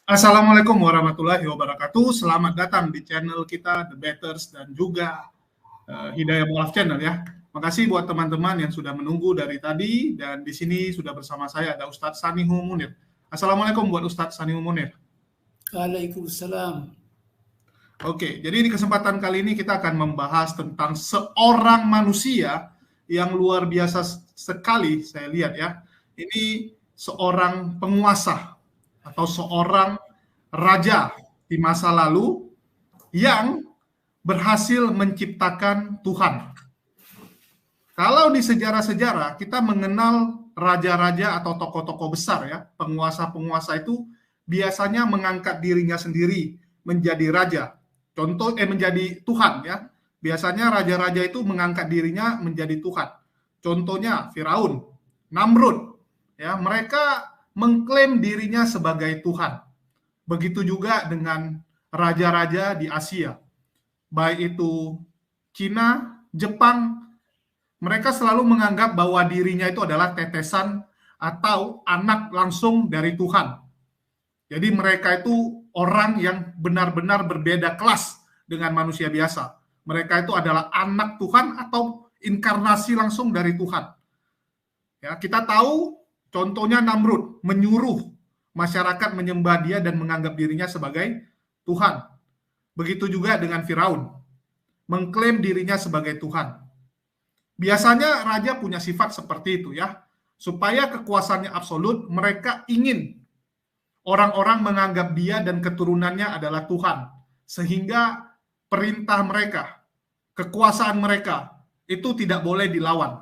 Assalamualaikum warahmatullahi wabarakatuh. Selamat datang di channel kita The Betters dan juga Hidayah Mualaf Channel ya. Makasih buat teman-teman yang sudah menunggu dari tadi dan di sini sudah bersama saya ada Ustadz Sanihu Munir. Assalamualaikum buat Ustadz Sanihu Munir. Waalaikumsalam. Oke, jadi di kesempatan kali ini kita akan membahas tentang seorang manusia yang luar biasa sekali saya lihat ya. Ini seorang penguasa atau seorang raja di masa lalu yang berhasil menciptakan Tuhan. Kalau di sejarah-sejarah kita mengenal raja-raja atau tokoh-tokoh besar ya, penguasa-penguasa itu biasanya mengangkat dirinya sendiri menjadi raja. Menjadi Tuhan ya. Biasanya raja-raja itu mengangkat dirinya menjadi Tuhan. Contohnya Firaun, Namrud ya, mereka mengklaim dirinya sebagai Tuhan. Begitu juga dengan raja-raja di Asia. Baik itu Cina, Jepang, mereka selalu menganggap bahwa dirinya itu adalah tetesan atau anak langsung dari Tuhan. Jadi mereka itu orang yang benar-benar berbeda kelas dengan manusia biasa. Mereka itu adalah anak Tuhan atau inkarnasi langsung dari Tuhan. Ya, kita tahu contohnya Namrud menyuruh masyarakat menyembah dia dan menganggap dirinya sebagai Tuhan. Begitu juga dengan Firaun, mengklaim dirinya sebagai Tuhan. Biasanya raja punya sifat seperti itu ya. Supaya kekuasaannya absolut, mereka ingin orang-orang menganggap dia dan keturunannya adalah Tuhan. Sehingga perintah mereka, kekuasaan mereka, itu tidak boleh dilawan.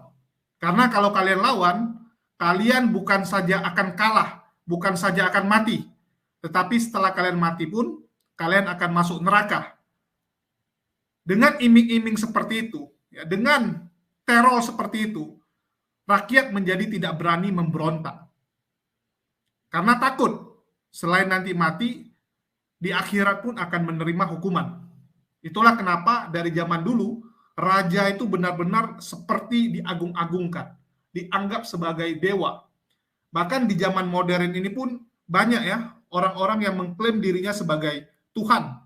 Karena kalau kalian lawan, kalian bukan saja akan kalah, bukan saja akan mati, tetapi setelah kalian mati pun, kalian akan masuk neraka. Dengan iming-iming seperti itu, ya, dengan teror seperti itu, rakyat menjadi tidak berani memberontak. Karena takut, selain nanti mati, di akhirat pun akan menerima hukuman. Itulah kenapa dari zaman dulu, raja itu benar-benar seperti diagung-agungkan, dianggap sebagai dewa. Bahkan di zaman modern ini pun banyak ya orang-orang yang mengklaim dirinya sebagai Tuhan.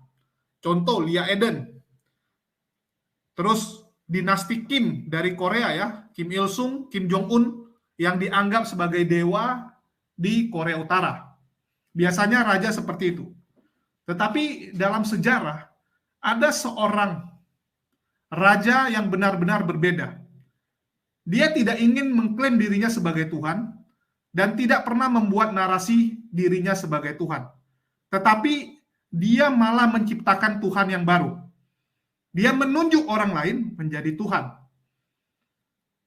Contoh Lia Eden. Terus dinasti Kim dari Korea ya, Kim Il Sung, Kim Jong Un yang dianggap sebagai dewa di Korea Utara. Biasanya raja seperti itu. Tetapi dalam sejarah ada seorang raja yang benar-benar berbeda. Dia tidak ingin mengklaim dirinya sebagai Tuhan dan tidak pernah membuat narasi dirinya sebagai Tuhan. Tetapi dia malah menciptakan Tuhan yang baru. Dia menunjuk orang lain menjadi Tuhan.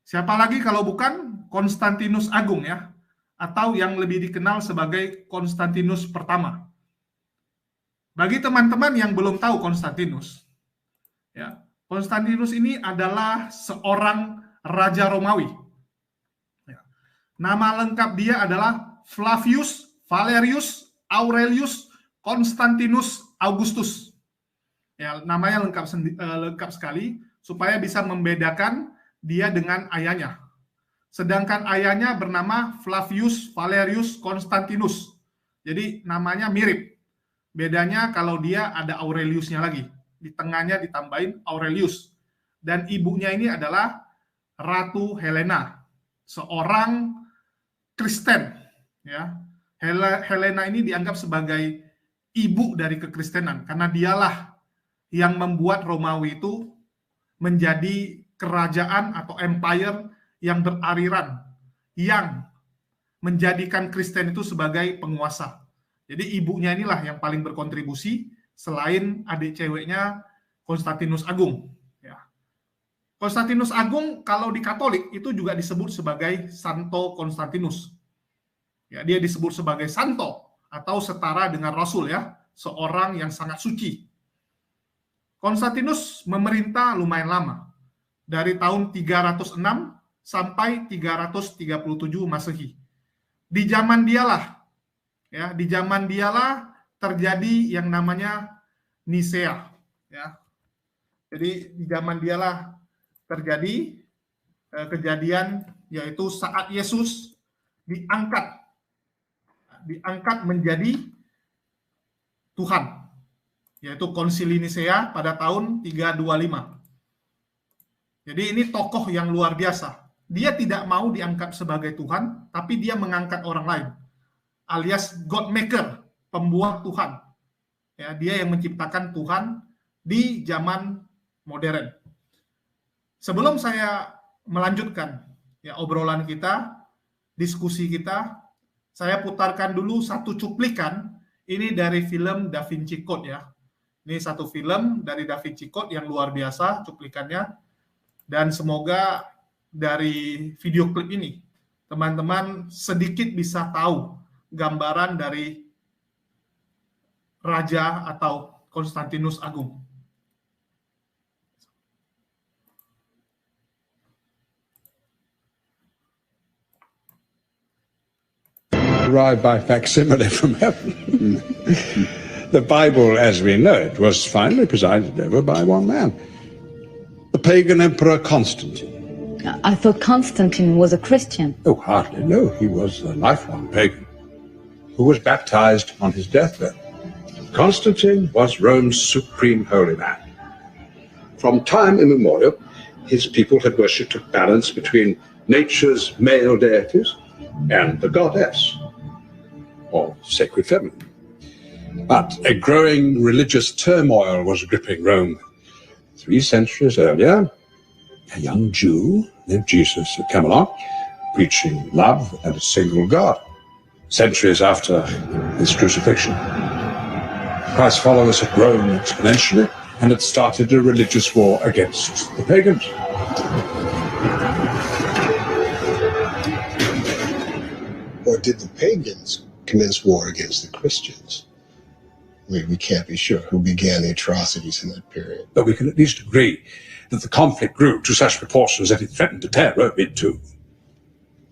Siapa lagi kalau bukan Konstantinus Agung ya, atau yang lebih dikenal sebagai Konstantinus pertama. Bagi teman-teman yang belum tahu Konstantinus, ya, Konstantinus ini adalah seorang raja Romawi. Ya. Nama lengkap dia adalah Flavius Valerius Aurelius Constantinus Augustus. Ya, namanya lengkap sekali supaya bisa membedakan dia dengan ayahnya. Sedangkan ayahnya bernama Flavius Valerius Constantinus. Jadi namanya mirip. Bedanya kalau dia ada Aureliusnya lagi. Di tengahnya ditambahin Aurelius. Dan ibunya ini adalah Ratu Helena, seorang Kristen. Ya. Helena ini dianggap sebagai ibu dari kekristenan karena dialah yang membuat Romawi itu menjadi kerajaan atau empire yang beraliran, yang menjadikan Kristen itu sebagai penguasa. Jadi ibunya inilah yang paling berkontribusi selain adik ceweknya Konstantinus Agung. Ya. Konstantinus Agung kalau di Katolik itu juga disebut sebagai Santo Konstantinus. Ya, dia disebut sebagai Santo atau setara dengan Rasul ya, seorang yang sangat suci. Konstantinus memerintah lumayan lama, dari tahun 306 sampai 337 Masehi. Di zaman dialah terjadi yang namanya Nisea. Ya. Jadi di zaman dialah terjadi kejadian yaitu saat Yesus diangkat menjadi Tuhan, yaitu Konsili Nisea pada tahun 325. Jadi ini tokoh yang luar biasa. Dia tidak mau diangkat sebagai Tuhan, tapi dia mengangkat orang lain, alias God Maker, pembuat Tuhan. Ya, dia yang menciptakan Tuhan di zaman modern. Sebelum saya melanjutkan ya obrolan kita, diskusi kita, saya putarkan dulu satu cuplikan ini dari film Da Vinci Code ya. Ini satu film dari Da Vinci Code yang luar biasa cuplikannya, dan semoga dari video klip ini teman-teman sedikit bisa tahu gambaran dari Raja atau Konstantinus Agung. Arrived by facsimile from heaven. The Bible, as we know it, was finally presided over by one man, the pagan emperor Constantine. I thought Constantine was a Christian. Oh, hardly. No, he was a lifelong pagan who was baptized on his deathbed. Constantine was Rome's supreme holy man. From time immemorial, his people had worshipped a balance between nature's male deities and the goddess, or sacred feminine. But a growing religious turmoil was gripping Rome. 3 centuries earlier, a young Jew named Jesus had come along, preaching love and a single God. Centuries after his crucifixion, Christ's followers had grown exponentially and had started a religious war against the pagans. Or did the pagans commence war against the Christians? We can't be sure who began the atrocities in that period. But we can at least agree that the conflict grew to such proportions that it threatened to tear Rome in two.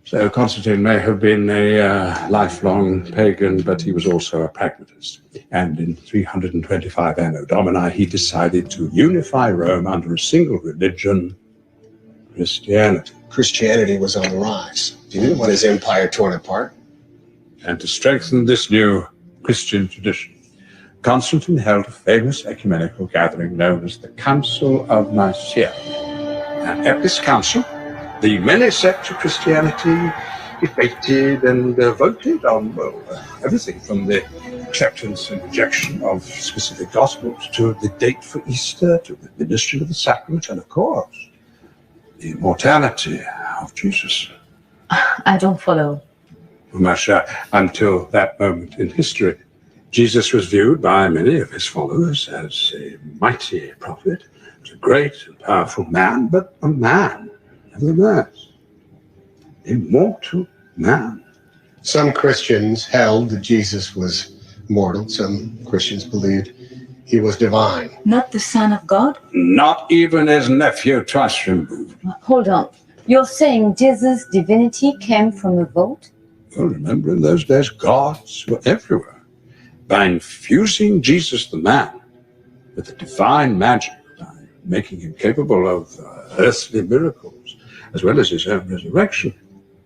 So Constantine may have been a lifelong pagan, but he was also a pragmatist. And in 325 Anno Domini, he decided to unify Rome under a single religion, Christianity. Christianity was on the rise. He didn't want his empire torn apart. And to strengthen this new Christian tradition, Constantine held a famous ecumenical gathering known as the Council of Nicaea. And at this council, the many sects of Christianity debated and voted on everything from the acceptance and rejection of specific gospels to the date for Easter, to the ministry of the sacrament, and of course, the immortality of Jesus. I don't follow. Masha, until that moment in history, Jesus was viewed by many of his followers as a mighty prophet, a great and powerful man, but a man, nevertheless, immortal man. Some Christians held that Jesus was mortal. Some Christians believed he was divine. Not the Son of God? Not even his nephew twice removed. Hold on. You're saying Jesus' divinity came from a vote? Well, remember, in those days, gods were everywhere. By infusing Jesus the man with the divine magic, by making him capable of earthly miracles, as well as his own resurrection,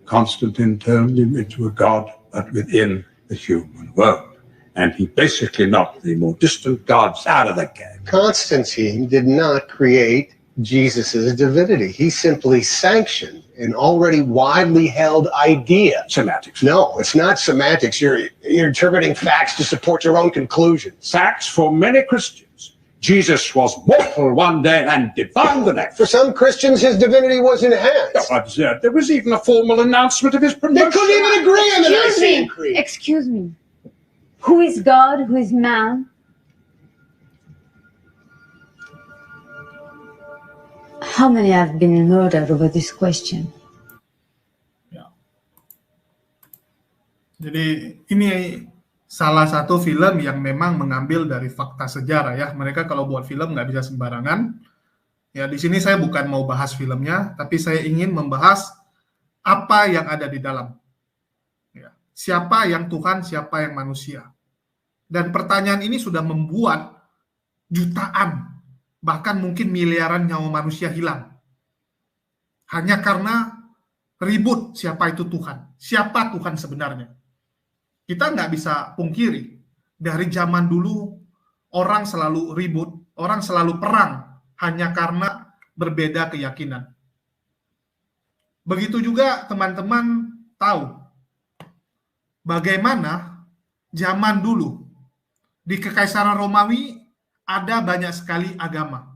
Constantine turned him into a god, but within the human world. And he basically knocked the more distant gods out of the game. Constantine did not create Jesus' divinity. He simply sanctioned an already widely held idea. Semantics. No, it's not semantics. You're interpreting facts to support your own conclusions. Facts for many Christians. Jesus was mortal one day and divine the next. For some Christians, his divinity was enhanced. Oh, absurd. There was even a formal announcement of his promotion. They couldn't even agree on the Nicene Creed. Excuse me. Who is God? Who is man? How many have been murdered over this question? Ya. Jadi ini salah satu film yang memang mengambil dari fakta sejarah ya. Mereka kalau buat film nggak bisa sembarangan. Ya, di sini saya bukan mau bahas filmnya, tapi saya ingin membahas apa yang ada di dalam. Ya. Siapa yang Tuhan, siapa yang manusia. Dan pertanyaan ini sudah membuat jutaan, bahkan mungkin miliaran nyawa manusia hilang. Hanya karena ribut siapa itu Tuhan. Siapa Tuhan sebenarnya. Kita nggak bisa pungkiri Dari zaman dulu orang selalu ribut, orang selalu perang hanya karena berbeda keyakinan. Begitu juga teman-teman tahu bagaimana zaman dulu di Kekaisaran Romawi ada banyak sekali agama,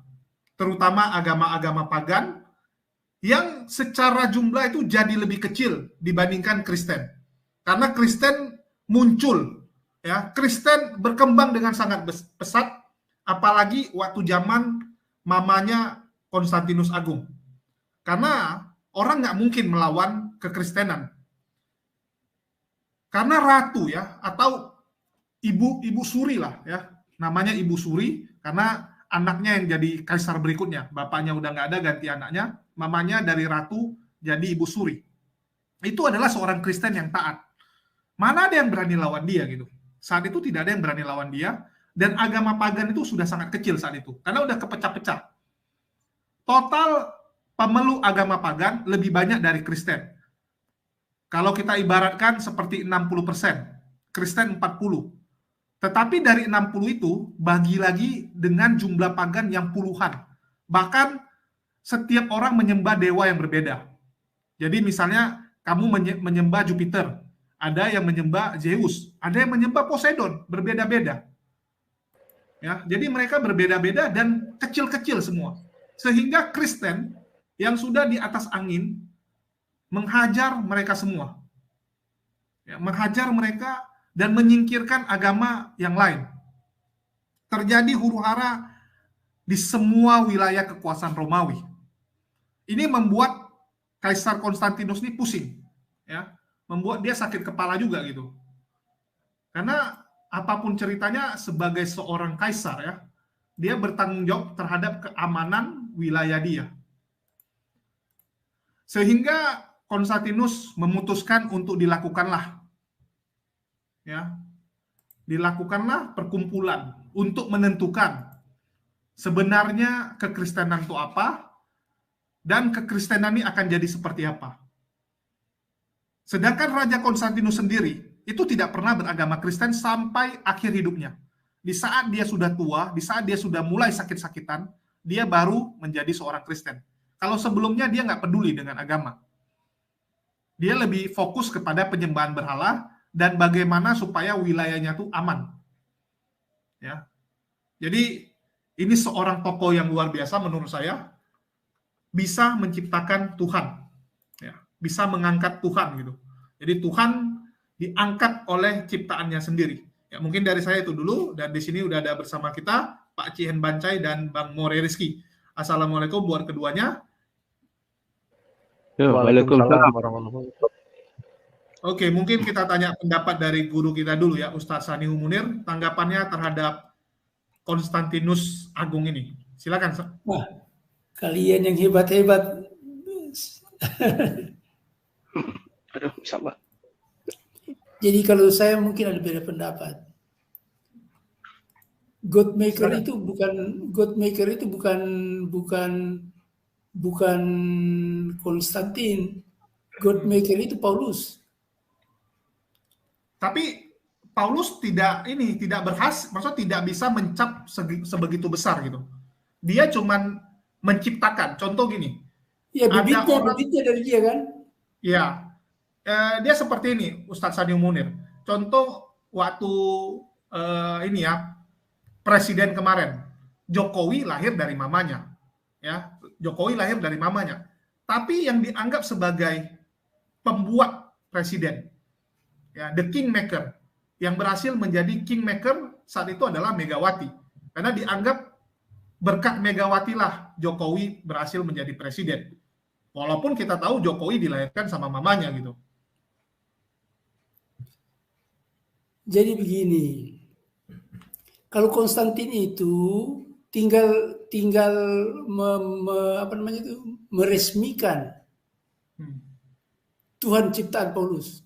terutama agama-agama pagan yang secara jumlah itu jadi lebih kecil dibandingkan Kristen. Karena Kristen muncul, ya, Kristen berkembang dengan sangat pesat, apalagi waktu zaman mamanya Konstantinus Agung. Karena orang nggak mungkin melawan kekristenan. Karena ratu, ya, atau ibu suri lah, ya, namanya ibu suri karena anaknya yang jadi kaisar berikutnya, bapaknya udah nggak ada, ganti anaknya, mamanya dari ratu jadi ibu suri. Itu adalah seorang Kristen yang taat. Mana ada yang berani lawan dia gitu? Saat itu tidak ada yang berani lawan dia, dan agama pagan itu sudah sangat kecil saat itu karena udah kepecah-pecah. Total pemeluk agama pagan lebih banyak dari Kristen. Kalau kita ibaratkan seperti 60%, Kristen 40%. Tetapi dari 60 itu, bagi lagi dengan jumlah pagan yang puluhan. Bahkan setiap orang menyembah dewa yang berbeda. Jadi misalnya kamu menyembah Jupiter, ada yang menyembah Zeus, ada yang menyembah Poseidon, berbeda-beda. Ya, jadi mereka berbeda-beda dan kecil-kecil semua. Sehingga Kristen yang sudah di atas angin menghajar mereka semua. Ya, menghajar mereka dan menyingkirkan agama yang lain. Terjadi huru-hara di semua wilayah kekuasaan Romawi. Ini membuat Kaisar Konstantinus ini pusing, ya, membuat dia sakit kepala juga gitu. Karena apapun ceritanya sebagai seorang kaisar, ya, dia bertanggung jawab terhadap keamanan wilayah dia. Sehingga Konstantinus memutuskan untuk dilakukanlah perkumpulan untuk menentukan sebenarnya kekristenan itu apa dan kekristenan ini akan jadi seperti apa. Sedangkan Raja Konstantinus sendiri itu tidak pernah beragama Kristen sampai akhir hidupnya. Di saat dia sudah tua, di saat dia sudah mulai sakit-sakitan, dia baru menjadi seorang Kristen. Kalau sebelumnya dia nggak peduli dengan agama. Dia lebih fokus kepada penyembahan berhala dan bagaimana supaya wilayahnya itu aman. Ya. Jadi ini seorang tokoh yang luar biasa menurut saya, bisa menciptakan Tuhan. Ya, bisa mengangkat Tuhan gitu. Jadi Tuhan diangkat oleh ciptaannya sendiri. Ya, mungkin dari saya itu dulu, dan di sini udah ada bersama kita Pak Cihen Bancai dan Bang More Rizky. Assalamualaikum buat keduanya. Waalaikumsalam warahmatullahi wabarakatuh. Oke, mungkin kita tanya pendapat dari guru kita dulu ya, Ustadz Sanihu Munir, tanggapannya terhadap Konstantinus Agung ini. Silakan. Wah, kalian yang hebat-hebat. Aduh, sabar. Jadi kalau saya mungkin ada beda pendapat. God maker itu bukan Konstantin. God maker itu Paulus. Tapi Paulus tidak berhasil, maksudnya tidak bisa mencap sebegitu besar gitu. Dia cuman menciptakan. Contoh gini. Ya, bibitnya dari dia kan? Ya. Dia seperti ini, Ustadz Sanihu Munir. Contoh waktu presiden kemarin, Jokowi lahir dari mamanya. Ya, Jokowi lahir dari mamanya. Tapi yang dianggap sebagai pembuat presiden, ya, the kingmaker, yang berhasil menjadi kingmaker saat itu adalah Megawati. Karena dianggap berkat Megawati lah Jokowi berhasil menjadi presiden. Walaupun kita tahu Jokowi dilahirkan sama mamanya gitu. Jadi begini, kalau Konstantin itu tinggal meresmikan Tuhan ciptaan Paulus.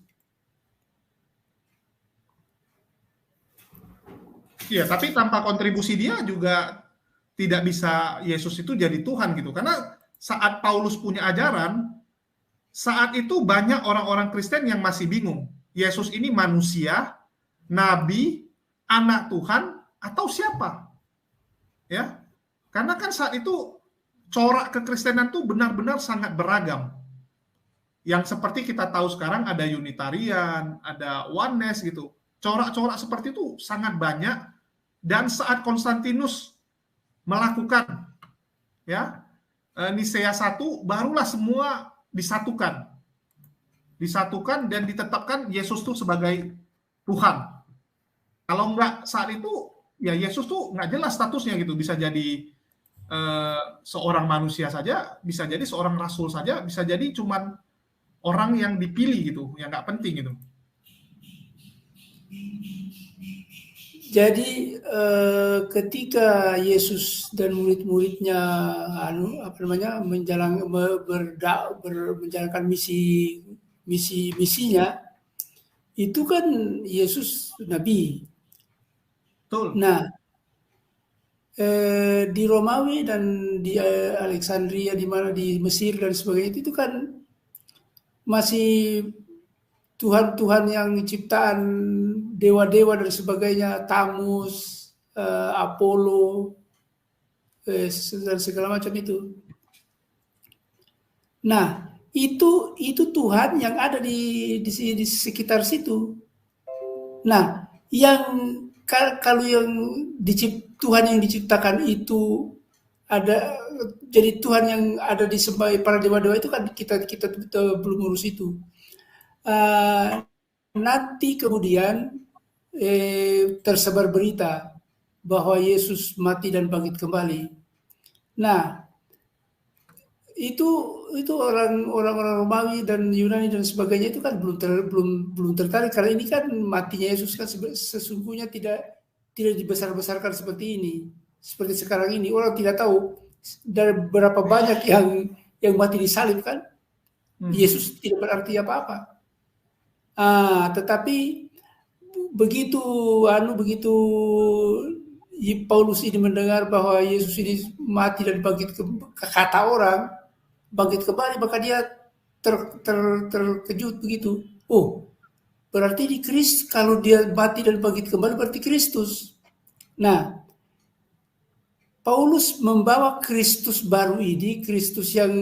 Iya, tapi tanpa kontribusi dia juga tidak bisa Yesus itu jadi Tuhan gitu. Karena saat Paulus punya ajaran, saat itu banyak orang-orang Kristen yang masih bingung. Yesus ini manusia, nabi, anak Tuhan atau siapa? Ya. Karena kan saat itu corak kekristenan itu benar-benar sangat beragam. Yang seperti kita tahu sekarang ada Unitarian, ada Oneness gitu. Corak-corak seperti itu sangat banyak, dan saat Konstantinus melakukan Nisea 1, barulah semua disatukan dan ditetapkan Yesus itu sebagai Tuhan. Kalau enggak saat itu, ya Yesus tuh nggak jelas statusnya gitu, bisa jadi seorang manusia saja, bisa jadi seorang rasul saja, bisa jadi cuman orang yang dipilih gitu, yang nggak penting gitu. Jadi ketika Yesus dan murid-muridnya menjalankan misinya, itu kan Yesus nabi. Betul. Nah, di Romawi dan di Alexandria, di mana di Mesir dan sebagainya itu kan masih Tuhan-Tuhan yang ciptaan dewa-dewa dan sebagainya, Tamus, Apollo, dan segala macam itu. Nah, itu Tuhan yang ada di sekitar situ. Nah, kalau yang Tuhan yang diciptakan itu ada, jadi Tuhan yang ada di para dewa-dewa itu kan kita belum urus itu. Nanti kemudian tersebar berita bahwa Yesus mati dan bangkit kembali. Nah, itu orang-orang Romawi dan Yunani dan sebagainya itu kan belum tertarik, karena ini kan matinya Yesus kan sesungguhnya tidak dibesar-besarkan seperti ini. Seperti sekarang ini orang tidak tahu dari berapa banyak yang mati disalib kan. Yesus tidak berarti apa-apa. Tetapi begitu Paulus ini mendengar bahwa Yesus ini mati dan bangkit, kata orang bangkit kembali, maka dia terkejut begitu. Oh, berarti di Kristus, kalau dia mati dan bangkit kembali berarti Kristus. Nah, Paulus membawa Kristus baru ini, Kristus yang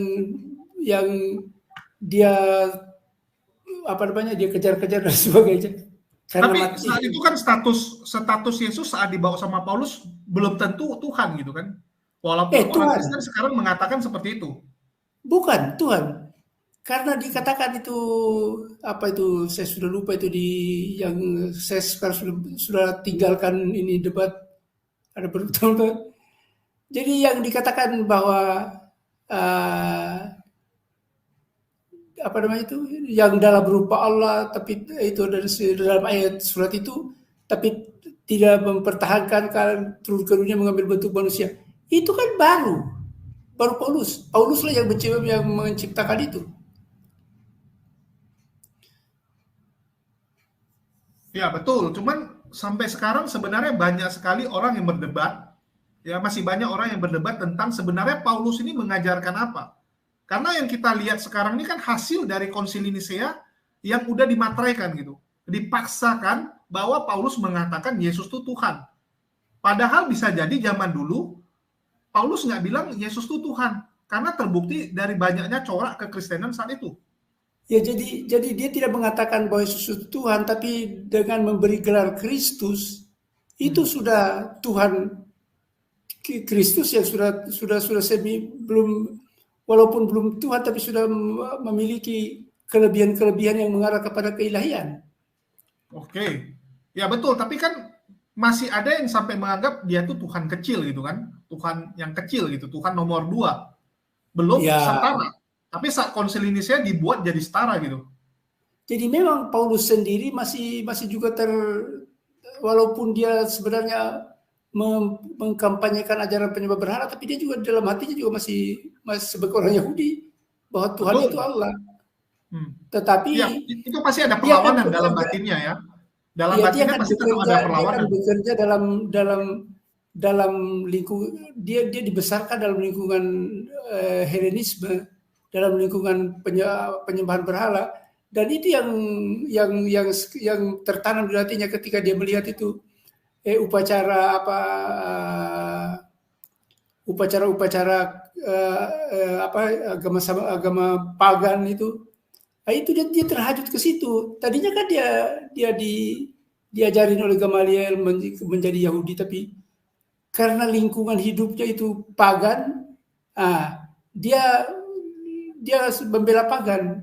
dia dia kejar-kejar dan sebagainya. Tapi saat itu kan status Yesus saat dibawa sama Paulus belum tentu Tuhan gitu kan. Walaupun orang Kristen sekarang mengatakan seperti itu. Bukan Tuhan. Karena dikatakan itu saya sudah lupa itu yang saya sekarang sudah tinggalkan ini debat ada bertahun-tahun. Jadi yang dikatakan bahwa yang dalam berupa Allah, tapi itu dalam ayat surat itu, tapi tidak mempertahankan turun ke dunia mengambil bentuk manusia. Itu kan baru Pauluslah yang menciptakan itu. Ya betul, cuman sampai sekarang sebenarnya banyak sekali orang yang berdebat, ya masih banyak orang yang berdebat tentang sebenarnya Paulus ini mengajarkan apa. Karena yang kita lihat sekarang ini kan hasil dari Konsili Nisea yang udah dimateraikan gitu. Dipaksakan bahwa Paulus mengatakan Yesus itu Tuhan. Padahal bisa jadi zaman dulu Paulus nggak bilang Yesus itu Tuhan. Karena terbukti dari banyaknya corak kekristenan saat itu. Ya, jadi dia tidak mengatakan bahwa Yesus itu Tuhan, tapi dengan memberi gelar Kristus, itu sudah Tuhan Kristus yang sudah walaupun belum Tuhan, tapi sudah memiliki kelebihan-kelebihan yang mengarah kepada keilahian. Oke, ya betul. Tapi kan masih ada yang sampai menganggap dia itu Tuhan kecil gitu kan, Tuhan yang kecil gitu, Tuhan nomor 2, belum setara. Tapi saat Konsili Nisea dibuat jadi setara gitu. Jadi memang Paulus sendiri masih juga walaupun dia sebenarnya mengkampanyekan ajaran penyembah berhala, tapi dia juga dalam hatinya juga masih sebagai orang Yahudi bahwa Tuhan itu Allah. Tetapi ya, itu pasti ada perlawanan dalam batinnya ya. Dalam batinnya pasti tetap ada perlawanan. Dia bekerja dalam lingkungan, dia dibesarkan dalam lingkungan Helenisme, dalam lingkungan penyembahan berhala, dan itu yang tertanam di hatinya ketika dia melihat itu. upacara apa upacara-upacara agama pagan itu. Nah, itu dia terhajut ke situ. Tadinya kan dia diajarin oleh Gamaliel menjadi Yahudi, tapi karena lingkungan hidupnya itu pagan, dia membela pagan.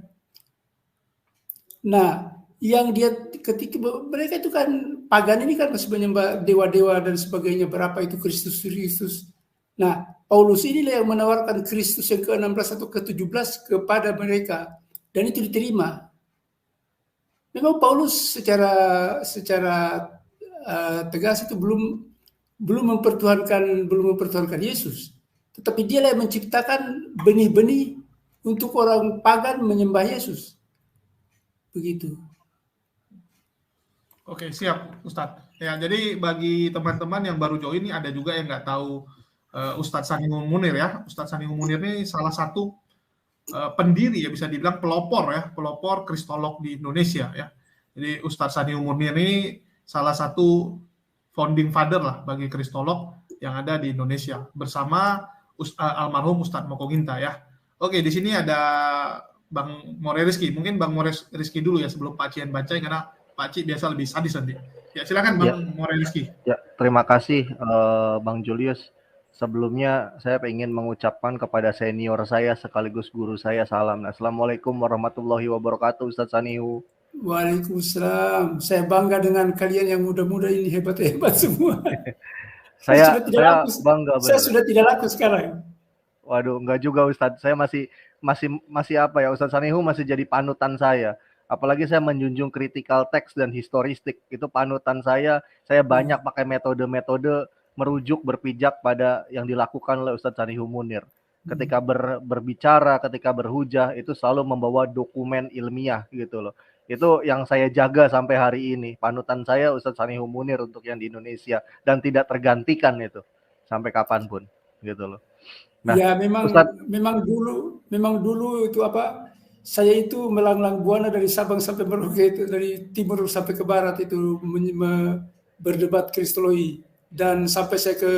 Nah, yang dia ketika mereka itu kan pagan ini kan masih menyembah dewa-dewa dan sebagainya, berapa itu Kristus. Nah, Paulus inilah yang menawarkan Kristus yang ke-16 atau ke-17 kepada mereka, dan itu diterima. Memang Paulus secara tegas itu belum mempertuhankan Yesus, tetapi dialah yang menciptakan benih-benih untuk orang pagan menyembah Yesus. Begitu. Oke, siap Ustadz. Ya, jadi bagi teman-teman yang baru join ini ada juga yang nggak tahu Ustadz Sanihul Munir ya. Ustadz Sanihul Munir ini salah satu pendiri ya, bisa dibilang pelopor kristolog di Indonesia ya. Jadi Ustadz Sanihul Munir ini salah satu founding father lah bagi kristolog yang ada di Indonesia bersama almarhum Ustadz Moko Ginta ya. Oke, di sini ada Bang More Rizky. Mungkin Bang More Rizky dulu ya sebelum Pak Cian baca, karena Pak Ci biasa lebih sadis nanti. Ya, silakan Bang More Rizky. Ya, terima kasih Bang Julius. Sebelumnya saya ingin mengucapkan kepada senior saya sekaligus guru saya salam. Assalamualaikum warahmatullahi wabarakatuh, Ustadz Sanihu. Waalaikumsalam. Saya bangga dengan kalian yang muda-muda ini, hebat-hebat semua. Saya bangga. Saya sudah tidak laku sekarang. Waduh, enggak juga Ustadz. Saya masih apa ya, Ustadz Sanihu masih jadi panutan saya. Apalagi saya menjunjung critical text dan historistik. Itu panutan saya. Saya banyak pakai metode-metode merujuk, berpijak pada yang dilakukan oleh Ustadz Sanihul Munir. Ketika berbicara, ketika berhujah, itu selalu membawa dokumen ilmiah gitu loh. Itu yang saya jaga sampai hari ini. Panutan saya Ustadz Sanihul Munir untuk yang di Indonesia, dan tidak tergantikan itu sampai kapanpun gitu loh. Nah, ya memang dulu itu apa? Saya itu melanglang buana dari Sabang sampai Merauke, itu dari timur sampai ke barat itu berdebat kristologi, dan sampai saya ke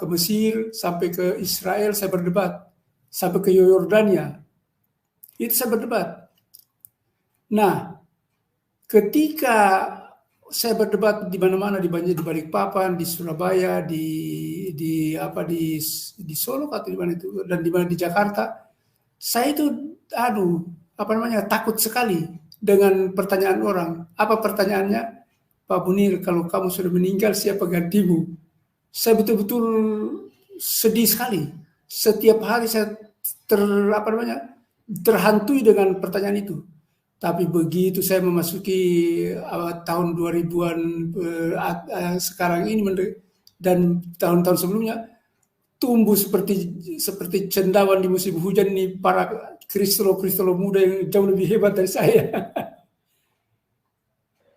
Mesir, sampai ke Israel saya berdebat, sampai ke Yordania itu saya berdebat. Nah, ketika saya berdebat di mana-mana, di Balikpapan, di Surabaya, di Solo atau di mana itu, dan di mana di Jakarta, saya itu takut sekali dengan pertanyaan orang. Apa pertanyaannya? Pak Munir, kalau kamu sudah meninggal, siapa gantimu? Saya betul-betul sedih sekali. Setiap hari saya terhantui dengan pertanyaan itu. Tapi begitu saya memasuki tahun 2000-an sekarang ini dan tahun-tahun sebelumnya, tumbuh seperti cendawan di musim hujan ini para kristolog muda yang jauh lebih hebat dari saya.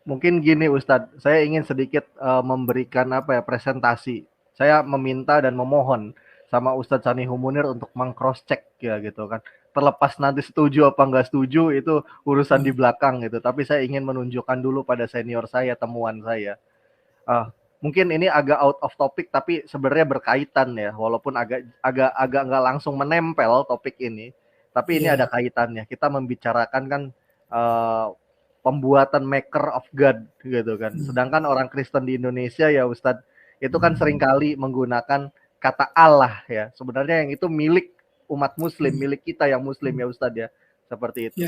Mungkin gini Ustadz, saya ingin sedikit memberikan presentasi. Saya meminta dan memohon sama Ustadz Sanihul Munir untuk meng-cross check ya gitu kan. Terlepas nanti setuju apa enggak setuju itu urusan di belakang gitu. Tapi saya ingin menunjukkan dulu pada senior saya, temuan saya. Mungkin ini agak out of topic tapi sebenarnya berkaitan ya, walaupun agak nggak langsung menempel topik ini. Tapi ini ada kaitannya. Kita membicarakan kan pembuatan maker of God gitu kan. Sedangkan orang Kristen di Indonesia ya Ustadz, itu kan seringkali menggunakan kata Allah ya. Sebenarnya yang itu milik umat muslim, milik kita yang muslim ya Ustadz ya. Seperti itu.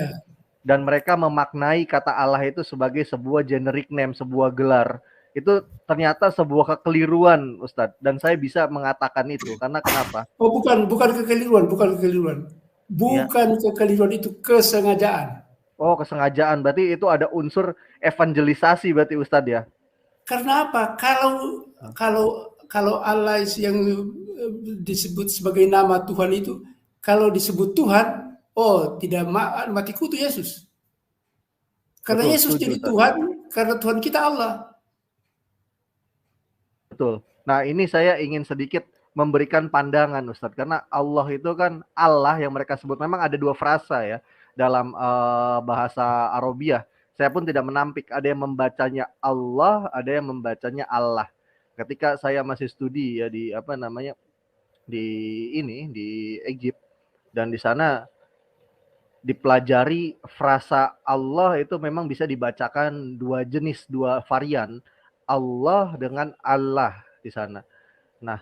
Dan mereka memaknai kata Allah itu sebagai sebuah generic name, sebuah gelar. Itu ternyata sebuah kekeliruan Ustadz. Dan saya bisa mengatakan itu karena kenapa? Oh bukan kekeliruan. Bukan kekeliruan, itu kesengajaan. Oh, kesengajaan. Berarti itu ada unsur evangelisasi berarti Ustadz ya? Karena apa? Kalau Allah yang disebut sebagai nama Tuhan itu, kalau disebut Tuhan, tidak mati kutu Yesus. Karena betul, Yesus jadi Tuhan, karena Tuhan kita Allah. Betul. Nah, ini saya ingin sedikit memberikan pandangan Ustadz. Karena Allah itu kan Allah yang mereka sebut, memang ada dua frasa ya dalam bahasa Arabiah. Saya pun tidak menampik, ada yang membacanya Allah, ada yang membacanya Allah. Ketika saya masih studi ya di apa namanya di Egypt, dan di sana dipelajari frasa Allah itu memang bisa dibacakan dua jenis, dua varian, Allah dengan Allah di sana. Nah,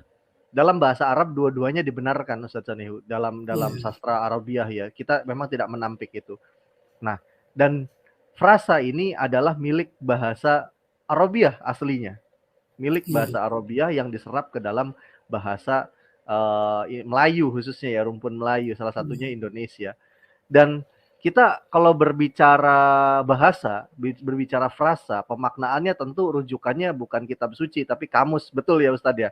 dalam bahasa Arab dua-duanya dibenarkan Ustaz Sanihu, dalam sastra Arabiah ya. Kita memang tidak menampik itu. Nah, dan frasa ini adalah milik bahasa Arabiah aslinya. Milik bahasa Arabiah yang diserap ke dalam bahasa Melayu khususnya ya, rumpun Melayu, salah satunya Indonesia. Dan kita kalau berbicara bahasa, berbicara frasa, pemaknaannya tentu rujukannya bukan kitab suci, tapi kamus. Betul ya Ustadz ya?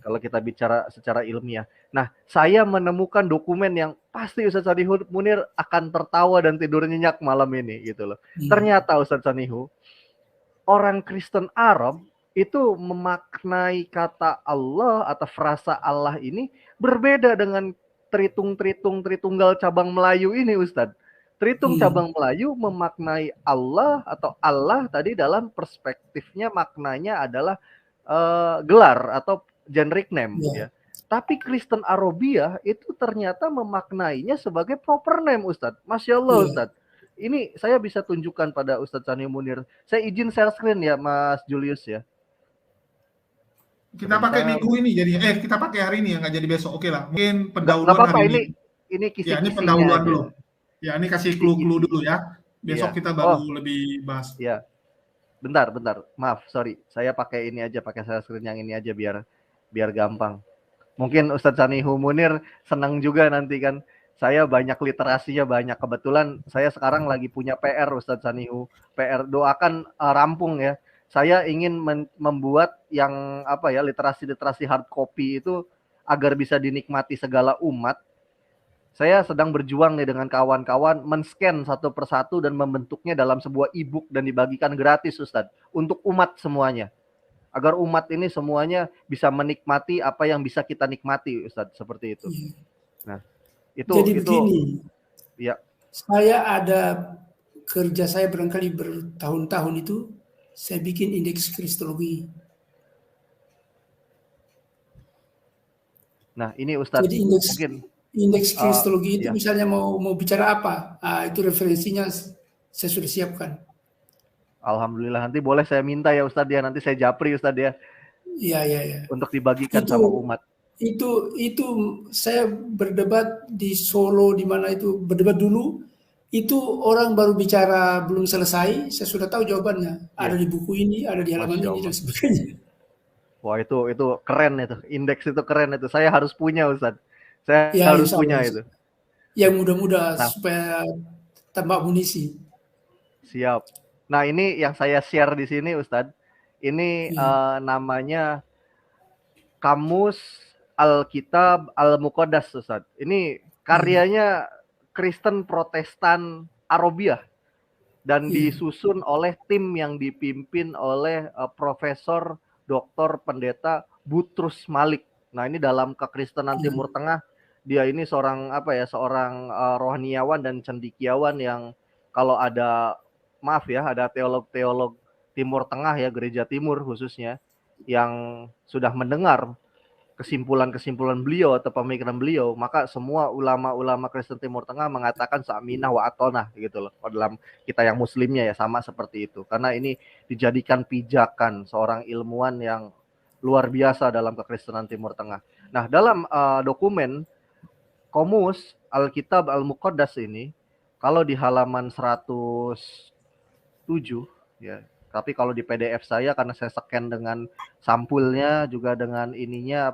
Kalau kita bicara secara ilmiah. Nah, saya menemukan dokumen yang pasti Ustadz Sanihu Munir akan tertawa dan tidur nyenyak malam ini gitu loh. Ternyata Ustadz Sanihu, orang Kristen Arab itu memaknai kata Allah atau frasa Allah ini berbeda dengan Tritunggal cabang Melayu ini Ustadz. Tritung cabang Melayu memaknai Allah atau Allah tadi dalam perspektifnya maknanya adalah gelar atau generic name ya. Tapi Kristen Arabiah itu ternyata memaknainya sebagai proper name Ustadz. Masya Allah Ustadz. Ini saya bisa tunjukkan pada Ustadz Sanihu Munir. Saya izin share screen ya Mas Julius ya. Kita pakai minggu ini jadinya. Kita pakai hari ini ya, nggak jadi besok. Oke lah. Mungkin pendahuluan hari ini. Ini kisi-kisinya. Ya, ini pendahuluan dulu. Ya, ini kasih clue-clue dulu ya. Besok kita baru lebih bahas. Ya. Bentar. Maaf, sorry. Saya pakai ini aja, pakai share screen yang ini aja biar gampang. Mungkin Ustadz Sanihu Munir senang juga nanti kan. Saya banyak literasinya banyak. Kebetulan saya sekarang lagi punya PR Ustadz Sanihu. PR doakan rampung ya. Saya ingin membuat yang literasi hard copy itu agar bisa dinikmati segala umat. Saya sedang berjuang nih dengan kawan-kawan men-scan satu persatu dan membentuknya dalam sebuah e-book dan dibagikan gratis Ustadz untuk umat semuanya. Agar umat ini semuanya bisa menikmati apa yang bisa kita nikmati Ustadz, seperti itu. Nah, jadi begini. Ya. Saya ada kerja saya barangkali bertahun-tahun itu saya bikin indeks kristologi. Nah, ini Ustadz jadi indeks kristologi itu misalnya mau bicara apa, itu referensinya saya sudah siapkan. Alhamdulillah, nanti boleh saya minta ya Ustadz ya, nanti saya japri Ustadz ya. Iya. Untuk dibagikan sama umat. Itu saya berdebat di Solo, di mana itu berdebat dulu. Itu orang baru bicara belum selesai, saya sudah tahu jawabannya. Ada di buku ini, ada di halaman ini dan sebagainya. Wah itu keren itu, indeks itu keren itu. Saya harus punya Ustadz. Saya harus punya itu. Yang mudah-mudah supaya tambah amunisi. Siap. Nah ini yang saya share di sini Ustadz. Ini namanya Kamus Alkitab Al-Muqaddas Ustadz. Ini karyanya Kristen Protestan Arabiah dan disusun oleh tim yang dipimpin oleh Profesor Dr. Pendeta Butrus Malik. Nah, ini dalam kekristenan Timur Tengah, dia ini seorang rohaniawan dan cendekiawan yang kalau ada ada teolog-teolog Timur Tengah ya, gereja Timur khususnya yang sudah mendengar kesimpulan beliau atau pemikiran beliau, maka semua ulama-ulama Kristen Timur Tengah mengatakan sa'minah wa atonah gitu loh. Dalam kita yang muslimnya ya sama seperti itu. Karena ini dijadikan pijakan seorang ilmuwan yang luar biasa dalam kekristenan Timur Tengah. Nah, dalam dokumen Komus Alkitab Al-Muqaddas ini, kalau di halaman 107 ya, tapi kalau di PDF saya karena saya scan dengan sampulnya juga dengan ininya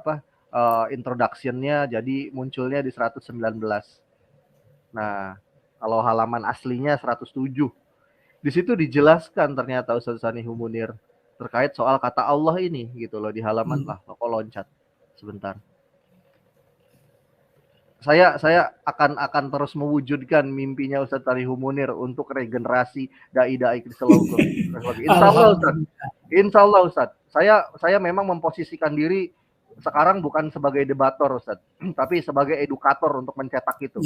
introduction-nya, jadi munculnya di 119. Nah, kalau halaman aslinya 107. Di situ dijelaskan ternyata Ustadz Sanihu Munir terkait soal kata Allah ini gitu loh di halaman kok loncat sebentar. Saya akan terus mewujudkan mimpinya Ustadz Sanihu Munir untuk regenerasi dai-dai Kristen lokal. Insya Allah Ustadz. Saya memang memposisikan diri sekarang bukan sebagai debator Ustadz, tapi sebagai edukator untuk mencetak itu.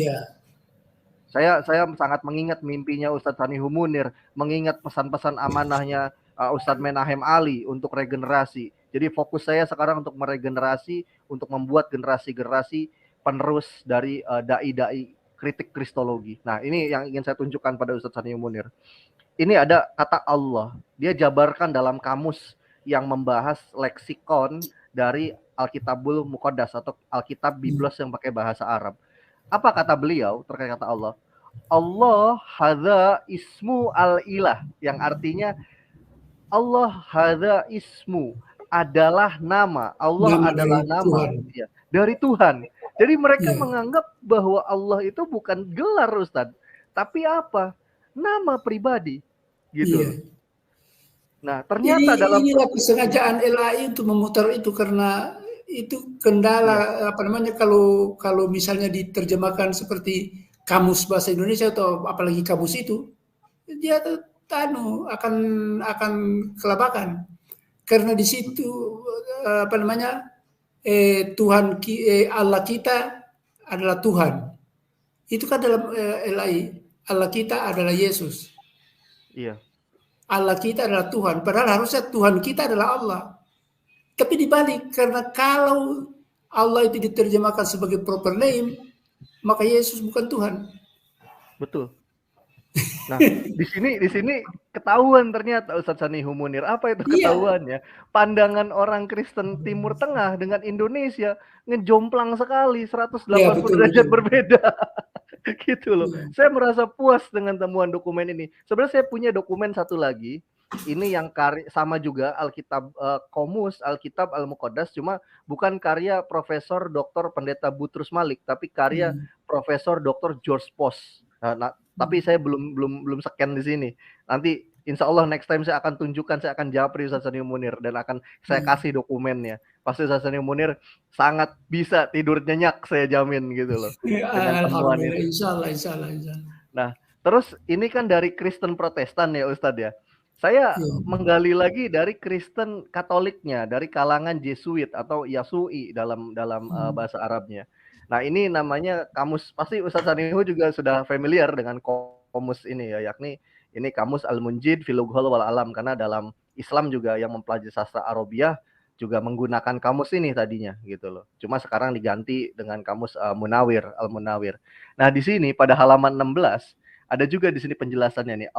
Saya sangat mengingat mimpinya Ustadz Sanihu Munir, mengingat pesan-pesan amanahnya Ustadz Menahem Ali untuk regenerasi. Jadi fokus saya sekarang untuk meregenerasi, untuk membuat generasi-generasi penerus dari dai-dai kritik kristologi. Nah, ini yang ingin saya tunjukkan pada Ustadz Sanihu Munir. Ini ada kata Allah. Dia jabarkan dalam kamus yang membahas leksikon dari Alkitabul Muqaddas atau Alkitab Biblos yang pakai bahasa Arab. Apa kata beliau terkait kata Allah? Allah hadza ismu al-ilah, yang artinya Allah hadza ismu adalah nama. Allah Nama adalah dari nama Tuhan. ya, dari Tuhan. Jadi mereka Iya. menganggap bahwa Allah itu bukan gelar, Ustadz, tapi apa? Nama pribadi. Gitu. Iya. Nah, ternyata dalam inilah kesengajaan LAI untuk memutar itu, karena itu kendala apa namanya, kalau misalnya diterjemahkan seperti kamus bahasa Indonesia atau apalagi kamus itu, dia akan kelabakan, karena di situ apa namanya, Tuhan Allah kita adalah Tuhan. Itu kan dalam LAI, Allah kita adalah Yesus. iya. Allah kita adalah Tuhan, padahal harusnya Tuhan kita adalah Allah. Tapi dibalik, karena kalau Allah itu diterjemahkan sebagai proper name, maka Yesus bukan Tuhan. Betul. Nah, di sini ketahuan ternyata Ustadz Sanihu Munir. Apa itu ketahuannya? Pandangan orang Kristen Timur Tengah dengan Indonesia ngejomplang sekali, 180 derajat berbeda. Gitu loh. Saya merasa puas dengan temuan dokumen ini. Sebenarnya saya punya dokumen satu lagi. Ini yang sama juga Alkitab Komus, Alkitab Al-Muqaddas, cuma bukan karya Profesor Dr. Pendeta Butrus Malik, tapi karya Profesor Dr. George Post. Nah, tapi saya belum scan di sini. Nanti insya Allah next time saya akan tunjukkan, saya akan japri Ustadz Sanihu Munir dan akan saya kasih dokumennya. Pasti Ustadz Sanihu Munir sangat bisa tidur nyenyak, saya jamin gitu loh. Dengan temuan ini. Insya Allah. Nah, terus ini kan dari Kristen Protestan ya Ustadz ya. Saya menggali lagi dari Kristen Katoliknya, dari kalangan Jesuit atau Yasui dalam bahasa Arabnya. Nah, ini namanya kamus, pasti Ustadz Sanihu juga sudah familiar dengan kamus ini ya, yakni ini kamus Al-Munjid fil Lughah wal Alam, karena dalam Islam juga yang mempelajari sastra Arabiah juga menggunakan kamus ini tadinya gitu loh. Cuma sekarang diganti dengan kamus Munawir, Al-Munawir. Nah, di sini pada halaman 16 ada juga di sini penjelasannya nih,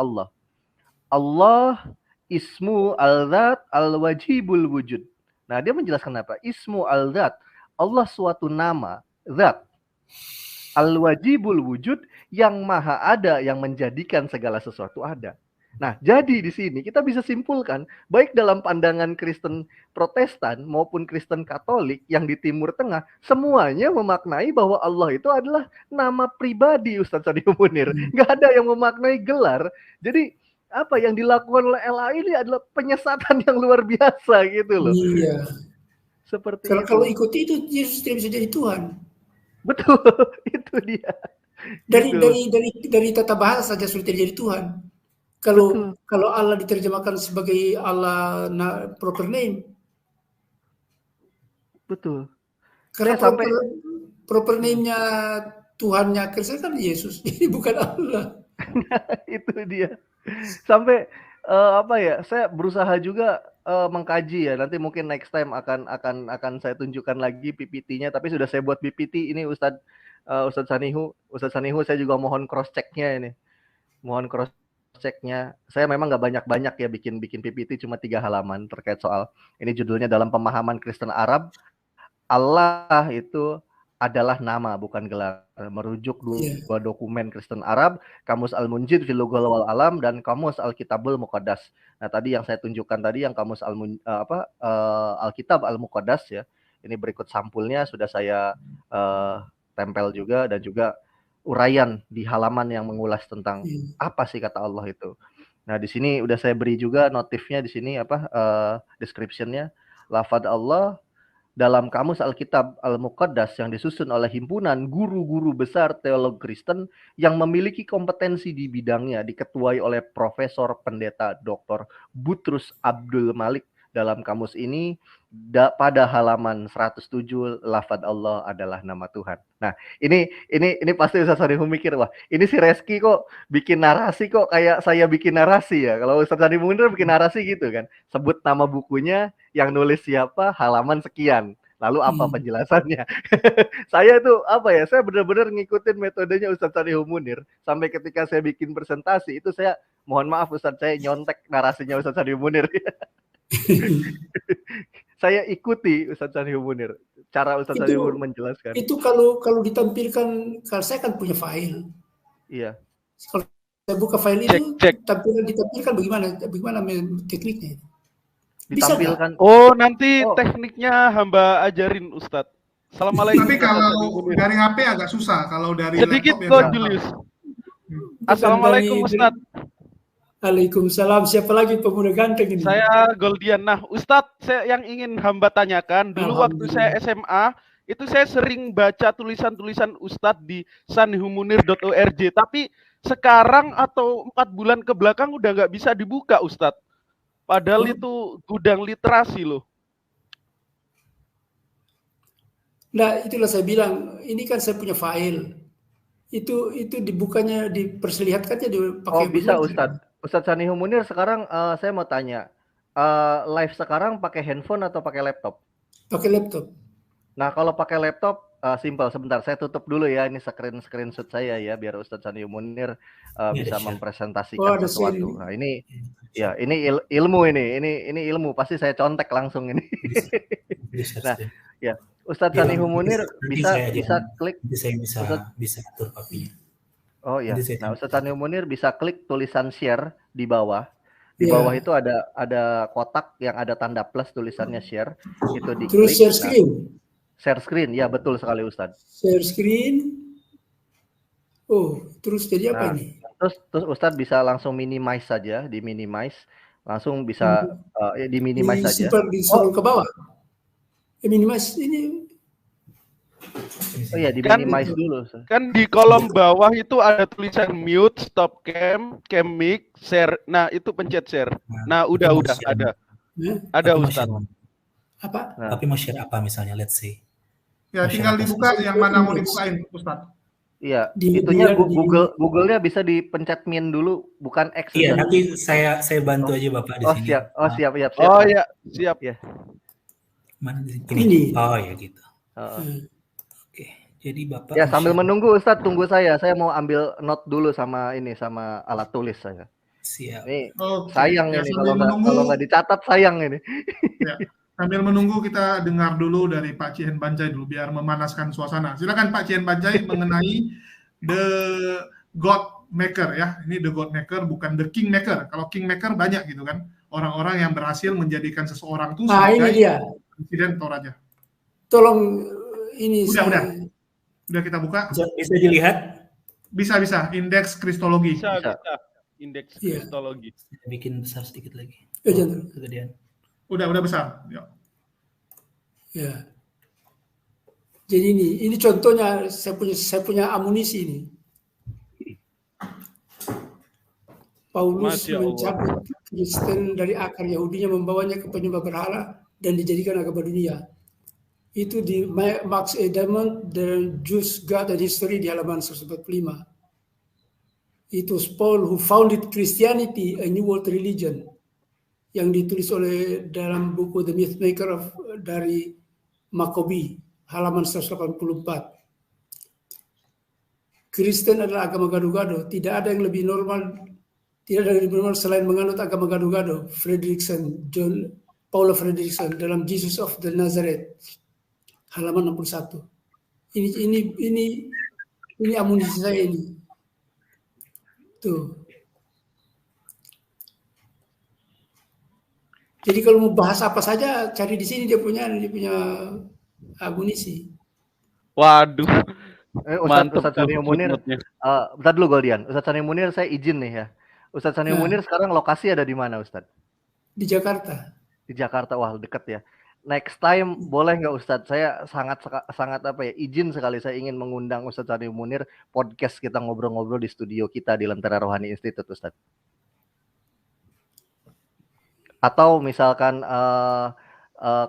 Allah ismu al-zat al-wajibul wujud. Nah, dia menjelaskan apa? Ismu al-zat, Allah suatu nama, zat. Al-wajibul wujud, yang maha ada, yang menjadikan segala sesuatu ada. Nah, jadi di sini kita bisa simpulkan, baik dalam pandangan Kristen Protestan maupun Kristen Katolik yang di Timur Tengah, semuanya memaknai bahwa Allah itu adalah nama pribadi Ustadz Sanihu Munir. Nggak ada yang memaknai gelar. Jadi apa yang dilakukan oleh LAI ini adalah penyesatan yang luar biasa gitu loh. Iya. Seperti kalau ikuti itu, Yesus tidak bisa jadi Tuhan. Betul, itu dia. Dari tata bahasa saja sudah jadi Tuhan. Kalau Allah diterjemahkan sebagai Allah proper name. Betul. Karena proper name-nya Tuhannya Kristen kan Yesus, jadi bukan Allah. Itu dia. Sampai saya berusaha juga mengkaji ya. Nanti mungkin next time akan saya tunjukkan lagi PPT-nya, tapi sudah saya buat PPT ini Ustadz Sanihu saya juga mohon cross check-nya ini. Mohon cross check-nya. Saya memang nggak banyak-banyak ya bikin PPT, cuma 3 halaman terkait soal ini, judulnya dalam pemahaman Kristen Arab, Allah itu adalah nama bukan gelar, merujuk dua dokumen Kristen Arab, Kamus Al-Munjid fil Lughah wal Alam dan Kamus Alkitabul Muqaddas. Nah, tadi yang saya tunjukkan tadi yang Kamus Alkitab Al-Muqaddas ya. Ini berikut sampulnya sudah saya tempel juga, dan juga uraian di halaman yang mengulas tentang apa sih kata Allah itu. Nah, di sini udah saya beri juga notifnya di sini description-nya. Lafaz Allah dalam Kamus Alkitab Al-Muqaddas yang disusun oleh himpunan guru-guru besar teolog Kristen yang memiliki kompetensi di bidangnya, diketuai oleh Profesor Pendeta Dr. Butrus Abdul Malik dalam kamus ini pada halaman 107 lafadz Allah adalah nama Tuhan. Nah, ini pasti Ustaz Sanihu mikir, wah, ini si Reski kok bikin narasi kok kayak saya bikin narasi ya. Kalau Ustaz Sanihu Munir bikin narasi gitu kan. Sebut nama bukunya, yang nulis siapa, halaman sekian. Lalu apa penjelasannya? Saya itu apa ya? Saya benar-benar ngikutin metodenya Ustaz Sanihu Munir. Sampai ketika saya bikin presentasi itu saya mohon maaf Ustaz, saya nyontek narasinya Ustaz Sanihu Munir. Saya ikuti Ustaz Sanihu Munir. Cara Ustaz Sanihu Munir menjelaskan. Itu kalau ditampilkan, kalau saya kan punya file. Iya. Kalau saya buka file itu ditampilkan bagaimana tekniknya? Ditampilkan. Nanti tekniknya hamba ajarin Ustadz. Assalamualaikum. Tapi kalau dari HP agak susah, kalau dari sedikit laptop kok Julius. Assalamualaikum Ustadz. Waalaikumsalam. Siapa lagi pemuda ganteng ini? Saya Goldian. Nah, Ustadz, saya yang ingin hamba tanyakan, dulu waktu saya SMA, itu saya sering baca tulisan-tulisan Ustadz di sanihumunir.org, tapi sekarang atau 4 bulan ke belakang udah nggak bisa dibuka Ustadz. Padahal itu gudang literasi loh. Nah, itulah saya bilang, ini kan saya punya file. Itu dibukanya, diperlihatkannya dipakai. Bisa Ustadz. Ustadz Sanihu Munir sekarang saya mau tanya, live sekarang pakai handphone atau pakai laptop? Pakai laptop. Nah, kalau pakai laptop simple. Sebentar, saya tutup dulu ya. Ini screenshot saya ya, biar Ustadz Sanihu Munir bisa mempresentasikan sesuatu. Nah, ini ya, ini ilmu ini ilmu. Pasti saya contek langsung ini. Nah, ya, Ustadz Sanihu Munir bisa klik. Bisa atur kopinya. Oh iya. Nah, Ustadz Sanihu Munir bisa klik tulisan share di bawah. Di bawah itu ada kotak yang ada tanda plus tulisannya share. Itu diklik. Terus share screen. Share screen, ya betul sekali Ustadz. Share screen. Terus jadi apa ini? Terus Ustadz bisa langsung minimize saja, di minimize, langsung bisa di minimize saja. Disuruh ke bawah. Minimize ini. Oh iya, di minimize dulu. Kan di kolom bawah itu ada tulisan mute, stop cam, cam mic, share. Nah, itu pencet share. Nah, udah ada. Ada Ustadz. Apa? Tapi mau share apa misalnya, let's say. Ya, tinggal dibuka yang mana mau dibukain, Ustadz. Iya, itunya Google-nya bisa dipencet min dulu, bukan X. Iya, nanti saya bantu aja Bapak di sini. Siap. Oh iya, siap ya. Mana di sini? Oh ya gitu. Oke, jadi Bapak. Ya, sambil menunggu Ustadz, tunggu saya. Saya mau ambil note dulu sama alat tulis saya. Siap. Ini sayang ini kalau nggak dicatat sayang ini. Ya. Sambil menunggu kita dengar dulu dari Pak Cihen Banjai dulu biar memanaskan suasana. Silakan Pak Cihen Banjai mengenai the God Maker ya. Ini the God Maker bukan the King Maker. Kalau King Maker banyak gitu kan. Orang-orang yang berhasil menjadikan seseorang itu sebagai ini dia. Presiden atau raja. Tolong ini Udah kita buka. Bisa dilihat? Bisa. Indeks kristologi. Bisa. Indeks kristologi. Bikin besar sedikit lagi. Kegedean. Udah besar. Ya. Jadi ini contohnya saya punya amunisi ini. Paulus mencabut Kristen dari akar Yahudinya, membawanya ke penyembah berhala dan dijadikan agama dunia. Itu di Max Edelman, The Jews, God and History di halaman 145. It was Paul who founded Christianity, a New World Religion, yang ditulis oleh dalam buku The Myth Maker dari Maccabee, halaman 184. Kristen adalah agama gado-gado. Tidak ada yang lebih normal selain menganut agama gado-gado. Paul Fredrickson dalam Jesus of the Nazareth, halaman 61. Ini amunisi saya ini. Tuh. Jadi kalau mau bahas apa saja, cari di sini dia punya amunisi. Waduh. Ustadz Sanihu Munir. Bentar dulu Goldian. Ustadz Sanihu Munir saya izin nih ya. Ustadz Sanihu Munir sekarang lokasi ada di mana Ustadz? Di Jakarta. Di Jakarta, wah deket ya. Next time boleh nggak Ustadz? Saya sangat izin sekali saya ingin mengundang Ustadz Sanihu Munir podcast kita ngobrol-ngobrol di studio kita di Lentera Rohani Institute Ustadz. Atau misalkan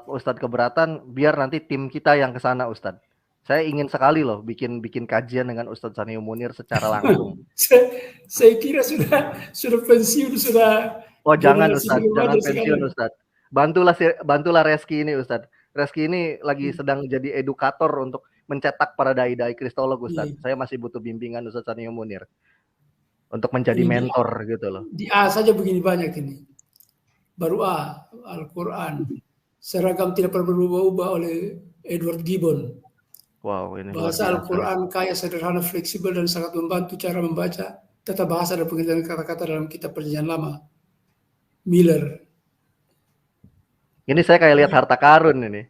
Ustadz keberatan, biar nanti tim kita yang ke sana, Ustadz. Saya ingin sekali loh bikin kajian dengan Ustadz Sanihu Munir secara langsung. Saya kira sudah pensiun, sudah. Oh jangan Ustadz, jangan pensiun Ustadz. Bantulah Reski ini Ustadz. Reski ini lagi sedang jadi edukator untuk mencetak para dai-dai kristolog Ustadz. Saya masih butuh bimbingan Ustadz Sanihu Munir untuk menjadi mentor gitu loh. Di A saja begini banyak ini. Baru A, Al-Quran. Seragam tidak pernah berubah-ubah oleh Edward Gibbon. Wow, ini bahasa Al-Quran kaya, sederhana, fleksibel, dan sangat membantu cara membaca tata bahasa dan pengertian kata-kata dalam kitab Perjanjian Lama. Miller. Ini saya kayak lihat harta karun ini.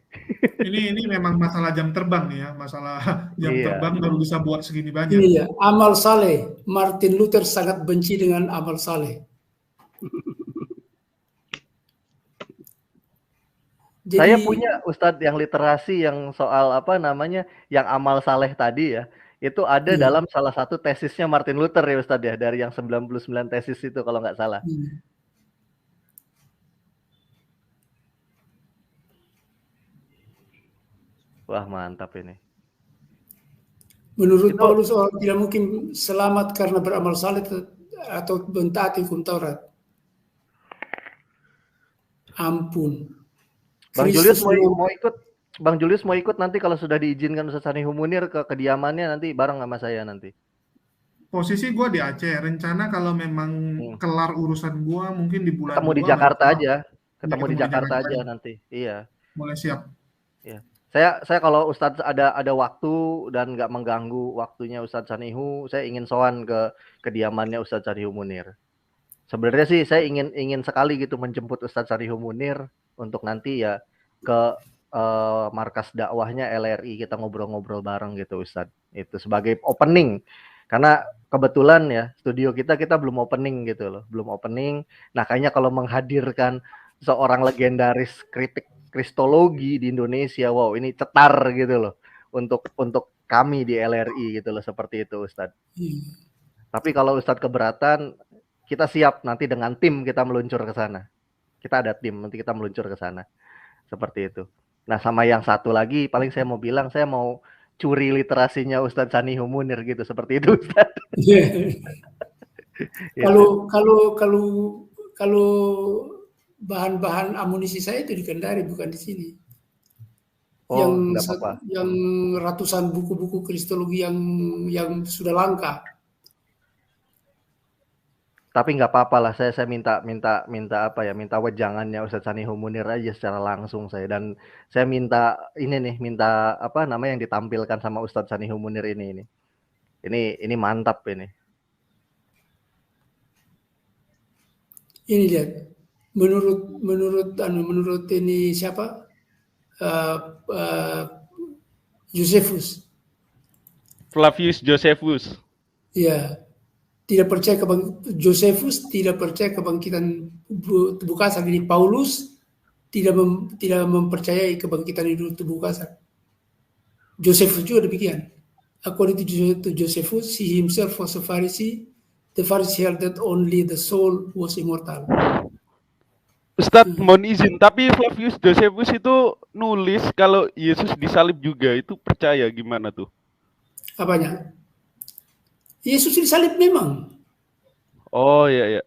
Ini memang masalah jam terbang nih ya, masalah jam terbang baru bisa buat segini banyak. Ini ya, amal saleh. Martin Luther sangat benci dengan amal saleh. Jadi, saya punya Ustadz yang literasi yang soal yang amal saleh tadi ya, itu ada dalam salah satu tesisnya Martin Luther ya Ustadz ya, dari yang 99 tesis itu kalau nggak salah. Wah mantap ini. Menurut Paulus orang tidak mungkin selamat karena beramal saleh atau mentaati hukum Taurat. Ampun. Bang Julius mau ikut nanti kalau sudah diizinkan Ustadz Sanihu Munir ke kediamannya nanti bareng sama saya nanti. Posisi gue di Aceh. Rencana kalau memang kelar urusan gue mungkin di bulan ketemu di Jakarta aja. Ketemu di Jakarta aja nanti. Iya. Mulai siap. Iya. Saya kalau Ustadz ada waktu dan nggak mengganggu waktunya Ustadz Sanihu, saya ingin sowan ke kediamannya Ustadz Sanihu Munir. Sebenarnya sih saya ingin sekali gitu menjemput Ustadz Sanihu Munir untuk nanti ya ke markas dakwahnya LRI, kita ngobrol-ngobrol bareng gitu Ustadz. Itu sebagai opening. Karena kebetulan ya studio kita belum opening gitu loh, belum opening. Nah kayaknya kalau menghadirkan seorang legendaris kritik kristologi di Indonesia, wow ini cetar gitu loh untuk kami di LRI gitu loh, seperti itu Ustadz. Tapi kalau Ustadz keberatan, kita siap nanti dengan tim kita meluncur ke sana. Kita ada tim, nanti kita meluncur ke sana. Seperti itu. Nah, sama yang satu lagi, paling saya mau bilang, saya mau curi literasinya Ustadz Sanihu Munir gitu, seperti itu Ustadz. Kalau bahan-bahan amunisi saya itu di Kendari, bukan di sini. Oh, yang ratusan buku-buku kristologi yang sudah langka. Tapi nggak apa-apa lah, saya minta wejangannya Ustadz Sanihu Munir aja secara langsung dan saya minta yang ditampilkan sama Ustadz Sanihu Munir ini mantap ini. Ini lihat, menurut ini siapa? Josephus. Flavius Josephus. Ya. Josephus tidak percaya kebangkitan tubuh kasar. Jadi Paulus tidak mempercayai kebangkitan hidup tubuh kasar. Josephus juga demikian. According to Josephus, he himself was a Pharisee. The Pharisee held that only the soul was immortal. Ustadz mohon izin, tapi Flavius Josephus itu nulis kalau Yesus disalib juga, itu percaya gimana tuh? Apanya? Yesus disalib memang. Oh iya.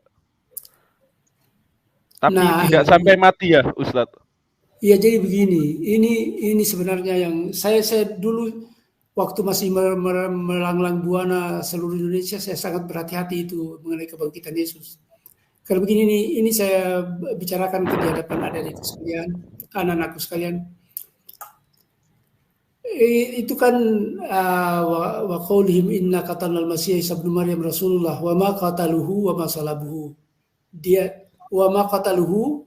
Tapi tidak sampai mati ya, Ustadz? Iya, jadi begini. Ini sebenarnya yang saya dulu waktu masih melanglang buana seluruh Indonesia, saya sangat berhati-hati itu mengenai kebangkitan Yesus. Karena begini, ini saya bicarakan di hadapan adik-adik sekalian, anak-anakku sekalian. Itu kan wa qaulihim inna qatalnal masih Isa ibnu Maryam Rasulullah wa ma qataluhu wa ma salabuhu. Dia wa ma qataluhu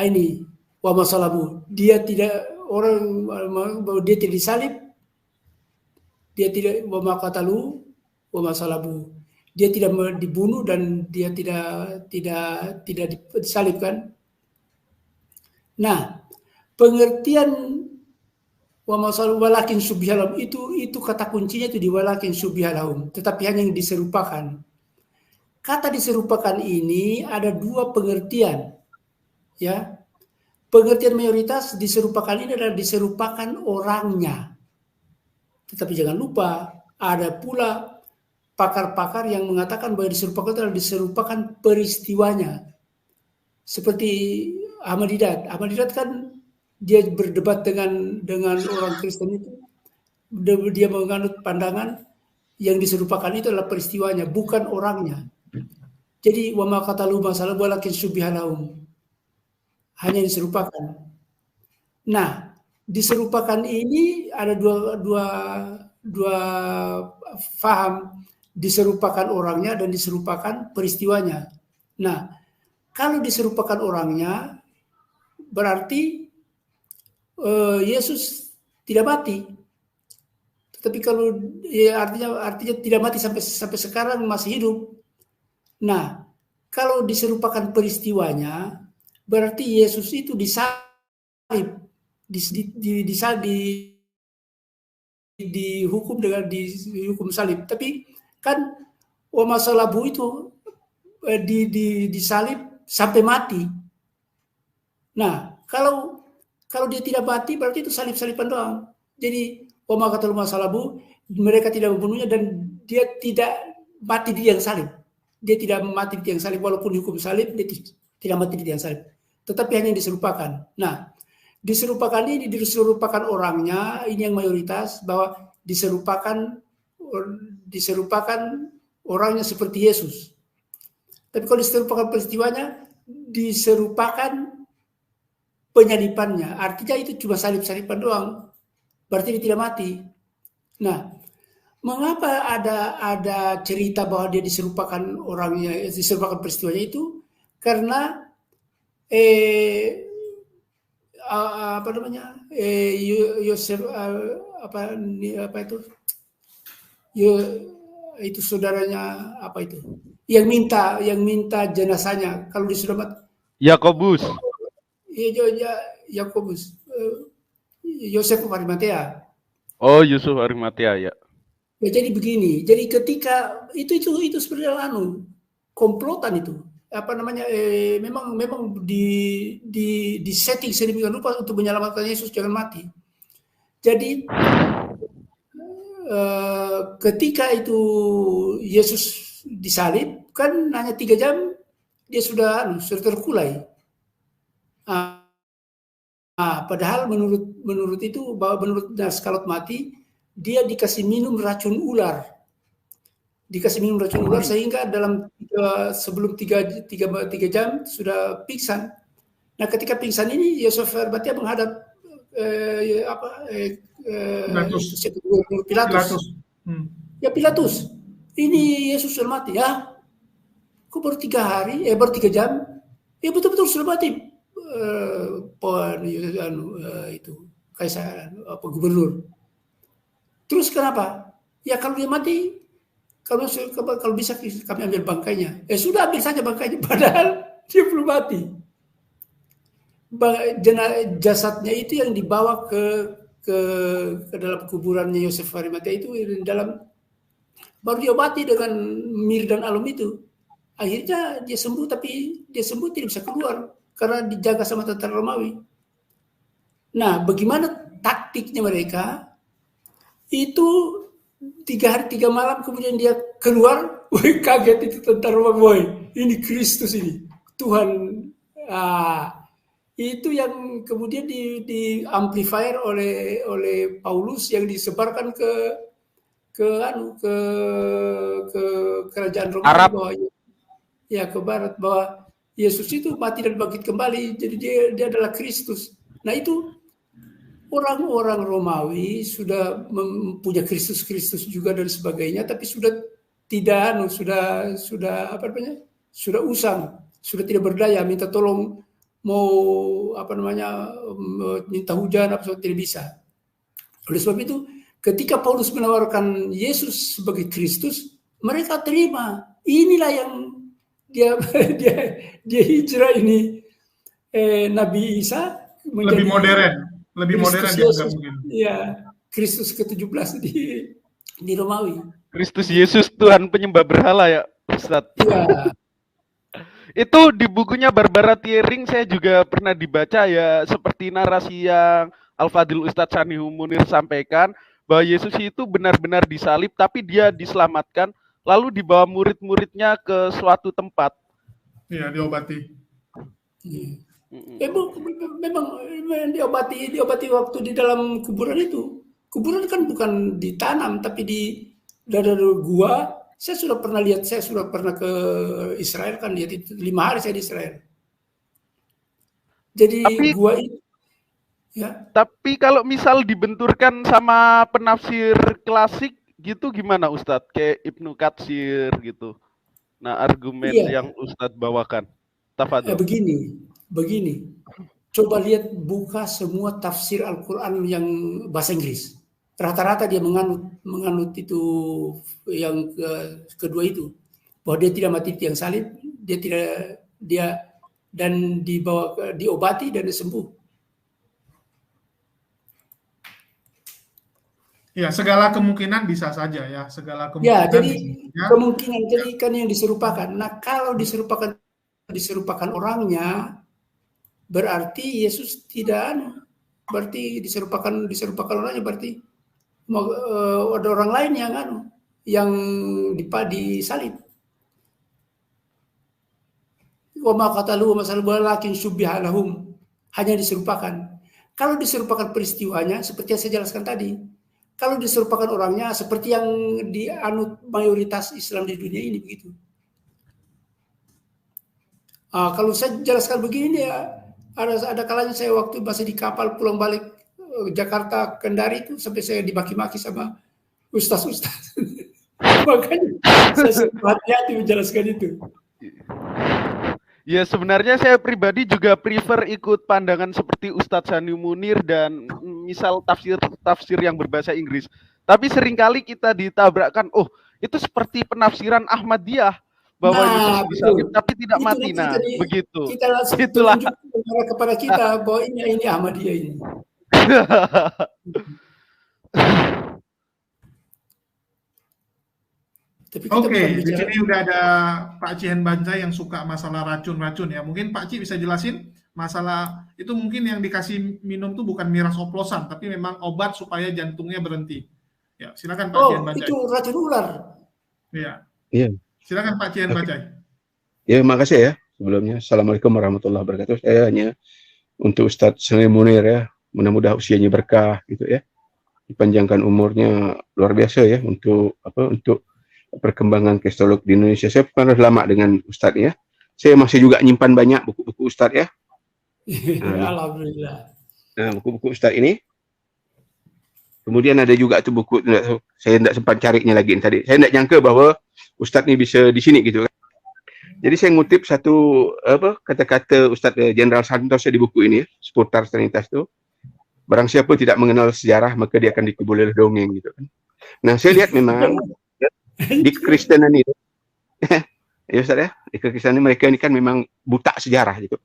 ini wa ma salabuhu. Dia tidak disalib. Dia tidak wa ma qataluhu wa ma salabuhu. Dia tidak dibunuh dan dia tidak disalibkan. Nah, pengertian wa masalah walakin subhihalahum itu kata kuncinya itu di walakin subhihalahum, tetapi hanya yang diserupakan. Kata diserupakan ini ada dua pengertian. Ya, pengertian mayoritas diserupakan ini adalah diserupakan orangnya. Tetapi jangan lupa ada pula pakar-pakar yang mengatakan bahwa diserupakan itu adalah diserupakan peristiwanya. Seperti Ahmad Didat. Ahmad Didat kan dia berdebat dengan orang Kristen itu. Dia menganut pandangan yang diserupakan itu adalah peristiwanya, bukan orangnya. Jadi wa ma qatalu masalah walakin syubbihalahum. Hanya diserupakan. Nah, diserupakan ini ada dua faham, diserupakan orangnya dan diserupakan peristiwanya. Nah, kalau diserupakan orangnya berarti Yesus tidak mati. Tetapi kalau ya artinya tidak mati sampai sekarang masih hidup. Nah, kalau diserupakan peristiwanya berarti Yesus itu disalib, dihukum dengan dihukum salib. Tapi kan masalabu itu disalib sampai mati. Nah, kalau dia tidak mati berarti itu salib-saliban doang. Jadi kata masalabu, mereka tidak membunuhnya dan dia tidak mati di tiang salib. Dia tidak mati di tiang salib walaupun dihukum salib, dia tidak mati di tiang salib. Tetapi hanya diserupakan. Nah, diserupakan ini diserupakan orangnya, ini yang mayoritas, bahwa diserupakan orangnya seperti Yesus. Tapi kalau diserupakan peristiwanya, diserupakan penyalipannya. Artinya itu cuma salib-saliban doang. Berarti dia tidak mati. Nah, mengapa ada cerita bahwa dia diserupakan orangnya, diserupakan peristiwanya itu? Karena Yosef itu saudaranya apa itu? Yang minta jenazahnya kalau diselamat. Yakobus. Yakobus. Yosef Arimatea. Oh, Yusuf Arimatea ya. Ya, jadi begini. Jadi ketika itu sebenarnya komplotan itu. Memang di setting sedemikian rupa untuk menyelamatkan Yesus jangan mati. Jadi ketika itu Yesus disalib kan hanya 3 jam dia sudah terkulai. Padahal menurut itu bahwa menurut Naskalot mati dia dikasih minum racun ular. Sehingga dalam sebelum 3 jam sudah pingsan. Nah, ketika pingsan ini Yosef Arimatea menghadap Pilatus. Ya Pilatus, ini Yesus sudah mati ya. Kok baru 3 jam? Ya betul-betul sudah mati. Itu kaisar gubernur. Terus kenapa? Ya kalau dia mati, kalau bisa kami ambil bangkainya. Sudah ambil saja bangkainya, padahal dia belum mati. Jasadnya itu yang dibawa ke dalam kuburannya Yosef Arimatea itu baru dia mati dengan mir dan alum itu. Akhirnya dia sembuh, tapi dia sembuh tidak bisa keluar karena dijaga sama tentara Romawi. Nah, bagaimana taktiknya mereka? Itu 3 hari 3 malam kemudian dia keluar, kaget itu tentara Romawi, ini Kristus ini, Tuhan. Itu yang kemudian di amplifier oleh Paulus yang disebarkan ke kerajaan Romawi Arab. bahwa ke barat bahwa Yesus itu mati dan bangkit kembali, jadi dia adalah Kristus. Nah, itu orang-orang Romawi sudah mempunyai Kristus juga dan sebagainya, tapi sudah tidak sudah usang, sudah tidak berdaya, minta tolong mau minta hujan tidak bisa. Oleh sebab itu ketika Paulus menawarkan Yesus sebagai Kristus, mereka terima. Inilah yang dia hijrah ini Nabi Isa lebih modern Yesus, ya, Kristus ke-17 di Romawi. Kristus Yesus Tuhan penyembah berhala ya, Ustaz. Ya. Itu di bukunya Barbara Thiering saya juga pernah dibaca ya, seperti narasi yang Al-Fadil Ustadz Sanihu Munir sampaikan, bahwa Yesus itu benar-benar disalib tapi dia diselamatkan, lalu dibawa murid-muridnya ke suatu tempat. Iya, diobati. Memang diobati waktu di dalam kuburan itu. Kuburan kan bukan ditanam, tapi di dalam gua. Saya sudah pernah ke Israel kan, lihat itu 5 hari saya di Israel. Jadi gua itu, ya. Tapi kalau misal dibenturkan sama penafsir klasik gitu gimana Ustadz? Kayak Ibnu Katsir gitu. Nah, argumen yang Ustadz bawakan. Tafadhol. Begini. Coba lihat, buka semua tafsir Al-Quran yang bahasa Inggris. Rata-rata dia menganut itu yang kedua itu, bahwa dia tidak mati tiang salib, dan diobati dan sembuh. Ya, segala kemungkinan bisa saja ya, segala kemungkinan. Ya, jadi kemungkinan jadi kan yang diserupakan. Nah, kalau diserupakan orangnya, berarti Yesus tidak, berarti diserupakan orangnya, berarti ada orang lain yang disalib. Wa ma qatalu wa masallu walakin syubbiha lahum, hanya diserupakan. Kalau diserupakan peristiwanya seperti yang saya jelaskan tadi, kalau diserupakan orangnya seperti yang dianut mayoritas Islam di dunia ini begitu. Kalau saya jelaskan begini ya, ada kalanya saya waktu masih di kapal pulang balik Jakarta Kendari itu sampai saya dibaki-maki sama ustaz-ustaz. Makanya saya hati-hati menjelaskan itu. Ya, sebenarnya saya pribadi juga prefer ikut pandangan seperti Ustadz Sanihu Munir dan misal tafsir yang berbahasa Inggris. Tapi seringkali kita ditabrakkan, itu seperti penafsiran Ahmadiyah bahwa Yesus disalib tapi tidak mati. Nah, begitu. Kita langsung tunjuk kepada kita bahwa ini Ahmadiyah ini. Oke, di sini udah ada Pak Cihen Banjai yang suka masalah racun-racun ya. Mungkin Pak Ci bisa jelasin masalah itu, mungkin yang dikasih minum tuh bukan miras oplosan, tapi memang obat supaya jantungnya berhenti. Ya, silakan Pak Cihen Banjai. Itu racun ular. Iya. Silakan Pak Cihen Banjai. Ya, makasih ya sebelumnya. Assalamualaikum warahmatullahi wabarakatuh. Saya hanya untuk Ustadz Sanihu Munir ya, mudah-mudahan usianya berkah gitu ya, dipanjangkan umurnya luar biasa ya untuk perkembangan kristolog di Indonesia. Saya pernah lama dengan Ustadz ya, saya masih juga nyimpan banyak buku-buku Ustadz ya. Alhamdulillah. Nah, buku-buku Ustadz ini, kemudian ada juga tuh buku, saya tidak sempat carinya lagi tadi. Saya tidak nyangka bahwa Ustadz ini bisa di sini gitu kan. Jadi saya ngutip satu kata-kata Ustadz Jenderal Santoso di buku ini seputar Trinitas itu. Barang siapa tidak mengenal sejarah maka dia akan dikubur oleh dongeng gitu kan. Nah, saya lihat memang di Kekristenan itu ya Ustaz ya, di Kekristenan mereka ini kan memang buta sejarah gitu.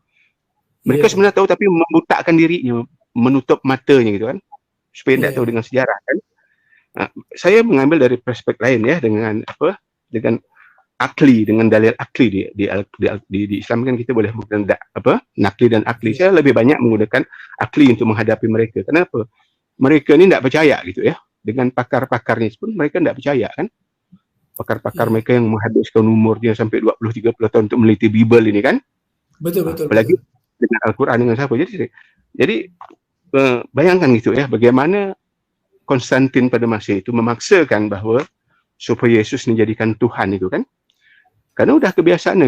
Mereka sebenarnya tahu tapi membutakan dirinya, menutup matanya gitu kan, supaya tidak tahu dengan sejarah kan. Nah, saya mengambil dari perspektif lain ya, dengan akli, dengan dalil akli di Islam kan kita boleh menggunakan nakli dan akli. Saya lebih banyak menggunakan akli untuk menghadapi mereka. Kenapa? Mereka ini tidak percaya gitu ya. Dengan pakar-pakarnya pun mereka tidak percaya kan. Pakar-pakar mereka yang menghabiskan umurnya sampai 20-30 tahun untuk meneliti Bible ini kan. Betul. Apalagi dengan Al-Quran dengan siapa. Jadi bayangkan gitu ya, bagaimana Konstantin pada masa itu memaksakan bahwa supaya Yesus dijadikan Tuhan itu kan. Karena udah kebiasaan.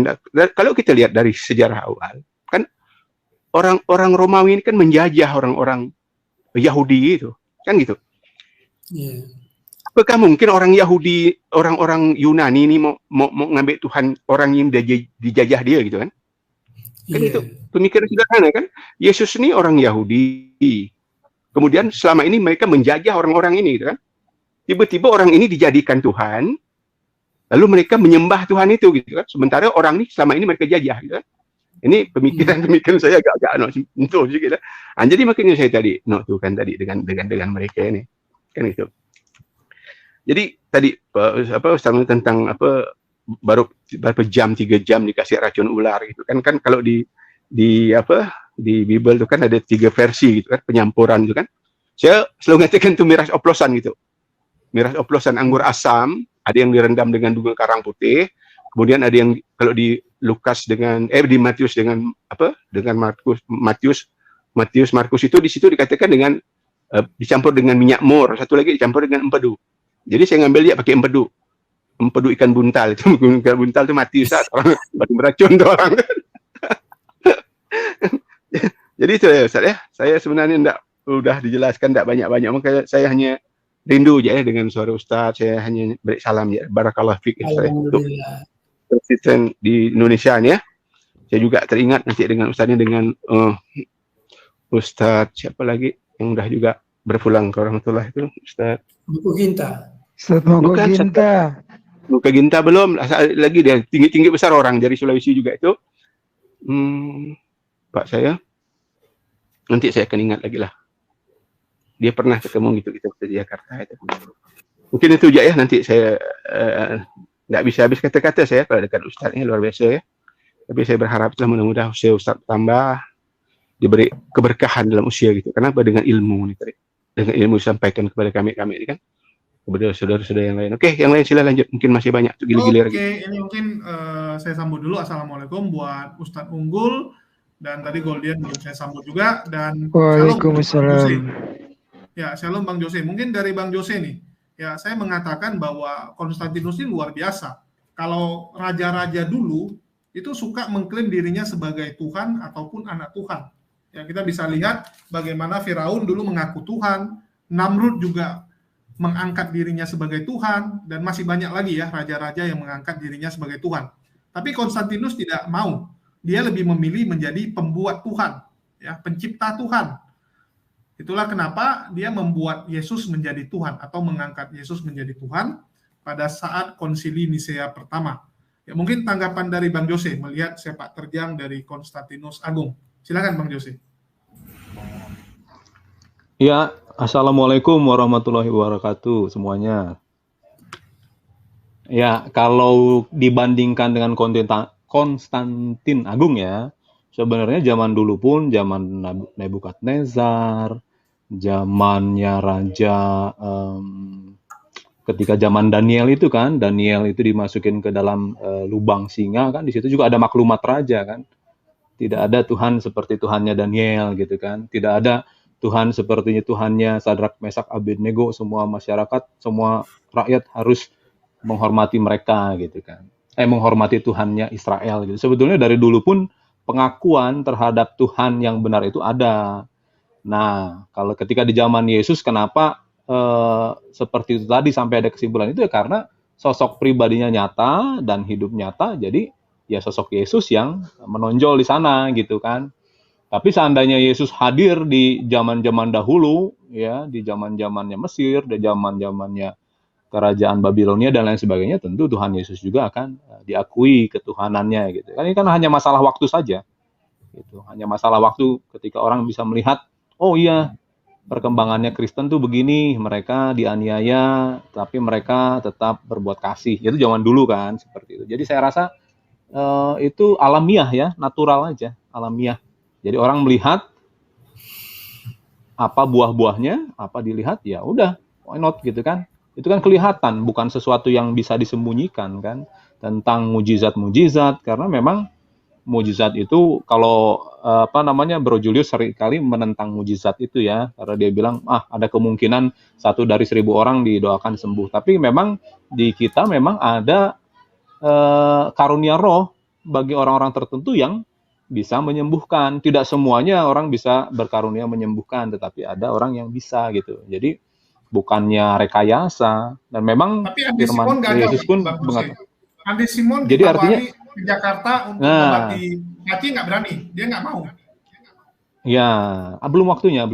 Kalau kita lihat dari sejarah awal, kan orang-orang Romawi ini kan menjajah orang-orang Yahudi itu, kan gitu. Apakah mungkin orang Yahudi, orang-orang Yunani ini mau ngambil Tuhan orang yang dijajah dia gitu kan? Kan itu pemikiran sederhana kan? Yesus ini orang Yahudi. Kemudian selama ini mereka menjajah orang-orang ini gitu kan? Tiba-tiba orang ini dijadikan Tuhan. Lalu mereka menyembah Tuhan itu gitu kan. Sementara orang ini selama ini mereka jajah gitu kan. Ini pemikiran saya agak untuk juga lah. Jadi makanya saya tadi noktukan tadi dengan mereka ini. Kan itu. Jadi tadi Ustaz tentang baru berapa jam, 3 jam dikasih racun ular gitu kan. Kan kalau di Bible itu kan ada 3 versi gitu kan, penyampuran gitu kan. Saya selalu mengatakan itu miras oplosan gitu. Miras oplosan anggur asam, ada yang direndam dengan bunga karang putih, kemudian ada yang kalau di Lukas dengan di Matius dengan Markus itu di situ dikatakan dengan dicampur dengan minyak mur, satu lagi dicampur dengan empedu. Jadi saya ngambil dia pakai empedu ikan buntal itu. Ikan buntal itu mati saat orang baru beracun tuh orang. Jadi itu ya Ustaz ya. Saya sebenarnya udah dijelaskan tidak banyak-banyak, makanya saya hanya rindu aja ya dengan suara Ustaz. Saya hanya beri salam ya. Barakallahu fiik untuk Kristen di Indonesia ya. Saya juga teringat nanti dengan Ustaznya dengan Ustaz siapa lagi yang udah juga berpulang ke rahmatullah itu Ustaz Buku Ginta. Ustaz Mogo Ginta. Buka Ginta belum lagi, dia tinggi besar orang dari Sulawesi juga itu. Pak saya nanti saya akan ingat lagi lah. Dia pernah ketemu gitu di Jakarta itu. Mungkin itu aja ya, nanti saya nggak bisa habis kata-kata saya kalau dekat Ustaznya luar biasa ya. Tapi saya berharap mudah-mudahan usia Ustaz tambah, diberi keberkahan dalam usia gitu. Kenapa? Dengan ilmu nih tadi. Dengan ilmu disampaikan kepada kami ini kan. Kepada saudara-saudara yang lain. Oke, yang lain sila lanjut. Mungkin masih banyak tuh gili-gilir. Oke, ini mungkin saya sambut dulu. Assalamualaikum buat Ustadz Unggul, dan tadi Goldian belum saya sambut juga, dan Waalaikumsalam. Ya, shalom Bang Jose. Mungkin dari Bang Jose nih. Ya, saya mengatakan bahwa Konstantinus ini luar biasa. Kalau raja-raja dulu itu suka mengklaim dirinya sebagai Tuhan ataupun anak Tuhan. Ya, kita bisa lihat bagaimana Firaun dulu mengaku Tuhan, Namrud juga mengangkat dirinya sebagai Tuhan, dan masih banyak lagi ya raja-raja yang mengangkat dirinya sebagai Tuhan. Tapi Konstantinus tidak mau. Dia lebih memilih menjadi pembuat Tuhan, ya, pencipta Tuhan. Itulah kenapa dia membuat Yesus menjadi Tuhan atau mengangkat Yesus menjadi Tuhan pada saat Konsili Nisea pertama. Ya, mungkin tanggapan dari Bang Jose melihat sepak terjang dari Konstantinus Agung. Silakan Bang Jose. Ya, Assalamualaikum warahmatullahi wabarakatuh semuanya. Ya, kalau dibandingkan dengan Konstantin Agung ya, sebenarnya zaman dulu pun, zaman Nebukadnezar, zamannya Raja, ketika zaman Daniel itu kan, Daniel itu dimasukin ke dalam lubang singa kan, di situ juga ada maklumat raja kan. Tidak ada Tuhan seperti Tuhannya Daniel gitu kan. Tidak ada Tuhan sepertinya Tuhannya Sadrak, Mesak, Abednego. Semua masyarakat, semua rakyat harus menghormati mereka gitu kan. Menghormati Tuhannya Israel gitu. Sebetulnya dari dulu pun pengakuan terhadap Tuhan yang benar itu ada. Nah, kalau ketika di zaman Yesus kenapa seperti itu tadi sampai ada kesimpulan itu ya karena sosok pribadinya nyata dan hidup nyata, jadi ya sosok Yesus yang menonjol di sana gitu kan. Tapi seandainya Yesus hadir di zaman-zaman dahulu, ya di zaman-zamannya Mesir, di zaman-zamannya kerajaan Babilonia dan lain sebagainya, tentu Tuhan Yesus juga akan diakui ketuhanannya gitu. Kan ini kan hanya masalah waktu saja. Gitu. Hanya masalah waktu ketika orang bisa melihat, oh iya, perkembangannya Kristen tuh begini, mereka dianiaya, tapi mereka tetap berbuat kasih. Itu zaman dulu kan seperti itu. Jadi saya rasa itu alamiah ya, natural aja, alamiah. Jadi orang melihat apa buah-buahnya, apa dilihat ya udah, why not gitu kan? Itu kan kelihatan, bukan sesuatu yang bisa disembunyikan kan, tentang mujizat-mujizat, karena memang mujizat itu kalau Bro Julius seringkali menentang mujizat itu ya, karena dia bilang ada kemungkinan 1 dari 1000 orang didoakan sembuh. Tapi memang di kita memang ada karunia roh bagi orang-orang tertentu yang bisa menyembuhkan. Tidak semuanya orang bisa berkarunia menyembuhkan, tetapi ada orang yang bisa gitu. Jadi bukannya rekayasa, dan memang firman Yesus pun mengatakan. Andi Simon jadi artinya ke Jakarta untuk mengobati hati nggak berani, dia nggak mau. Ya, belum waktunya.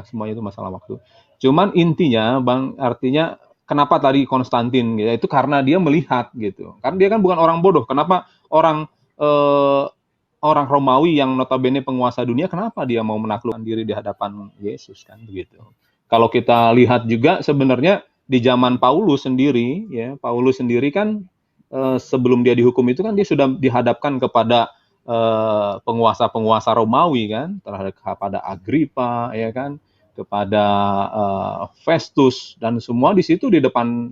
Semuanya itu masalah waktu. Cuman intinya, Bang, artinya kenapa tadi Konstantin? Ya, itu karena dia melihat gitu. Karena dia kan bukan orang bodoh. Kenapa orang Romawi yang notabene penguasa dunia, kenapa dia mau menaklukkan diri di hadapan Yesus kan begitu? Kalau kita lihat juga sebenarnya di zaman Paulus sendiri, ya Paulus sendiri kan sebelum dia dihukum itu kan dia sudah dihadapkan kepada penguasa-penguasa Romawi kan, kepada Agripa ya kan, kepada Festus, dan semua di situ di depan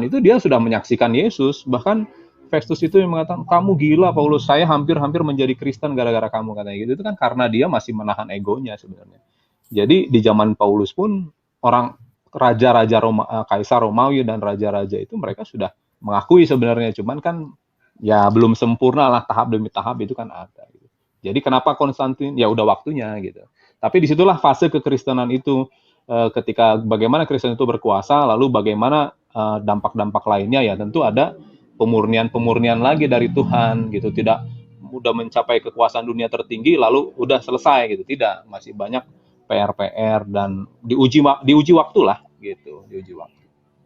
itu dia sudah menyaksikan Yesus. Bahkan Festus itu yang mengatakan, kamu gila Paulus, saya hampir menjadi Kristen gara-gara kamu, katanya gitu. Itu kan karena dia masih menahan egonya sebenarnya. Jadi di zaman Paulus pun orang raja-raja Kaisar Romawi dan raja-raja itu mereka sudah mengakui sebenarnya, cuman kan ya belum sempurna lah, tahap demi tahap itu kan ada. Gitu. Jadi kenapa Konstantin? Ya udah waktunya gitu. Tapi disitulah fase kekristenan itu, ketika bagaimana Kristen itu berkuasa, lalu bagaimana dampak-dampak lainnya, ya tentu ada pemurnian lagi dari Tuhan gitu. Tidak udah mencapai kekuasaan dunia tertinggi lalu udah selesai gitu, tidak, masih banyak PR dan diuji waktu lah gitu, diuji waktu.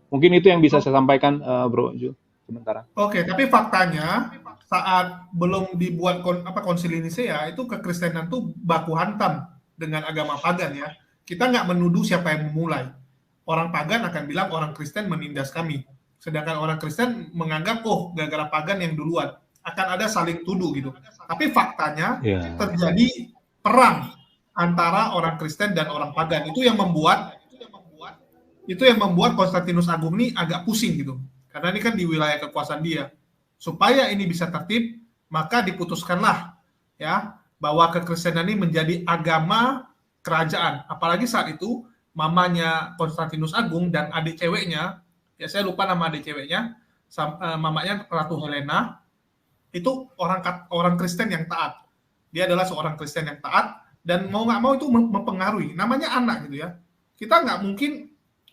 Mungkin itu yang bisa saya sampaikan, Bro Ju, sementara. Oke, tapi faktanya saat belum dibuat konsili Nisea itu kekristenan tuh baku hantam dengan agama pagan ya. Kita nggak menuduh siapa yang memulai. Orang pagan akan bilang orang Kristen menindas kami. Sedangkan orang Kristen menganggap, gara-gara pagan yang duluan. Akan ada saling tuduh gitu. Tapi faktanya terjadi perang antara orang Kristen dan orang pagan. Itu yang membuat Konstantinus Agung ini agak pusing gitu. Karena ini kan di wilayah kekuasaan dia. Supaya ini bisa tertib, maka diputuskanlah ya bahwa kekristenan ini menjadi agama kerajaan. Apalagi saat itu mamanya Konstantinus Agung dan adik ceweknya, ya saya lupa nama adik ceweknya, mamanya Ratu Helena, itu orang Kristen yang taat. Dia adalah seorang Kristen yang taat, dan mau nggak mau itu mempengaruhi. Namanya anak gitu ya. Kita nggak mungkin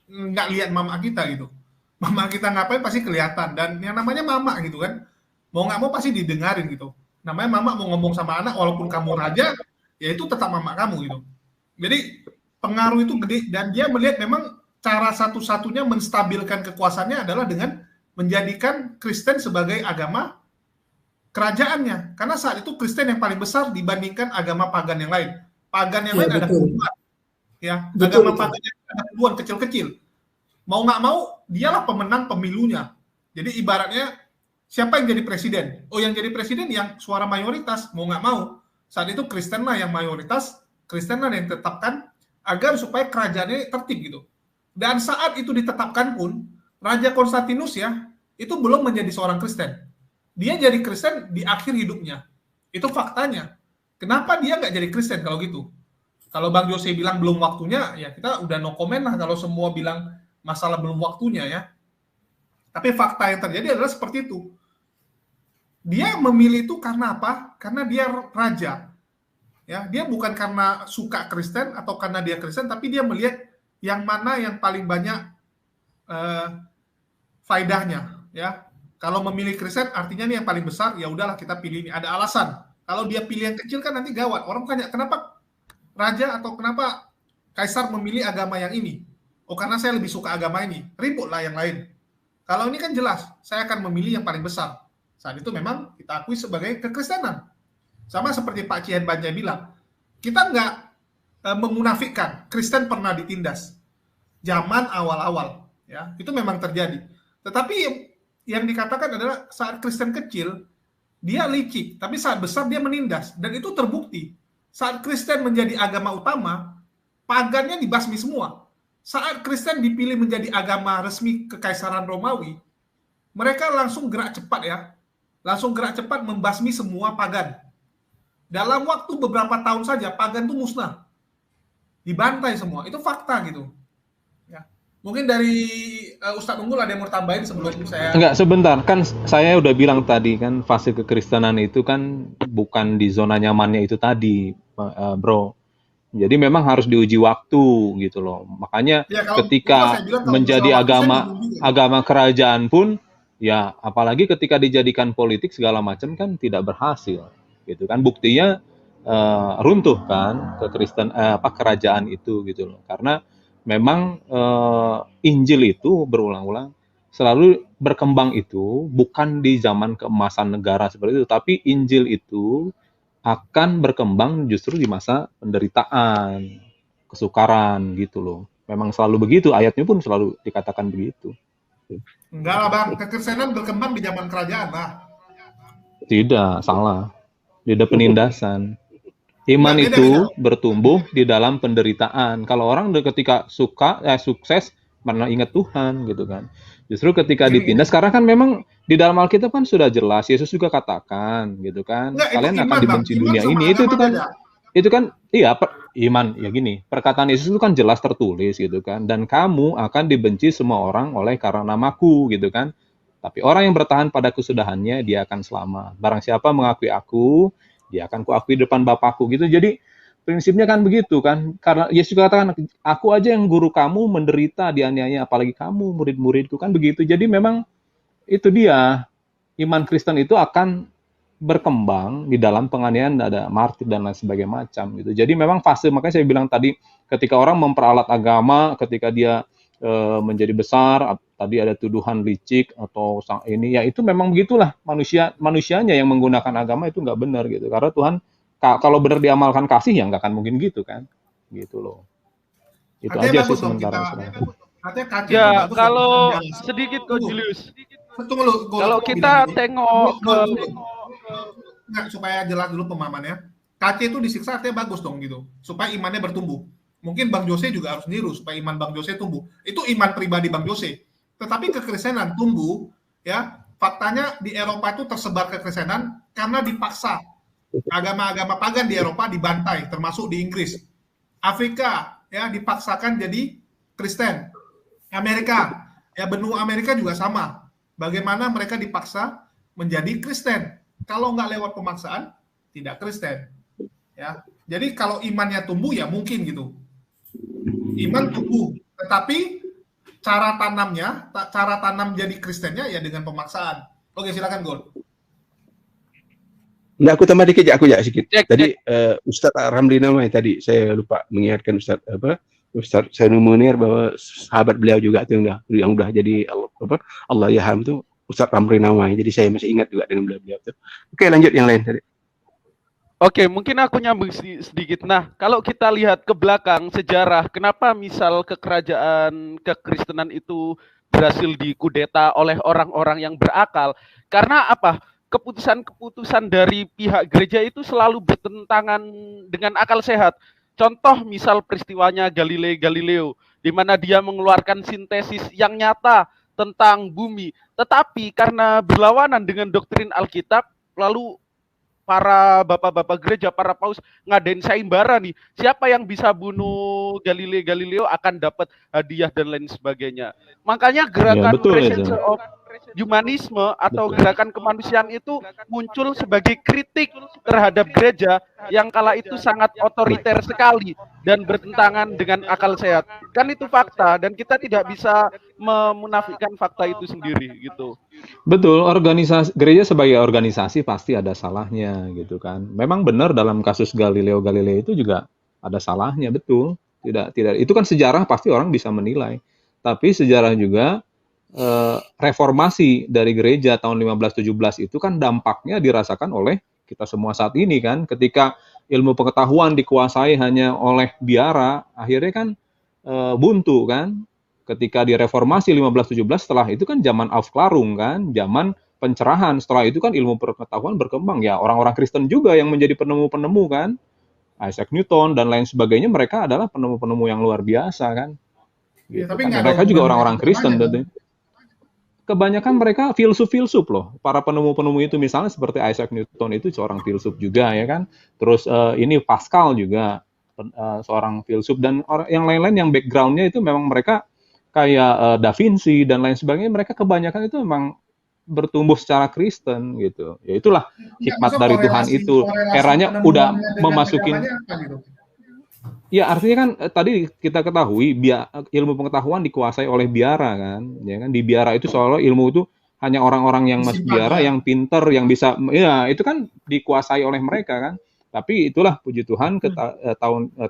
nggak lihat mama kita gitu. Mama kita ngapain pasti kelihatan. Dan yang namanya mama gitu kan, mau nggak mau pasti didengarin gitu. Namanya mama mau ngomong sama anak, walaupun kamu raja, ya itu tetap mama kamu gitu. Jadi pengaruh itu gede, dan dia melihat memang cara satu-satunya menstabilkan kekuasaannya adalah dengan menjadikan Kristen sebagai agama kerajaannya. Karena saat itu Kristen yang paling besar dibandingkan agama pagan yang lain. Pagan yang lain ada puluhan. Ya, agama pagan yang ada puluhan kecil-kecil. Mau nggak mau, dialah pemenang pemilunya. Jadi ibaratnya, siapa yang jadi presiden? Yang jadi presiden yang suara mayoritas, mau nggak mau. Saat itu Kristen lah yang mayoritas, Kristen lah yang ditetapkan, agar supaya kerajaannya tertib gitu. Dan saat itu ditetapkan pun, Raja Konstantinus ya, itu belum menjadi seorang Kristen. Dia jadi Kristen di akhir hidupnya. Itu faktanya. Kenapa dia nggak jadi Kristen kalau gitu? Kalau Bang Jose bilang belum waktunya, ya kita udah no comment lah kalau semua bilang masalah belum waktunya ya. Tapi fakta yang terjadi adalah seperti itu. Dia memilih itu karena apa? Karena dia raja. Ya, dia bukan karena suka Kristen atau karena dia Kristen, tapi dia melihat yang mana yang paling banyak faedahnya. Ya, kalau memilih Kristen artinya ini yang paling besar, ya udahlah kita pilih ini. Ada alasan. Kalau dia pilih yang kecil kan nanti gawat. Orang tanya kenapa raja atau kenapa kaisar memilih agama yang ini? Karena saya lebih suka agama ini. Ributlah yang lain. Kalau ini kan jelas, saya akan memilih yang paling besar. Saat itu memang kita akui sebagai kekristenan. Sama seperti Pak Cihan Banjai bilang, kita nggak memunafikkan Kristen pernah ditindas. Zaman awal-awal, ya itu memang terjadi. Tetapi yang dikatakan adalah saat Kristen kecil, dia licik, tapi saat besar dia menindas. Dan itu terbukti. Saat Kristen menjadi agama utama, pagannya dibasmi semua. Saat Kristen dipilih menjadi agama resmi Kekaisaran Romawi, mereka langsung gerak cepat ya. Langsung gerak cepat membasmi semua pagan. Dalam waktu beberapa tahun saja, pagan itu musnah. Dibantai semua. Itu fakta gitu. Ya. Mungkin dari Ustadz Unggul ada yang mau tambahin sebelum saya... Enggak, sebentar. Kan saya udah bilang tadi kan fase kekristenan itu kan bukan di zona nyamannya itu tadi, Bro. Jadi memang harus diuji waktu gitu loh. Makanya ya, ketika menjadi agama kerajaan pun, ya apalagi ketika dijadikan politik segala macam kan tidak berhasil. Gitu kan, buktinya runtuh kan kerajaan itu gitu loh, karena memang Injil itu berulang-ulang selalu berkembang itu bukan di zaman keemasan negara seperti itu, tapi Injil itu akan berkembang justru di masa penderitaan, kesukaran gitu loh. Memang selalu begitu, ayatnya pun selalu dikatakan begitu. Enggak lah Bang, kekristenan berkembang di zaman kerajaan lah. Tidak, salah. Tidak penindasan. Iman Beda, itu beda. bertumbuh di dalam penderitaan. Kalau orang ketika sukses, mana ingat Tuhan gitu kan. Justru ketika ditindas, sekarang kan memang di dalam Alkitab kan sudah jelas, Yesus juga katakan gitu kan, Enggak, itu kalian akan iman, Bang. dibenci Iman dunia sama ini. agama beda. Itu kan iya, iman ya gini. Perkataan Yesus itu kan jelas tertulis gitu kan, dan kamu akan dibenci semua orang oleh karena namaku gitu kan. Tapi orang yang bertahan pada kesudahannya, dia akan selamat. Barang siapa mengakui aku, dia akan kuakui depan Bapakku gitu. Jadi prinsipnya kan begitu kan. Karena Yesus katakan, aku aja yang guru kamu menderita dianiaya, apalagi kamu murid-muridku kan begitu. Jadi memang itu dia, iman Kristen itu akan berkembang di dalam penganiayaan, ada martir dan lain sebagainya macam gitu. Jadi memang fase, makanya saya bilang tadi, ketika orang memperalat agama, ketika dia menjadi besar, tadi ada tuduhan licik atau ini, ya itu memang begitulah manusianya yang menggunakan agama itu nggak benar gitu. Karena Tuhan kalau benar diamalkan kasih ya nggak akan mungkin gitu kan, gitu loh. Itu Artinya aja sih bagus dong sementara. Artinya kaca Ya, itu bagus kalau dong. sedikit kok Julius. Tunggu lu, Kalau kita tengok ke Nggak, supaya jelas dulu pemahamannya. KC itu disiksa artinya bagus dong gitu, supaya imannya bertumbuh. Mungkin Bang Jose juga harus niru supaya iman Bang Jose tumbuh. Itu iman pribadi Bang Jose. Tetapi kekristenan tumbuh, ya faktanya di Eropa itu tersebar kekristenan karena dipaksa. Agama-agama pagan di Eropa dibantai, termasuk di Inggris. Afrika ya dipaksakan jadi Kristen. Amerika, ya benua Amerika juga sama. Bagaimana mereka dipaksa menjadi Kristen. Kalau nggak lewat pemaksaan, tidak Kristen. Ya, jadi kalau imannya tumbuh ya mungkin gitu. Iman tumbuh, tetapi cara tanam jadi Kristennya ya dengan pemaksaan. Oke, silakan Gol. Nah, aku tambah dikit ya, sedikit. Tadi Ustadz Ramli Namai tadi saya lupa mengingatkan Ustadz Sanu Munir bahwa sahabat beliau juga tuh yang udah jadi Allah Yaham tuh Ustadz Ramli Namai. Jadi saya masih ingat juga dengan beliau tuh. Oke, lanjut yang lain tadi. Oke, mungkin aku nyambung sedikit. Nah, kalau kita lihat ke belakang sejarah, kenapa misal kekerajaan kekristenan itu berhasil dikudeta oleh orang-orang yang berakal? Karena apa? Keputusan-keputusan dari pihak gereja itu selalu bertentangan dengan akal sehat. Contoh misal peristiwanya Galileo, di mana dia mengeluarkan sintesis yang nyata tentang bumi. Tetapi karena berlawanan dengan doktrin Alkitab, lalu para bapak-bapak gereja, para paus ngadain sayembara nih. Siapa yang bisa bunuh Galileo akan dapat hadiah dan lain sebagainya. Makanya gerakan Presence of Humanisme atau gerakan kemanusiaan itu muncul sebagai kritik terhadap gereja yang kala itu sangat otoriter sekali dan bertentangan dengan akal sehat. Kan itu fakta dan kita tidak bisa memunafikan fakta itu sendiri gitu. Betul, organisasi gereja sebagai organisasi pasti ada salahnya gitu kan. Memang benar dalam kasus Galileo itu juga ada salahnya, betul. Tidak itu kan sejarah pasti orang bisa menilai. Tapi sejarah juga reformasi dari gereja tahun 1517 itu kan dampaknya dirasakan oleh kita semua saat ini kan. Ketika ilmu pengetahuan dikuasai hanya oleh biara, akhirnya kan buntu kan. Ketika direformasi 1517, setelah itu kan zaman Aufklärung kan, zaman pencerahan. Setelah itu kan ilmu pengetahuan berkembang ya, orang-orang Kristen juga yang menjadi penemu-penemu kan, Isaac Newton dan lain sebagainya, mereka adalah penemu-penemu yang luar biasa kan. Gitu. Ya, tapi kan. Mereka juga orang-orang Kristen tentu. Kebanyakan mereka filsuf loh, para penemu-penemu itu misalnya seperti Isaac Newton itu seorang filsuf juga ya kan. Terus ini Pascal juga seorang filsuf dan yang lain-lain yang backgroundnya itu memang mereka kayak Da Vinci dan lain sebagainya, mereka kebanyakan itu memang bertumbuh secara Kristen gitu. Ya itulah hikmat dari Tuhan itu. Eranya udah memasukin. Ya artinya kan tadi kita ketahui ilmu pengetahuan dikuasai oleh biara kan. Ya kan di biara itu seolah ilmu itu hanya orang-orang yang masuk biara, yang pinter, yang bisa ya itu kan dikuasai oleh mereka kan. Tapi itulah puji Tuhan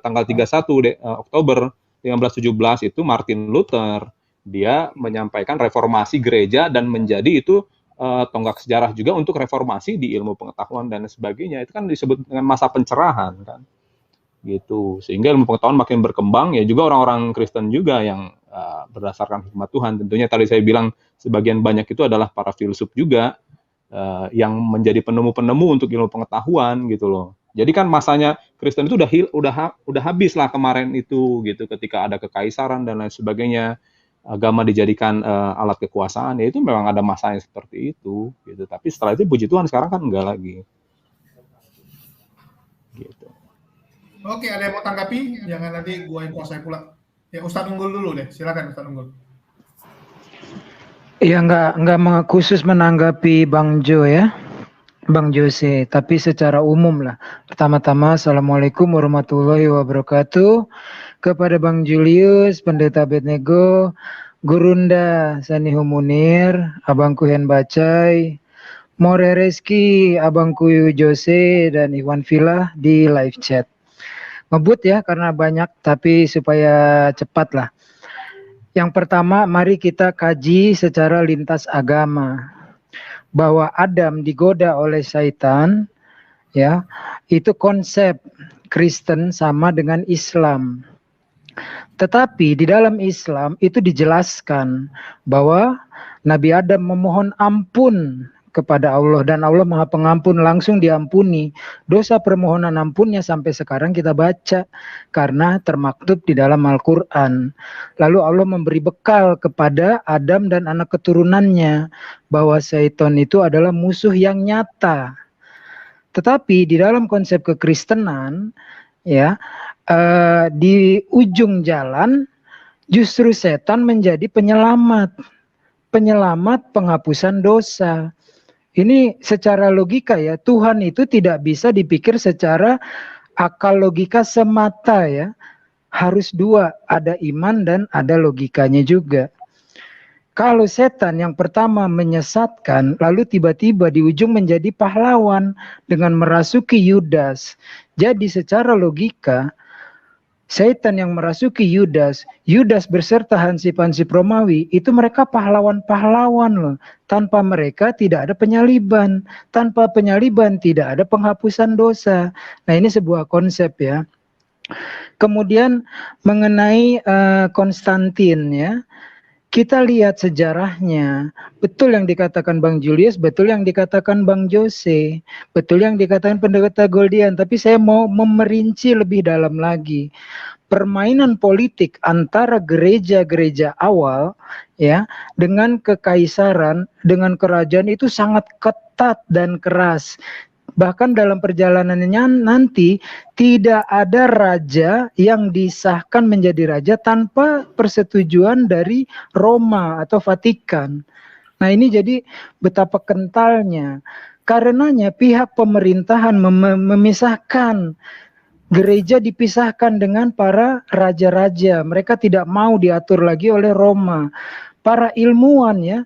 tanggal 31 Oktober 1517 itu Martin Luther dia menyampaikan reformasi gereja dan menjadi itu tonggak sejarah juga untuk reformasi di ilmu pengetahuan dan sebagainya. Itu kan disebut dengan masa pencerahan kan gitu, sehingga ilmu pengetahuan makin berkembang ya, juga orang-orang Kristen juga yang berdasarkan hikmat Tuhan. Tentunya tadi saya bilang sebagian banyak itu adalah para filsuf juga yang menjadi penemu-penemu untuk ilmu pengetahuan gitu loh. Jadi kan masanya Kristen itu udah habis lah kemarin itu gitu, ketika ada kekaisaran dan lain sebagainya, agama dijadikan alat kekuasaan, ya itu memang ada masanya seperti itu gitu. Tapi setelah itu puji Tuhan sekarang kan enggak lagi. Gitu. Oke, ada yang mau tanggapi? Jangan nanti gua yang kuasai pula. Ya Ustadz Unggul dulu deh, silakan Ustadz Unggul. Ya nggak khusus menanggapi Bang Jo ya, Bang Jose, tapi secara umum lah. Pertama-tama, Assalamualaikum warahmatullahi wabarakatuh. Kepada Bang Julius, Pendeta Abednego, Gurunda Sanihu Munir, Abangku Hen Bacai, More Reski, Abangku Jose, dan Iwan Villa di live chat. Ngebut ya karena banyak, tapi supaya cepat lah. Yang pertama, mari kita kaji secara lintas agama. Bahwa Adam digoda oleh Satan, ya, itu konsep Kristen sama dengan Islam. Tetapi di dalam Islam itu dijelaskan bahwa Nabi Adam memohon ampun kepada Allah dan Allah Maha Pengampun, langsung diampuni. Dosa permohonan ampunnya sampai sekarang kita baca karena termaktub di dalam Al-Qur'an. Lalu Allah memberi bekal kepada Adam dan anak keturunannya bahwa Syaitan itu adalah musuh yang nyata. Tetapi di dalam konsep kekristenan ya, di ujung jalan justru setan menjadi penyelamat penghapusan dosa. Ini secara logika ya, Tuhan itu tidak bisa dipikir secara akal logika semata ya. Harus dua, ada iman dan ada logikanya juga. Kalau setan yang pertama menyesatkan, lalu tiba-tiba di ujung menjadi pahlawan dengan merasuki Yudas. Jadi secara logika, setan yang merasuki Yudas beserta hansip-hansip Romawi, itu mereka pahlawan-pahlawan loh. Tanpa mereka tidak ada penyaliban. Tanpa penyaliban tidak ada penghapusan dosa. Nah ini sebuah konsep ya. Kemudian mengenai Konstantin ya. Kita lihat sejarahnya, betul yang dikatakan Bang Julius, betul yang dikatakan Bang Jose, betul yang dikatakan Pendeta Goldian, tapi saya mau memerinci lebih dalam lagi. Permainan politik antara gereja-gereja awal ya dengan kekaisaran, dengan kerajaan itu sangat ketat dan keras. Bahkan dalam perjalanannya nanti tidak ada raja yang disahkan menjadi raja tanpa persetujuan dari Roma atau Vatikan. Nah ini jadi betapa kentalnya. Karenanya pihak pemerintahan memisahkan. Gereja dipisahkan dengan para raja-raja. Mereka tidak mau diatur lagi oleh Roma. Para ilmuwan ya.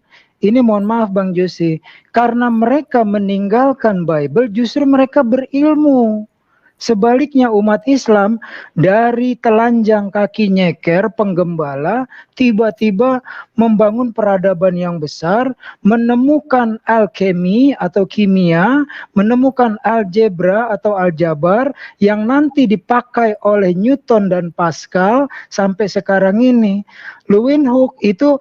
Ini mohon maaf Bang Jose, karena mereka meninggalkan Bible, justru mereka berilmu. Sebaliknya umat Islam dari telanjang kaki nyeker penggembala tiba-tiba membangun peradaban yang besar, menemukan alkemi atau kimia, menemukan algebra atau aljabar yang nanti dipakai oleh Newton dan Pascal sampai sekarang ini. Leeuwenhoek itu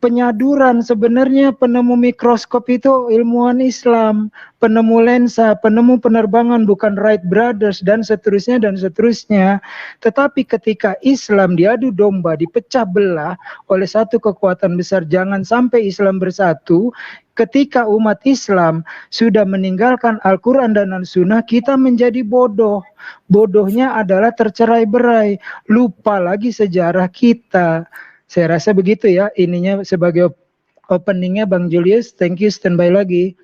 penyaduran, sebenarnya penemu mikroskop itu ilmuwan Islam, penemu lensa, penemu penerbangan bukan Wright Brothers dan seterusnya dan seterusnya. Tetapi ketika Islam diadu domba, dipecah belah oleh satu kekuatan besar, jangan sampai Islam bersatu. Ketika umat Islam sudah meninggalkan Al-Quran dan Al-Sunnah, kita menjadi bodoh. Bodohnya adalah tercerai-berai, lupa lagi sejarah kita. Saya rasa begitu ya, ininya sebagai openingnya Bang Julius. Thank you, standby lagi.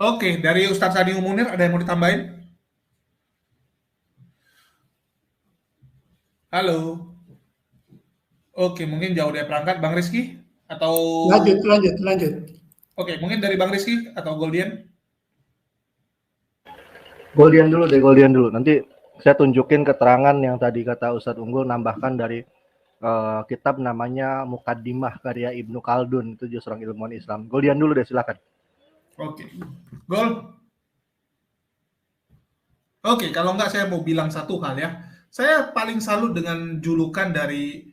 Oke, dari Ustadz Sani Munir ada yang mau ditambahin? Halo. Oke, mungkin jauh dari perangkat. Bang Rizky? Atau... Lanjut. Oke, mungkin dari Bang Rizky atau Goldian? Goldian dulu. Nanti saya tunjukin keterangan yang tadi kata Ustadz Unggul, nambahkan dari kitab namanya Muqaddimah karya Ibnu Khaldun, itu juga seorang ilmuwan Islam. Goldian dulu deh, silakan. Oke. Gol. Oke, kalau enggak saya mau bilang satu hal ya. Saya paling salut dengan julukan dari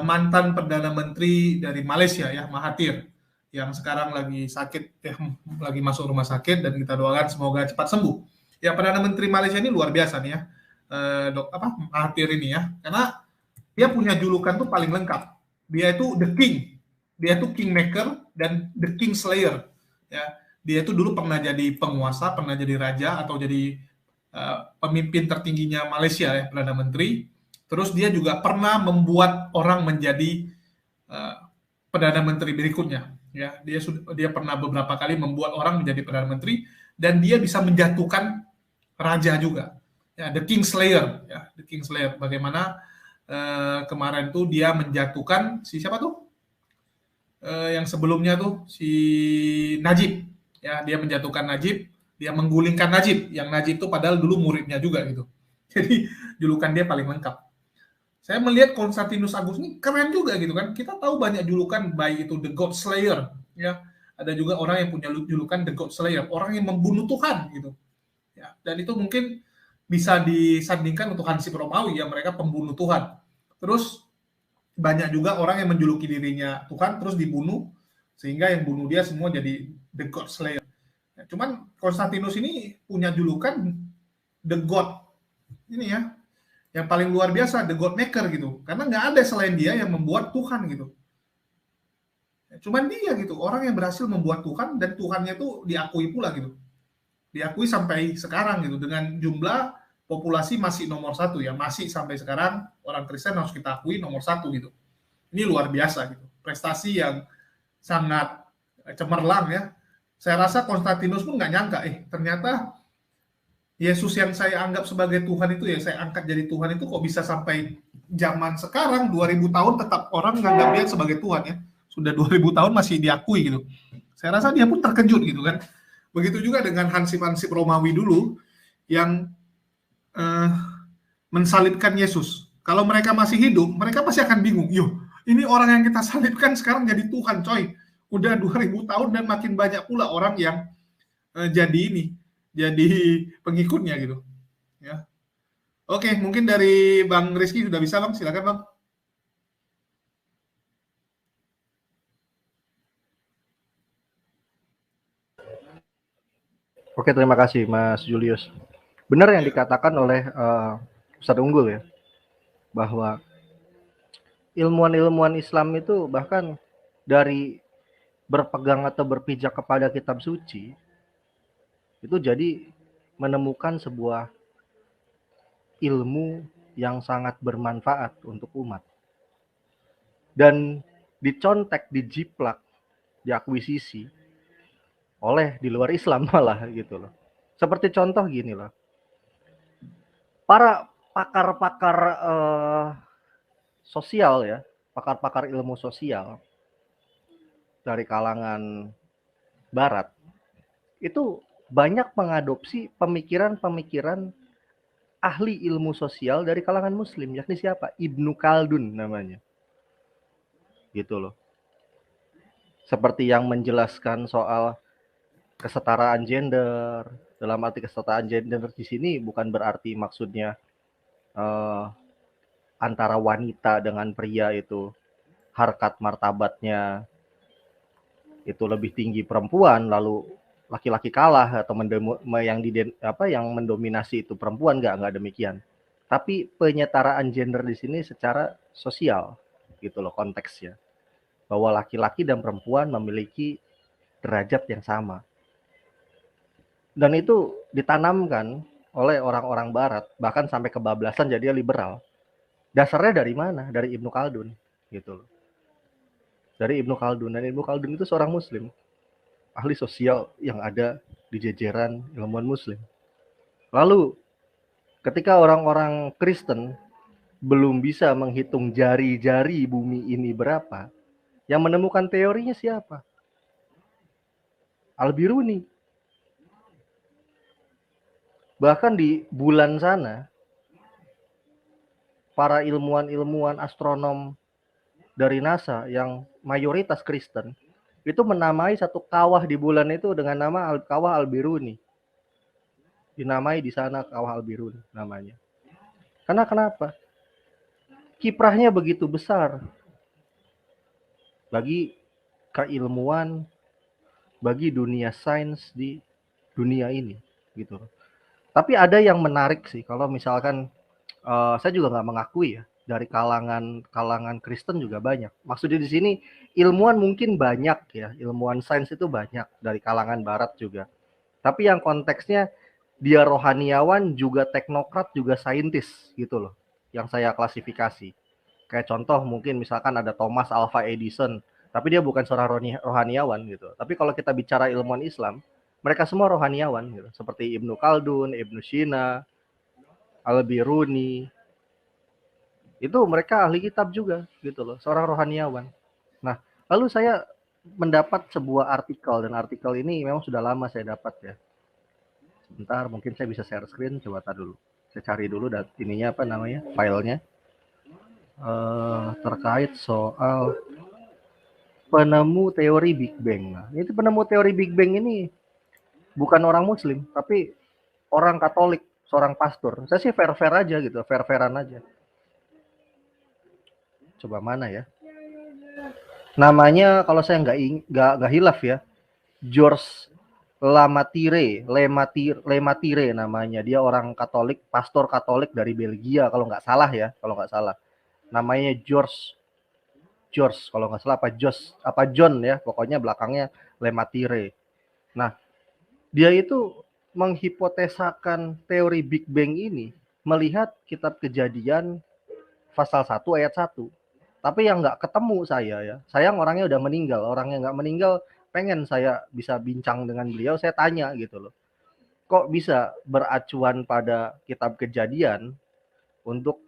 mantan Perdana Menteri dari Malaysia ya, Mahathir, yang sekarang lagi sakit ya, lagi masuk rumah sakit, dan kita doakan semoga cepat sembuh. Ya, Perdana Menteri Malaysia ini luar biasa nih ya, Mahathir ini ya, karena dia punya julukan tuh paling lengkap. Dia itu the king, dia itu kingmaker dan the king slayer. Ya, dia itu dulu pernah jadi penguasa, pernah jadi raja atau jadi pemimpin tertingginya Malaysia ya, Perdana Menteri. Terus dia juga pernah membuat orang menjadi Perdana Menteri berikutnya. Ya, dia pernah beberapa kali membuat orang menjadi Perdana Menteri, dan dia bisa menjatuhkan raja juga. Ya, the king slayer ya, the king slayer. Bagaimana kemarin tuh dia menjatuhkan siapa tuh? Yang sebelumnya tuh si Najib. Ya, dia menjatuhkan Najib, dia menggulingkan Najib, yang Najib itu padahal dulu muridnya juga gitu. Jadi julukan dia paling lengkap. Saya melihat Konstantinus Augustus ini keren juga gitu kan. Kita tahu banyak julukan, baik itu the God Slayer, ya. Ada juga orang yang punya julukan the God Slayer, orang yang membunuh Tuhan gitu. Ya, dan itu mungkin bisa disandingkan untuk Hansip Romawi ya, mereka pembunuh Tuhan. Terus banyak juga orang yang menjuluki dirinya Tuhan terus dibunuh, sehingga yang bunuh dia semua jadi the God Slayer. Ya, cuman Konstantinus ini punya julukan the God ini ya, yang paling luar biasa, the God Maker gitu, karena nggak ada selain dia yang membuat Tuhan gitu. Ya, cuman dia gitu, orang yang berhasil membuat Tuhan, dan Tuhannya tuh diakui pula gitu, diakui sampai sekarang gitu, dengan jumlah populasi masih nomor 1 ya, masih sampai sekarang orang Kristen harus kita akui nomor 1 gitu. Ini luar biasa gitu, prestasi yang sangat cemerlang ya. Saya rasa Konstantinus pun nggak nyangka, ternyata Yesus yang saya anggap sebagai Tuhan itu ya, saya angkat jadi Tuhan itu kok bisa sampai zaman sekarang 2000 tahun tetap orang nganggap dia sebagai Tuhan ya. Sudah 2000 tahun masih diakui gitu. Saya rasa dia pun terkejut gitu kan. Begitu juga dengan Hansip-Hansip Romawi dulu yang mensalibkan Yesus. Kalau mereka masih hidup, mereka pasti akan bingung. Yo, ini orang yang kita salibkan sekarang jadi Tuhan, coy. Udah 2000 tahun dan makin banyak pula orang yang jadi pengikutnya gitu. Ya. Oke, mungkin dari Bang Rizky sudah bisa, Bang. Silakan, Bang. Oke, terima kasih Mas Julius. Benar yang dikatakan oleh Ustadz Unggul ya, bahwa ilmuwan-ilmuwan Islam itu bahkan dari berpegang atau berpijak kepada kitab suci itu jadi menemukan sebuah ilmu yang sangat bermanfaat untuk umat, dan dicontek, dijiplak, diakuisisi oleh di luar Islam malah gitu loh. Seperti contoh gini loh, para pakar-pakar sosial ya, pakar-pakar ilmu sosial dari kalangan Barat itu banyak mengadopsi pemikiran-pemikiran ahli ilmu sosial dari kalangan Muslim, yakni siapa? Ibnu Khaldun namanya. Gitu loh. Seperti yang menjelaskan soal kesetaraan gender. Dalam arti kesetaraan gender di sini bukan berarti maksudnya antara wanita dengan pria itu harkat martabatnya itu lebih tinggi perempuan, lalu laki-laki kalah atau yang mendominasi itu perempuan, nggak demikian. Tapi penyetaraan gender di sini secara sosial gitu loh konteksnya, bahwa laki-laki dan perempuan memiliki derajat yang sama, dan itu ditanamkan oleh orang-orang Barat bahkan sampai kebablasan jadi liberal. Dasarnya dari mana? Dari Ibnu Khaldun gitu loh, dari Ibnu Khaldun. Dan Ibnu Khaldun itu seorang Muslim, ahli sosial yang ada di jajaran ilmuwan Muslim. Lalu ketika orang-orang Kristen belum bisa menghitung jari-jari bumi ini berapa, yang menemukan teorinya siapa? Al-Biruni. Bahkan di bulan sana, para ilmuwan-ilmuwan astronom dari NASA yang mayoritas Kristen itu menamai satu kawah di bulan itu dengan nama Kawah Al-Biruni. Dinamai di sana Kawah Al-Biruni namanya. Karena kenapa? Kiprahnya begitu besar bagi keilmuan, bagi dunia sains di dunia ini, gitu. Tapi ada yang menarik sih, kalau misalkan saya juga nggak mengakui ya, dari kalangan Kristen juga banyak. Maksudnya di sini ilmuwan mungkin banyak ya, ilmuwan sains itu banyak dari kalangan Barat juga. Tapi yang konteksnya dia rohaniawan juga teknokrat juga saintis gitu loh, yang saya klasifikasi. Kayak contoh mungkin misalkan ada Thomas Alva Edison, tapi dia bukan seorang rohaniawan gitu. Tapi kalau kita bicara ilmuwan Islam, mereka semua rohaniawan gitu, seperti Ibnu Khaldun, Ibnu Sina, Al-Biruni. Itu mereka ahli kitab juga gitu loh, seorang rohaniawan. Nah, lalu saya mendapat sebuah artikel, dan artikel ini memang sudah lama saya dapat ya. Sebentar, mungkin saya bisa share screen, coba tar dulu. Saya cari dulu ininya apa namanya, filenya. Terkait soal penemu teori Big Bang. Nah, itu penemu teori Big Bang ini bukan orang Muslim, tapi orang Katolik, seorang pastor. Saya sih fair-fair aja gitu, fair-fairan aja. Coba mana ya? Namanya kalau saya nggak hilaf ya, George Lematire namanya. Dia orang Katolik, pastor Katolik dari Belgia kalau nggak salah ya, Namanya George kalau nggak salah apa John ya, pokoknya belakangnya Lematire. Nah, dia itu menghipotesakan teori Big Bang ini melihat kitab Kejadian pasal 1 ayat 1. Tapi yang nggak ketemu saya ya, sayang orangnya udah meninggal. Orang yang nggak meninggal pengen saya bisa bincang dengan beliau, saya tanya gitu loh. Kok bisa beracuan pada kitab Kejadian untuk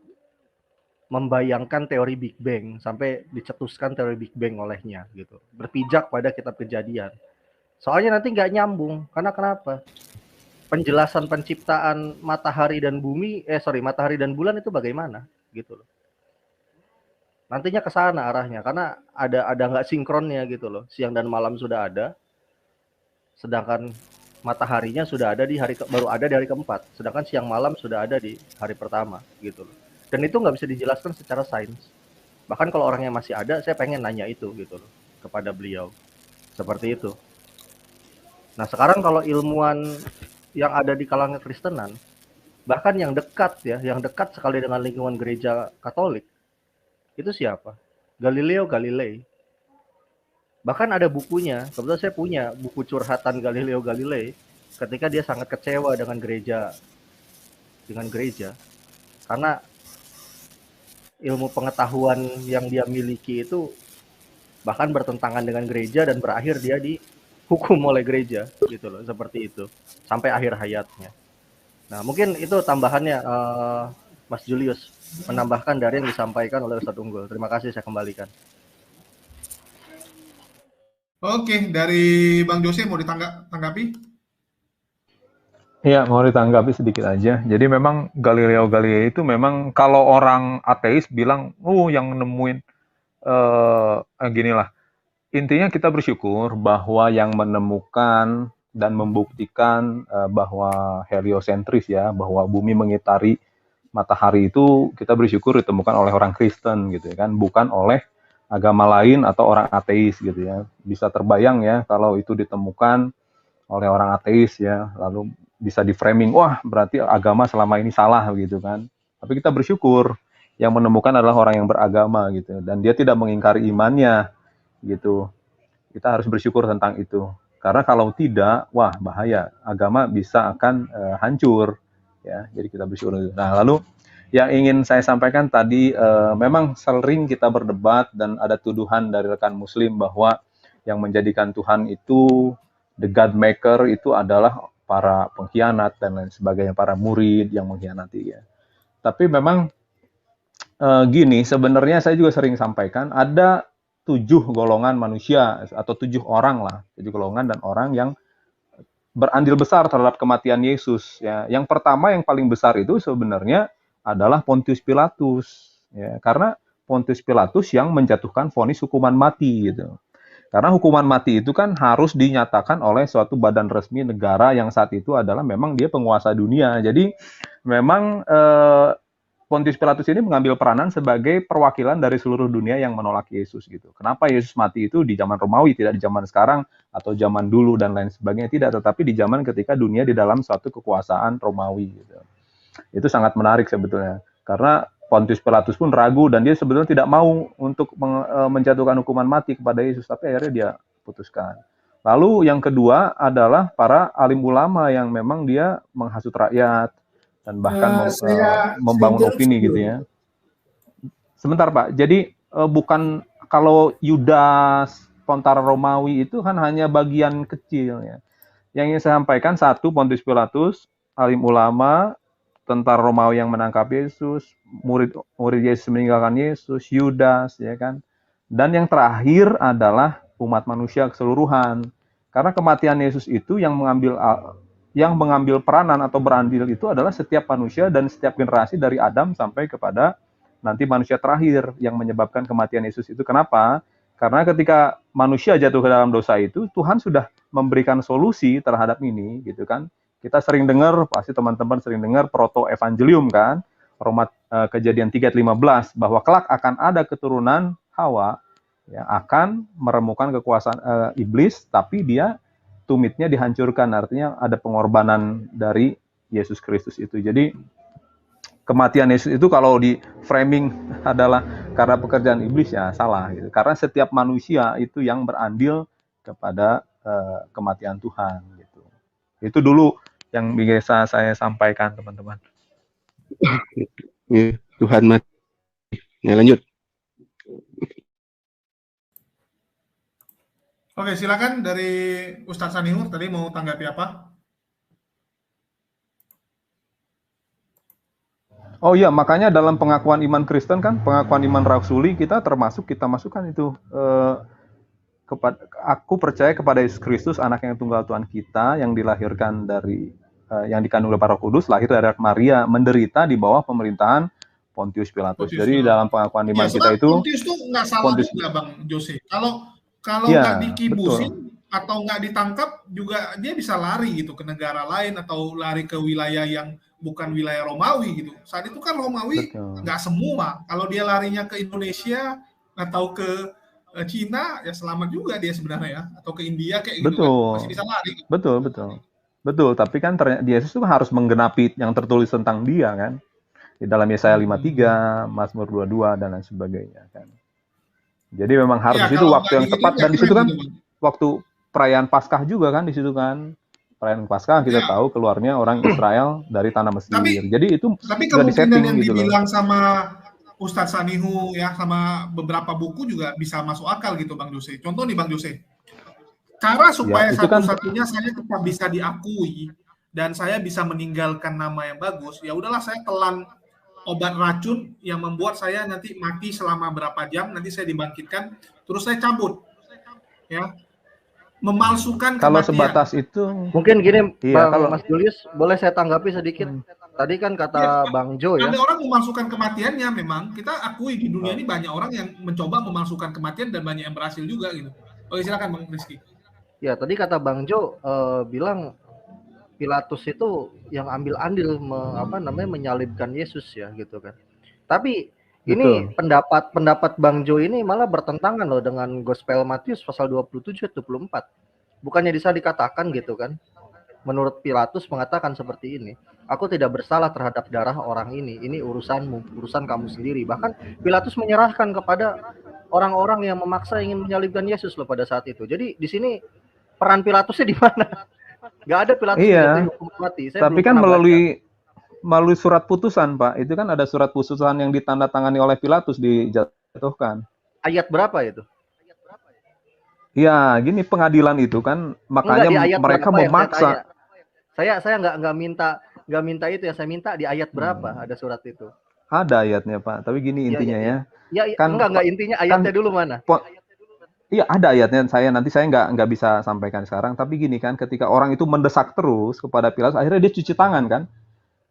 membayangkan teori Big Bang sampai dicetuskan teori Big Bang olehnya gitu. Berpijak pada kitab Kejadian. Soalnya nanti nggak nyambung. Karena kenapa? Penjelasan penciptaan matahari dan bulan itu bagaimana gitu loh. Nantinya ke sana arahnya, karena ada nggak sinkronnya gitu loh. Siang dan malam sudah ada, sedangkan mataharinya sudah ada baru ada di hari keempat, sedangkan siang malam sudah ada di hari pertama gitu loh. Dan itu nggak bisa dijelaskan secara sains. Bahkan kalau orangnya masih ada, saya pengen nanya itu gitu loh kepada beliau, seperti itu. Nah sekarang kalau ilmuwan yang ada di kalangan Kristenan, bahkan yang dekat sekali dengan lingkungan gereja Katolik, itu siapa? Galileo Galilei. Bahkan ada bukunya, kebetulan saya punya buku curhatan Galileo Galilei ketika dia sangat kecewa dengan gereja. Karena ilmu pengetahuan yang dia miliki itu bahkan bertentangan dengan gereja dan berakhir dia dihukum oleh gereja gitu loh, seperti itu sampai akhir hayatnya. Nah, mungkin itu tambahannya Mas Julius, menambahkan dari yang disampaikan oleh Ustadz Unggul. Terima kasih, saya kembalikan. Oke, dari Bang Jose mau ditanggapi? Iya, mau ditanggapi sedikit aja. Jadi memang Galileo Galilei itu memang kalau orang ateis bilang, yang nemuin ginilah. Intinya kita bersyukur bahwa yang menemukan dan membuktikan bahwa heliosentris ya, bahwa bumi mengitari matahari itu kita bersyukur ditemukan oleh orang Kristen gitu ya kan, bukan oleh agama lain atau orang ateis gitu ya. Bisa terbayang ya kalau itu ditemukan oleh orang ateis ya, lalu bisa di framing, wah berarti agama selama ini salah gitu kan. Tapi kita bersyukur yang menemukan adalah orang yang beragama gitu, dan dia tidak mengingkari imannya gitu. Kita harus bersyukur tentang itu. Karena kalau tidak, wah bahaya, agama bisa akan hancur. Ya, jadi kita bersyukur. Nah, lalu yang ingin saya sampaikan tadi, memang sering kita berdebat dan ada tuduhan dari rekan Muslim bahwa yang menjadikan Tuhan itu the God Maker itu adalah para pengkhianat dan lain sebagainya, para murid yang mengkhianati ya. Tapi memang gini, sebenarnya saya juga sering sampaikan ada 7 golongan manusia atau 7 orang lah, 7 golongan dan orang yang berandil besar terhadap kematian Yesus ya. Yang pertama yang paling besar itu sebenarnya adalah Pontius Pilatus ya, karena Pontius Pilatus yang menjatuhkan vonis hukuman mati gitu. Karena hukuman mati itu kan harus dinyatakan oleh suatu badan resmi negara yang saat itu adalah memang dia penguasa dunia. Jadi memang Pontius Pilatus ini mengambil peranan sebagai perwakilan dari seluruh dunia yang menolak Yesus gitu. Kenapa Yesus mati itu di zaman Romawi, tidak di zaman sekarang atau zaman dulu dan lain sebagainya, tidak, tetapi di zaman ketika dunia di dalam suatu kekuasaan Romawi gitu. Itu sangat menarik sebetulnya. Karena Pontius Pilatus pun ragu dan dia sebetulnya tidak mau untuk menjatuhkan hukuman mati kepada Yesus, tapi akhirnya dia putuskan. Lalu yang kedua adalah para alim ulama yang memang dia menghasut rakyat dan bahkan membangun opini gitu ya. Sebentar Pak, jadi bukan kalau Yudas tentara Romawi itu kan hanya bagian kecil ya. Yang ingin saya sampaikan satu, Pontius Pilatus, alim ulama, tentara Romawi yang menangkap Yesus, murid Yesus meninggalkan Yesus, Yudas ya kan. Dan yang terakhir adalah umat manusia keseluruhan. Karena kematian Yesus itu yang mengambil peranan atau berandil itu adalah setiap manusia dan setiap generasi dari Adam sampai kepada nanti manusia terakhir yang menyebabkan kematian Yesus itu. Kenapa? Karena ketika manusia jatuh ke dalam dosa itu, Tuhan sudah memberikan solusi terhadap ini, gitu kan. Kita sering dengar, pasti teman-teman sering dengar proto-evangelium kan, Kejadian 3:15, bahwa kelak akan ada keturunan Hawa yang akan meremukkan kekuasaan iblis, tapi dia tumitnya dihancurkan, artinya ada pengorbanan dari Yesus Kristus itu. Jadi kematian Yesus itu kalau di framing adalah karena pekerjaan iblis, ya salah gitu. Karena setiap manusia itu yang berandil kepada kematian Tuhan gitu. Itu dulu yang bisa saya sampaikan, teman-teman. Tuhan mati. Ya, lanjut. Oke, silakan dari Ustadz Sanihur tadi mau tanggapi apa? Oh iya, makanya dalam pengakuan iman Kristen kan, pengakuan iman rasuli kita masukkan itu aku percaya kepada Yesus Kristus, anak yang tunggal Tuhan kita, yang dilahirkan dari yang dikandung oleh Roh Kudus, lahir dari Maria, menderita di bawah pemerintahan Pontius Pilatus. Jadi dalam pengakuan iman kita itu Pontius itu nggak salah juga Bang Jose. Kalau nggak dikibusin atau nggak ditangkap juga dia bisa lari gitu ke negara lain atau lari ke wilayah yang bukan wilayah Romawi gitu. Saat itu kan Romawi nggak semua. Kalau dia larinya ke Indonesia atau ke Cina, ya selamat juga dia sebenarnya ya. Atau ke India kayak gitu kan. Masih bisa lari. Betul. Tapi kan ternyata Yesus itu harus menggenapi yang tertulis tentang dia kan. Di dalam Yesaya 53, Mazmur 22 dan lain sebagainya kan. Jadi memang harus itu waktu yang tepat, dan di situ kan waktu perayaan Paskah juga kan, di situ kan perayaan Paskah kita tahu keluarnya orang Israel dari tanah Mesir. Jadi itu tapi kemungkinan yang gitu dibilang sama Ustadz Sanihu ya, sama beberapa buku juga bisa masuk akal gitu Bang Jose. Contoh nih Bang Jose, cara supaya satu-satunya saya tetap bisa diakui dan saya bisa meninggalkan nama yang bagus, ya udahlah saya telan obat racun yang membuat saya nanti mati selama berapa jam, nanti saya dibangkitkan, terus saya cabut, ya, memalsukan kalau kematian. Sebatas itu mungkin gini, Bang Mas Julius, boleh saya tanggapi sedikit? Tadi kan kata Bang Jo ya. Ada orang memalsukan kematiannya, memang kita akui di dunia ini banyak orang yang mencoba memalsukan kematian dan banyak yang berhasil juga gitu. Oke, silakan Bang Rizky. Ya, tadi kata Bang Jo bilang Pilatus itu yang ambil andil menyalibkan Yesus ya gitu kan. Tapi ini pendapat Bang Jo ini malah bertentangan loh dengan Gospel Matius pasal 27-24. Bukannya bisa dikatakan gitu kan. Menurut Pilatus mengatakan seperti ini. Aku tidak bersalah terhadap darah orang ini. Ini urusanmu, urusan kamu sendiri. Bahkan Pilatus menyerahkan kepada orang-orang yang memaksa ingin menyalibkan Yesus loh pada saat itu. Jadi di sini peran Pilatusnya di mana? Nggak ada Pilatus yang hukum mati. Tapi kan melalui surat putusan, Pak. Itu kan ada surat putusan yang ditandatangani oleh Pilatus dijatuhkan. Ayat berapa itu? Ya, gini pengadilan itu kan, makanya mereka memaksa. Saya nggak minta itu ya. Saya minta di ayat berapa ada surat itu. Ada ayatnya, Pak. Tapi gini intinya ya. Kan enggak intinya ayatnya dulu mana? Iya, ada ayatnya. Nanti saya nggak bisa sampaikan sekarang. Tapi gini kan, ketika orang itu mendesak terus kepada Pilatus, akhirnya dia cuci tangan kan.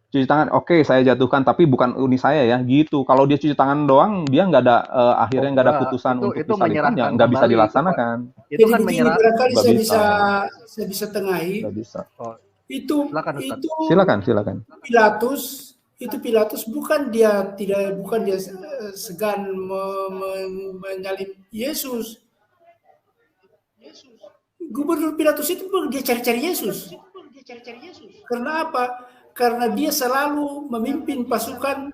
Cuci tangan, oke, saya jatuhkan, tapi bukan uni saya ya, gitu. Kalau dia cuci tangan doang, dia nggak ada akhirnya nggak ada putusan untuk disalibkan, ya nggak bisa dilaksanakan. Itu kan menyerahkan. Barangkali saya bisa tengahi. Nggak bisa. Itu silakan. Pilatus itu Pilatus bukan dia segan menyalib Yesus. Gubernur Pilatus itu dia cari-cari Yesus. Karena apa? Karena dia selalu memimpin pasukan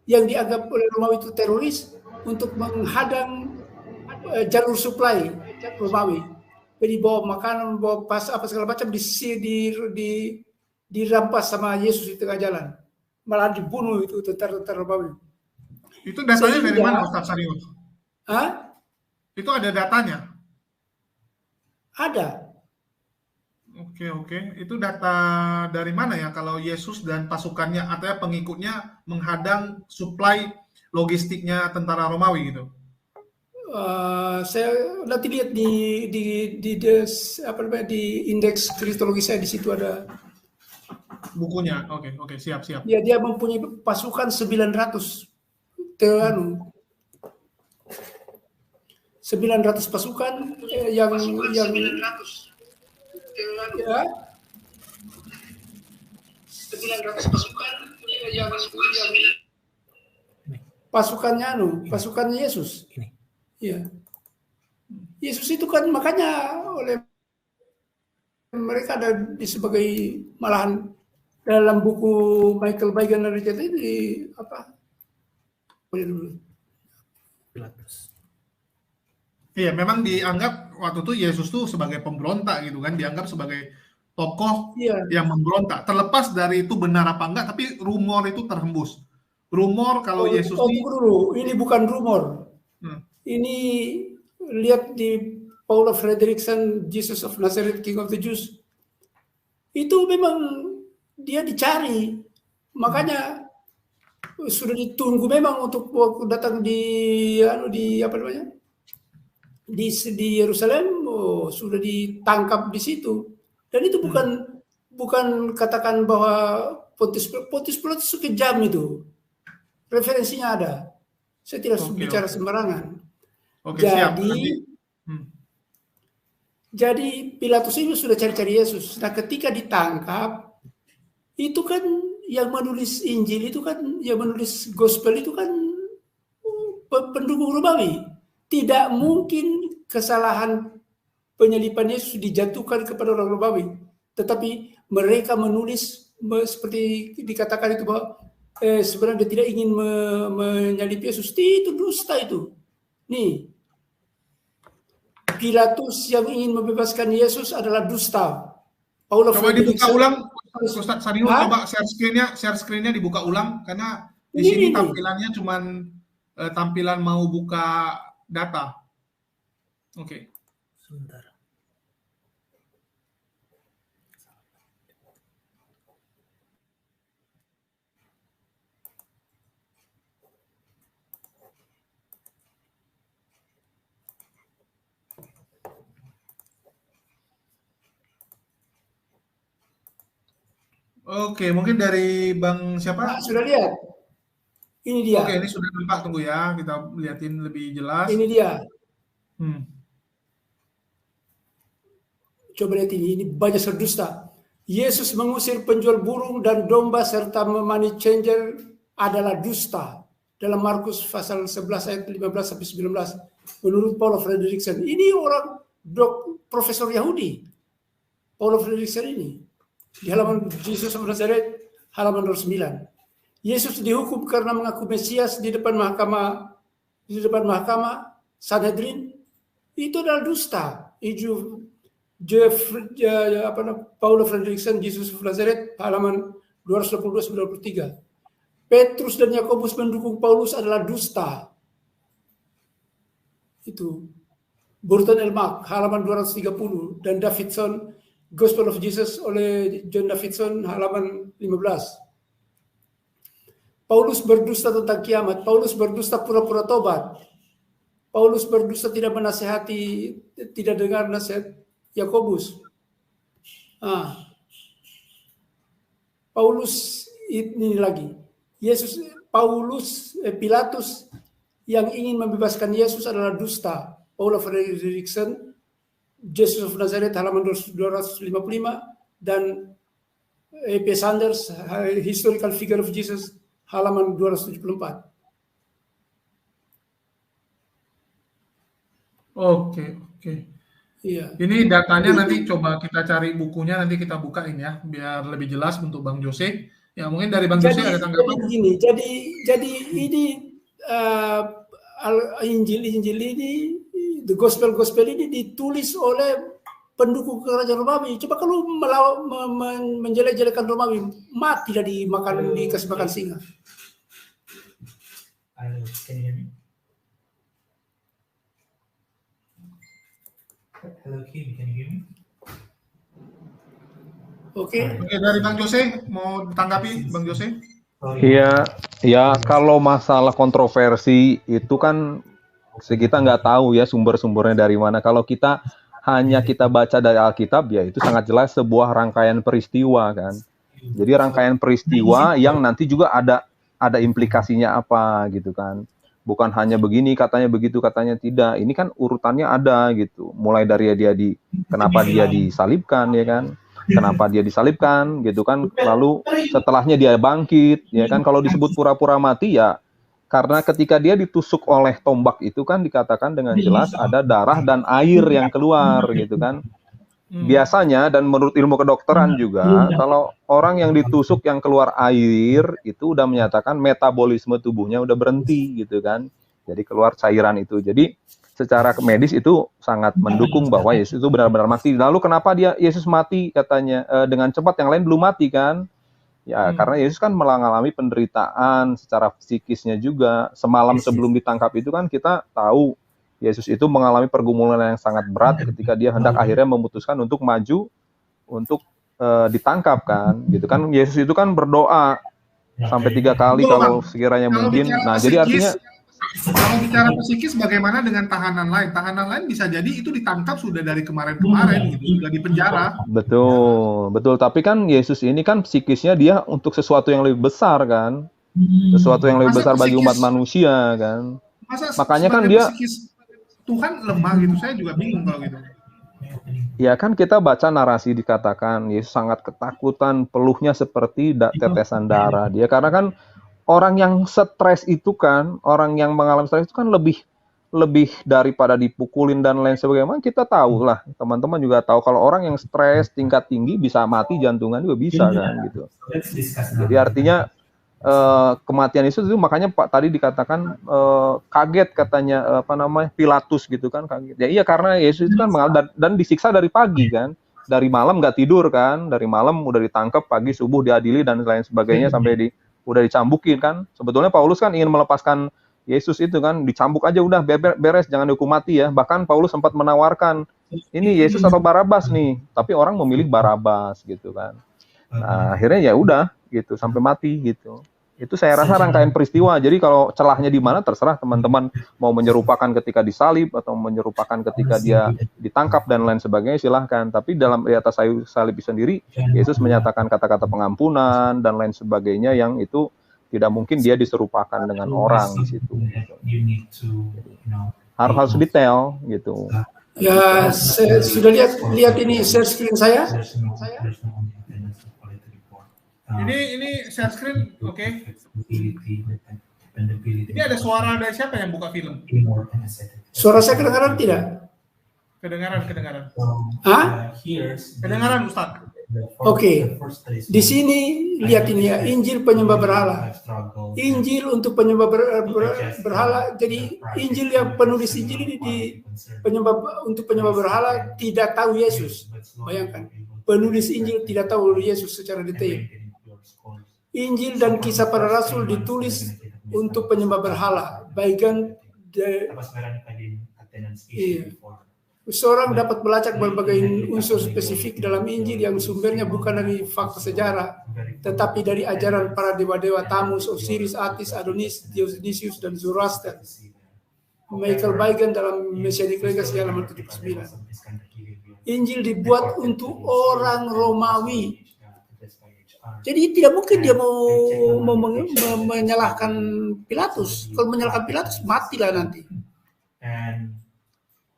yang dianggap oleh Romawi itu teroris untuk menghadang jalur suplai Romawi. Jadi bawa makanan, bawa apa segala macam dirampas sama Yesus di tengah jalan. Malah dibunuh itu tentara-tentara Romawi. Itu datanya dari mana, Ustaz Sarius? Hah? Itu ada datanya? Ada. Oke. Itu data dari mana ya kalau Yesus dan pasukannya atau pengikutnya menghadang suplai logistiknya tentara Romawi gitu? Saya nanti lihat di indeks kristologi saya, di situ ada bukunya. Oke, siap. Dia mempunyai pasukan 900 pasukan yang 900 pasukan yang pasukannya Yesus. Iya. Yesus itu kan makanya oleh mereka ada sebagai malahan dalam buku Michael Bagan dan Richard ini apa? Iya, memang dianggap waktu itu Yesus tuh sebagai pemberontak gitu kan, dianggap sebagai tokoh yang memberontak. Terlepas dari itu benar apa enggak, tapi rumor itu terhembus. Rumor kalau Yesus ini bukan rumor. Ini lihat di Paula Fredrickson, Jesus of Nazareth, King of the Jews. Itu memang dia dicari. Makanya sudah ditunggu memang untuk datang di Yerusalem. Sudah ditangkap di situ. Dan itu bukan katakan bahwa Pontius Pilatus kejam itu. Referensinya ada. Saya tidak bicara sembarangan. Jadi Pilatus itu sudah cari-cari Yesus. Nah, ketika ditangkap, itu kan yang menulis Injil itu kan, yang menulis Gospel itu kan pendukung Romawi. Tidak mungkin kesalahan penyaliban Yesus dijatuhkan kepada orang Romawi. Tetapi mereka menulis seperti dikatakan itu bahwa sebenarnya dia tidak ingin menyalib Yesus. Itu dusta itu. Nih, Pilatus yang ingin membebaskan Yesus adalah dusta. Coba dibuka ulang, Ustaz Sarius, coba share screen-nya dibuka ulang, karena di sini tampilannya cuman tampilan mau buka data. Oke. Sebentar. Oke, mungkin dari Bang siapa? Sudah lihat? Ini dia. Oke, ini sudah nampak, tunggu ya, kita lihatin lebih jelas. Ini dia. Coba lihat ini banyak serdusta. Yesus mengusir penjual burung dan domba serta money changer adalah dusta. Dalam Markus pasal 11 ayat 15 sampai 19. Menurut Paula Fredrickson. Ini orang profesor Yahudi. Paula Fredrickson ini. Di halaman Jesus of Nazareth, halaman 9. Yesus dihukum karena mengaku Mesias di depan mahkamah Sanhedrin. Itu adalah dusta. Paula Fredrickson, Jesus of Nazareth, halaman 222-93. Petrus dan Yakobus mendukung Paulus adalah dusta. Itu Burton L. Mark, halaman 230, dan Davidson, Gospel of Jesus oleh John Davidson, halaman 15. Paulus berdusta tentang kiamat. Paulus berdusta pura-pura tobat. Paulus berdusta tidak menasihati, tidak dengar nasihat Yakobus. Paulus ini lagi. Pilatus yang ingin membebaskan Yesus adalah dusta. Paula Fredrickson, Jesus of Nazareth, halaman 255, dan E.P. Sanders, Historical Figure of Jesus, halaman 274. Oke. Iya. Ini datanya nanti coba kita cari bukunya, nanti kita bukain ya, biar lebih jelas untuk Bang Jose. Ya mungkin dari Bang Jose ada tanggapan. Jadi begini, jadi ini Injil ini, the gospel ini ditulis oleh pendukung kerajaan Romawi. Coba kalau menjelek-jelekan Romawi, mati lah dikasih makan singa. Hello Kim, can you hear me? Oke, dari Bang Jose mau tanggapi, Bang Jose? Iya, ya kalau masalah kontroversi itu kan kita nggak tahu ya sumber-sumbernya dari mana. Kalau kita baca dari Alkitab ya itu sangat jelas sebuah rangkaian peristiwa kan. Jadi rangkaian peristiwa yang nanti juga ada implikasinya apa gitu kan. Bukan hanya begini katanya begitu katanya tidak. Ini kan urutannya ada gitu. Mulai dari kenapa dia disalibkan ya kan. Kenapa dia disalibkan gitu kan. Lalu setelahnya dia bangkit ya kan. Kalau disebut pura-pura mati ya karena ketika dia ditusuk oleh tombak itu kan dikatakan dengan jelas ada darah dan air yang keluar gitu kan. Biasanya dan menurut ilmu kedokteran juga kalau orang yang ditusuk yang keluar air itu udah menyatakan metabolisme tubuhnya udah berhenti gitu kan. Jadi keluar cairan itu. Jadi secara medis itu sangat mendukung bahwa Yesus itu benar-benar mati. Lalu kenapa Yesus mati katanya dengan cepat, yang lain belum mati kan? Ya karena Yesus kan mengalami penderitaan secara psikisnya juga. Semalam sebelum ditangkap itu kan kita tahu Yesus itu mengalami pergumulan yang sangat berat ketika dia hendak akhirnya memutuskan untuk maju untuk ditangkap kan gitu kan. Yesus itu kan berdoa sampai 3 kali kalau sekiranya mungkin. Nah jadi artinya kalau bicara psikis bagaimana dengan tahanan lain? Tahanan lain bisa jadi itu ditangkap sudah dari kemarin-kemarin gitu, sudah di penjara. Betul. Tapi kan Yesus ini kan psikisnya dia untuk sesuatu yang lebih besar kan. Sesuatu yang lebih besar bagi umat manusia kan. Makanya kan dia Tuhan lemah gitu, saya juga bingung kalau gitu. Ya kan kita baca narasi dikatakan Yesus sangat ketakutan, peluhnya seperti tetesan darah. Dia karena kan orang yang stres itu kan, orang yang mengalami stres itu kan lebih daripada dipukulin dan lain sebagainya. Kita tahu lah, teman-teman juga tahu kalau orang yang stres tingkat tinggi bisa mati jantungan juga bisa kan gitu. Jadi artinya kematian Yesus itu makanya Pak tadi dikatakan kaget katanya Pilatus gitu kan kaget. Ya iya karena Yesus itu kan dan disiksa dari pagi kan. Dari malam nggak tidur kan, dari malam udah ditangkap, pagi subuh diadili dan lain sebagainya sampai udah dicambukin kan. Sebetulnya Paulus kan ingin melepaskan Yesus itu kan, dicambuk aja udah beres jangan dihukum mati ya. Bahkan Paulus sempat menawarkan ini Yesus atau Barabas nih, tapi orang memilih Barabas gitu kan. Nah, akhirnya ya udah gitu sampai mati gitu. Itu saya rasa rangkaian peristiwa. Jadi kalau celahnya di mana terserah teman-teman mau menyerupakan ketika disalib atau menyerupakan ketika dia ditangkap dan lain sebagainya silahkan. Tapi dalam di atas salib sendiri Yesus menyatakan kata-kata pengampunan dan lain sebagainya yang itu tidak mungkin dia diserupakan dengan orang di situ. Harus detail gitu. Ya, saya sudah lihat ini share screen saya. Ini share screen, oke. Ini ada suara dari siapa yang buka film? Suara saya kedengaran tidak? Kedengaran. Hah? Kedengaran, Ustaz. Oke. Di sini lihat ini ya, Injil penyembah berhala. Injil untuk penyembah berhala. Jadi Injil yang penulis Injil ini untuk penyembah berhala tidak tahu Yesus. Bayangkan, penulis Injil tidak tahu Yesus secara detail. Injil dan kisah para rasul ditulis untuk penyembah berhala. Bagian seorang dapat melacak berbagai unsur spesifik dalam Injil yang sumbernya bukan dari fakta sejarah, tetapi dari ajaran para dewa-dewa Tamus, Osiris, Atis, Adonis, Dionysius, dan Zoroaster. Michael Bagan dalam Messianic Legacy halaman 79. Injil dibuat untuk orang Romawi. Jadi tidak mungkin dia mau menyalahkan Pilatus. Kalau menyalahkan Pilatus, matilah nanti.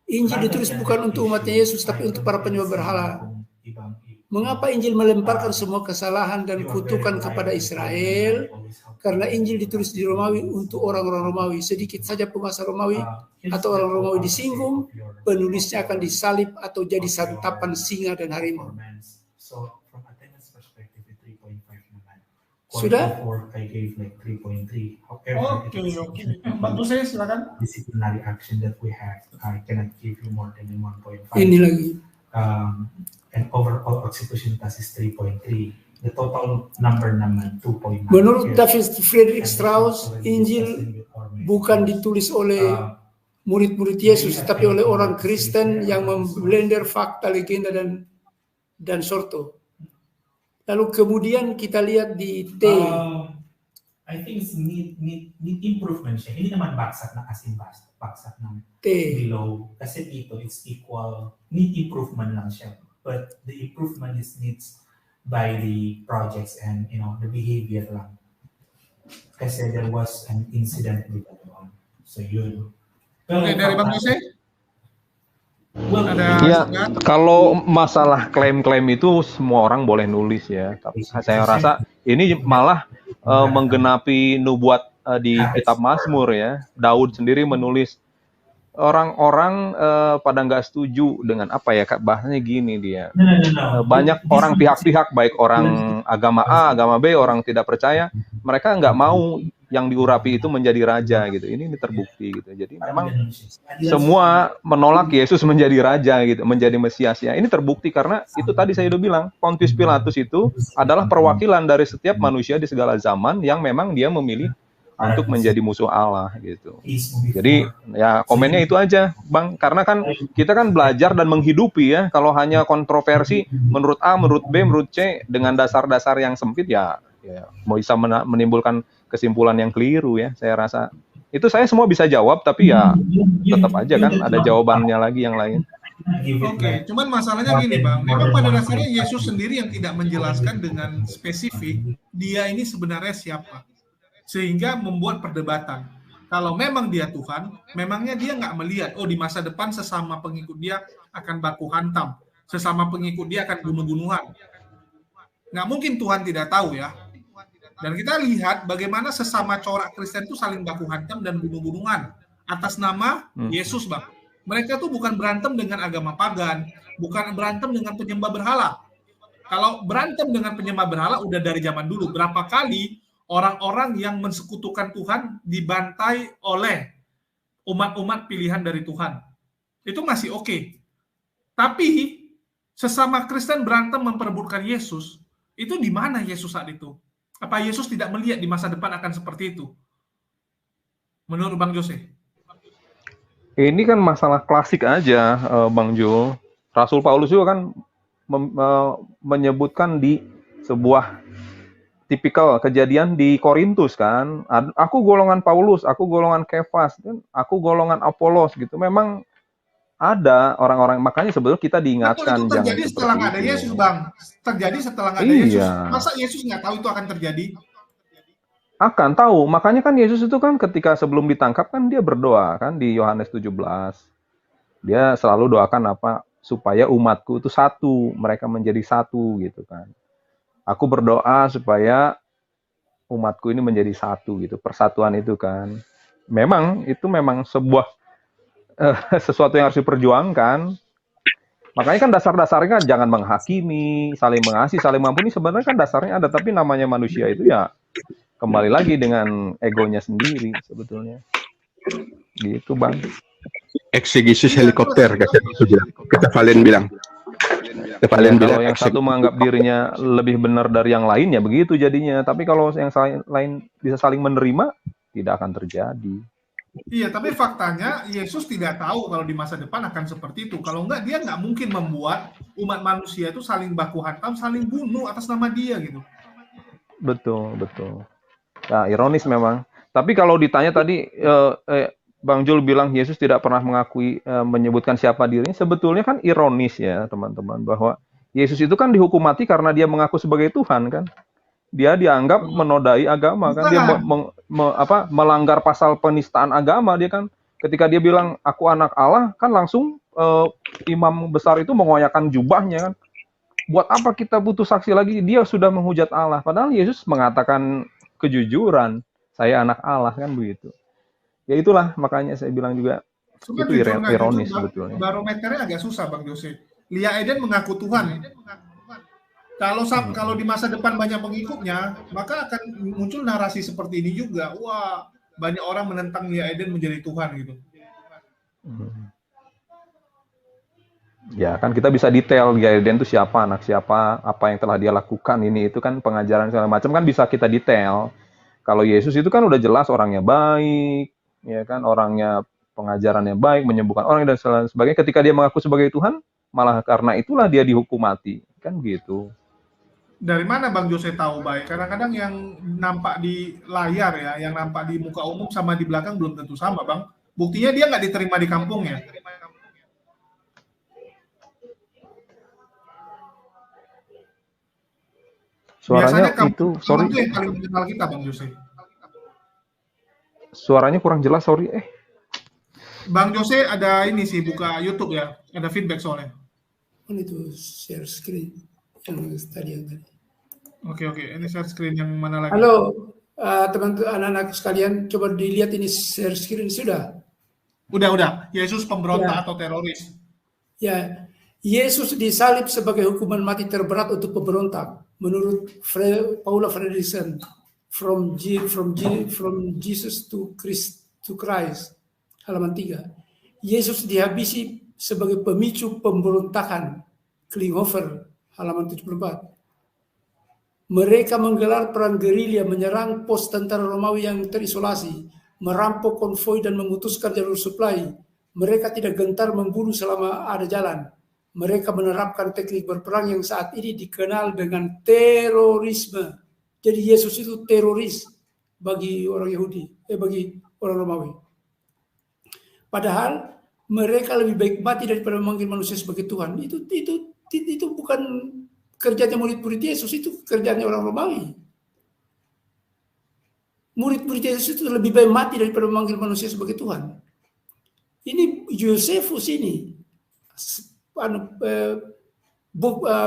Injil ditulis bukan untuk umatnya Yesus, tapi untuk para penyembah berhala. Mengapa Injil melemparkan semua kesalahan dan kutukan kepada Israel? Karena Injil ditulis di Romawi untuk orang-orang Romawi. Sedikit saja penguasa Romawi atau orang Romawi disinggung, penulisnya akan disalib atau jadi santapan singa dan harimau. Sudah? Oke. Bantu saya silakan. Disciplinary action that we have, I cannot give you more than 1.5. Ini lagi. And overall execution cost is 3.3. The total number 2.9. Menurut David Friedrich Strauss, Injil bukan ditulis oleh murid-murid Yesus, tapi oleh orang Kristen yang memblender fakta, legenda, dan sorto. Lalu kemudian kita lihat di T. I think it's need improvement siya. Hindi naman baksak na as in baksak ng below. Kasi dito it's equal, need improvement lang siya. But the improvement is needs by the projects and the behavior lang. Kasi there was an incident with that one. So yun. Oke, dari Bang Jose? Ya, kalau masalah klaim-klaim itu semua orang boleh nulis ya. Tapi saya rasa ini malah menggenapi nubuat di kitab Mazmur ya. Daud sendiri menulis, orang-orang pada nggak setuju dengan apa ya, bahasanya gini dia. Banyak orang pihak-pihak, baik orang agama A, agama B, orang tidak percaya, mereka nggak mau yang diurapi itu menjadi raja gitu. Ini terbukti gitu. Jadi memang semua menolak Yesus menjadi raja gitu, menjadi Mesias ya. Ini terbukti karena itu tadi saya udah bilang, Pontius Pilatus itu adalah perwakilan dari setiap manusia di segala zaman yang memang dia memilih untuk menjadi musuh Allah gitu. Jadi ya komennya itu aja, Bang. Karena kan kita kan belajar dan menghidupi ya. Kalau hanya kontroversi menurut A, menurut B, menurut C dengan dasar-dasar yang sempit ya mau bisa menimbulkan kesimpulan yang keliru ya. Saya rasa itu saya semua bisa jawab, tapi ya tetap aja kan ada jawabannya lagi yang lain. Oke, cuman masalahnya gini Bang, memang pada dasarnya Yesus sendiri yang tidak menjelaskan dengan spesifik dia ini sebenarnya siapa, sehingga membuat perdebatan. Kalau memang dia Tuhan, memangnya dia nggak melihat, oh di masa depan sesama pengikut dia akan baku hantam, sesama pengikut dia akan bunuh-bunuhan. Nggak mungkin Tuhan tidak tahu ya. Dan kita lihat bagaimana sesama corak Kristen itu saling baku hantam dan bunuh-bunuhan atas nama Yesus, Bang. Mereka tuh bukan berantem dengan agama pagan, bukan berantem dengan penyembah berhala. Kalau berantem dengan penyembah berhala udah dari zaman dulu. Berapa kali orang-orang yang mensekutukan Tuhan dibantai oleh umat-umat pilihan dari Tuhan. Itu masih oke. Tapi sesama Kristen berantem memperebutkan Yesus, itu di mana Yesus saat itu? Apa Yesus tidak melihat di masa depan akan seperti itu? Menurut Bang Jose? Ini kan masalah klasik aja, Bang Jo. Rasul Paulus juga kan menyebutkan di sebuah tipikal kejadian di Korintus kan. Aku golongan Paulus, aku golongan Kefas, aku golongan Apolos gitu. Memang ada orang-orang, makanya sebetulnya kita diingatkan itu terjadi setelah nggak ada Yesus, Bang. Terjadi setelah nggak ada Yesus. Masa Yesus nggak tahu itu akan terjadi? Akan tahu. Makanya kan Yesus itu kan ketika sebelum ditangkap kan dia berdoa kan di Yohanes 17. Dia selalu doakan apa? Supaya umatku itu satu, mereka menjadi satu gitu kan. Aku berdoa supaya umatku ini menjadi satu gitu. Persatuan itu kan. Memang itu memang sebuah sesuatu yang harus diperjuangkan. Makanya kan dasar-dasarnya jangan menghakimi, saling mengasihi, saling mengampuni. Sebenarnya kan dasarnya ada, tapi namanya manusia itu ya kembali lagi dengan egonya sendiri sebetulnya. Gitu, Bang. Eksegesis helikopter kata Valen bilang. Kalau yang satu menganggap dirinya lebih benar dari yang lain ya begitu jadinya. Tapi kalau yang lain bisa saling menerima, tidak akan terjadi. Iya, tapi faktanya Yesus tidak tahu kalau di masa depan akan seperti itu. Kalau enggak, dia nggak mungkin membuat umat manusia itu saling baku hantam, saling bunuh atas nama dia gitu. Betul. Nah, ironis memang. Tapi kalau ditanya tadi, Bang Jul bilang Yesus tidak pernah mengakui, menyebutkan siapa dirinya. Sebetulnya kan ironis ya teman-teman, bahwa Yesus itu kan dihukum mati karena dia mengaku sebagai Tuhan kan. Dia dianggap menodai agama kan, dia melanggar pasal penistaan agama. Dia kan ketika dia bilang aku anak Allah kan langsung imam besar itu mengoyakkan jubahnya kan, buat apa kita butuh saksi lagi? Dia sudah menghujat Allah. Padahal Yesus mengatakan kejujuran, saya anak Allah, kan begitu. Ya itulah makanya saya bilang juga itu ironis sebetulnya. Barometernya agak susah Bang Jose. Lia Eden mengaku Tuhan. Kalau di masa depan banyak pengikutnya, maka akan muncul narasi seperti ini juga. Wah, banyak orang menentang Lia Eden menjadi Tuhan gitu. Ya kan kita bisa detail Lia Eden itu siapa, anak siapa, apa yang telah dia lakukan, ini itu kan pengajaran segala macam kan bisa kita detail. Kalau Yesus itu kan udah jelas orangnya baik, ya kan, orangnya pengajarannya baik, menyembuhkan orang dan sebagainya. Ketika dia mengaku sebagai Tuhan, malah karena itulah dia dihukum mati, kan gitu. Dari mana Bang Jose tahu baik? Kadang-kadang yang nampak di layar ya, yang nampak di muka umum sama di belakang belum tentu sama Bang. Buktinya dia nggak diterima di kampungnya. Suaranya biasanya itu, sorry. Itu yang paling mengenal kita Bang Jose. Suaranya kurang jelas, sorry. Bang Jose ada ini sih, buka YouTube ya, ada feedback soalnya. Itu share screen yang tadi. Oke, ini share screen yang mana lagi? Halo, teman-teman anak-anak sekalian, coba dilihat ini share screen sudah. Udah. Yesus pemberontak atau teroris. Ya, Yesus disalib sebagai hukuman mati terberat untuk pemberontak. Menurut Paula Fredrickson, from Jesus to Christ, halaman 3. Yesus dihabisi sebagai pemicu pemberontakan, Klinghoffer, halaman 74. Mereka menggelar perang gerilya, menyerang pos tentara Romawi yang terisolasi, merampok konvoi dan memutuskan jalur suplai. Mereka tidak gentar membunuh selama ada jalan. Mereka menerapkan teknik berperang yang saat ini dikenal dengan terorisme. Jadi Yesus itu teroris bagi orang Yahudi, bagi orang Romawi. Padahal mereka lebih baik mati daripada memanggil manusia sebagai Tuhan. Itu bukan kerjanya murid-murid Yesus, itu kerjanya orang Romawi. Murid-murid Yesus itu lebih baik mati daripada memanggil manusia sebagai Tuhan. Ini Yosefus ini,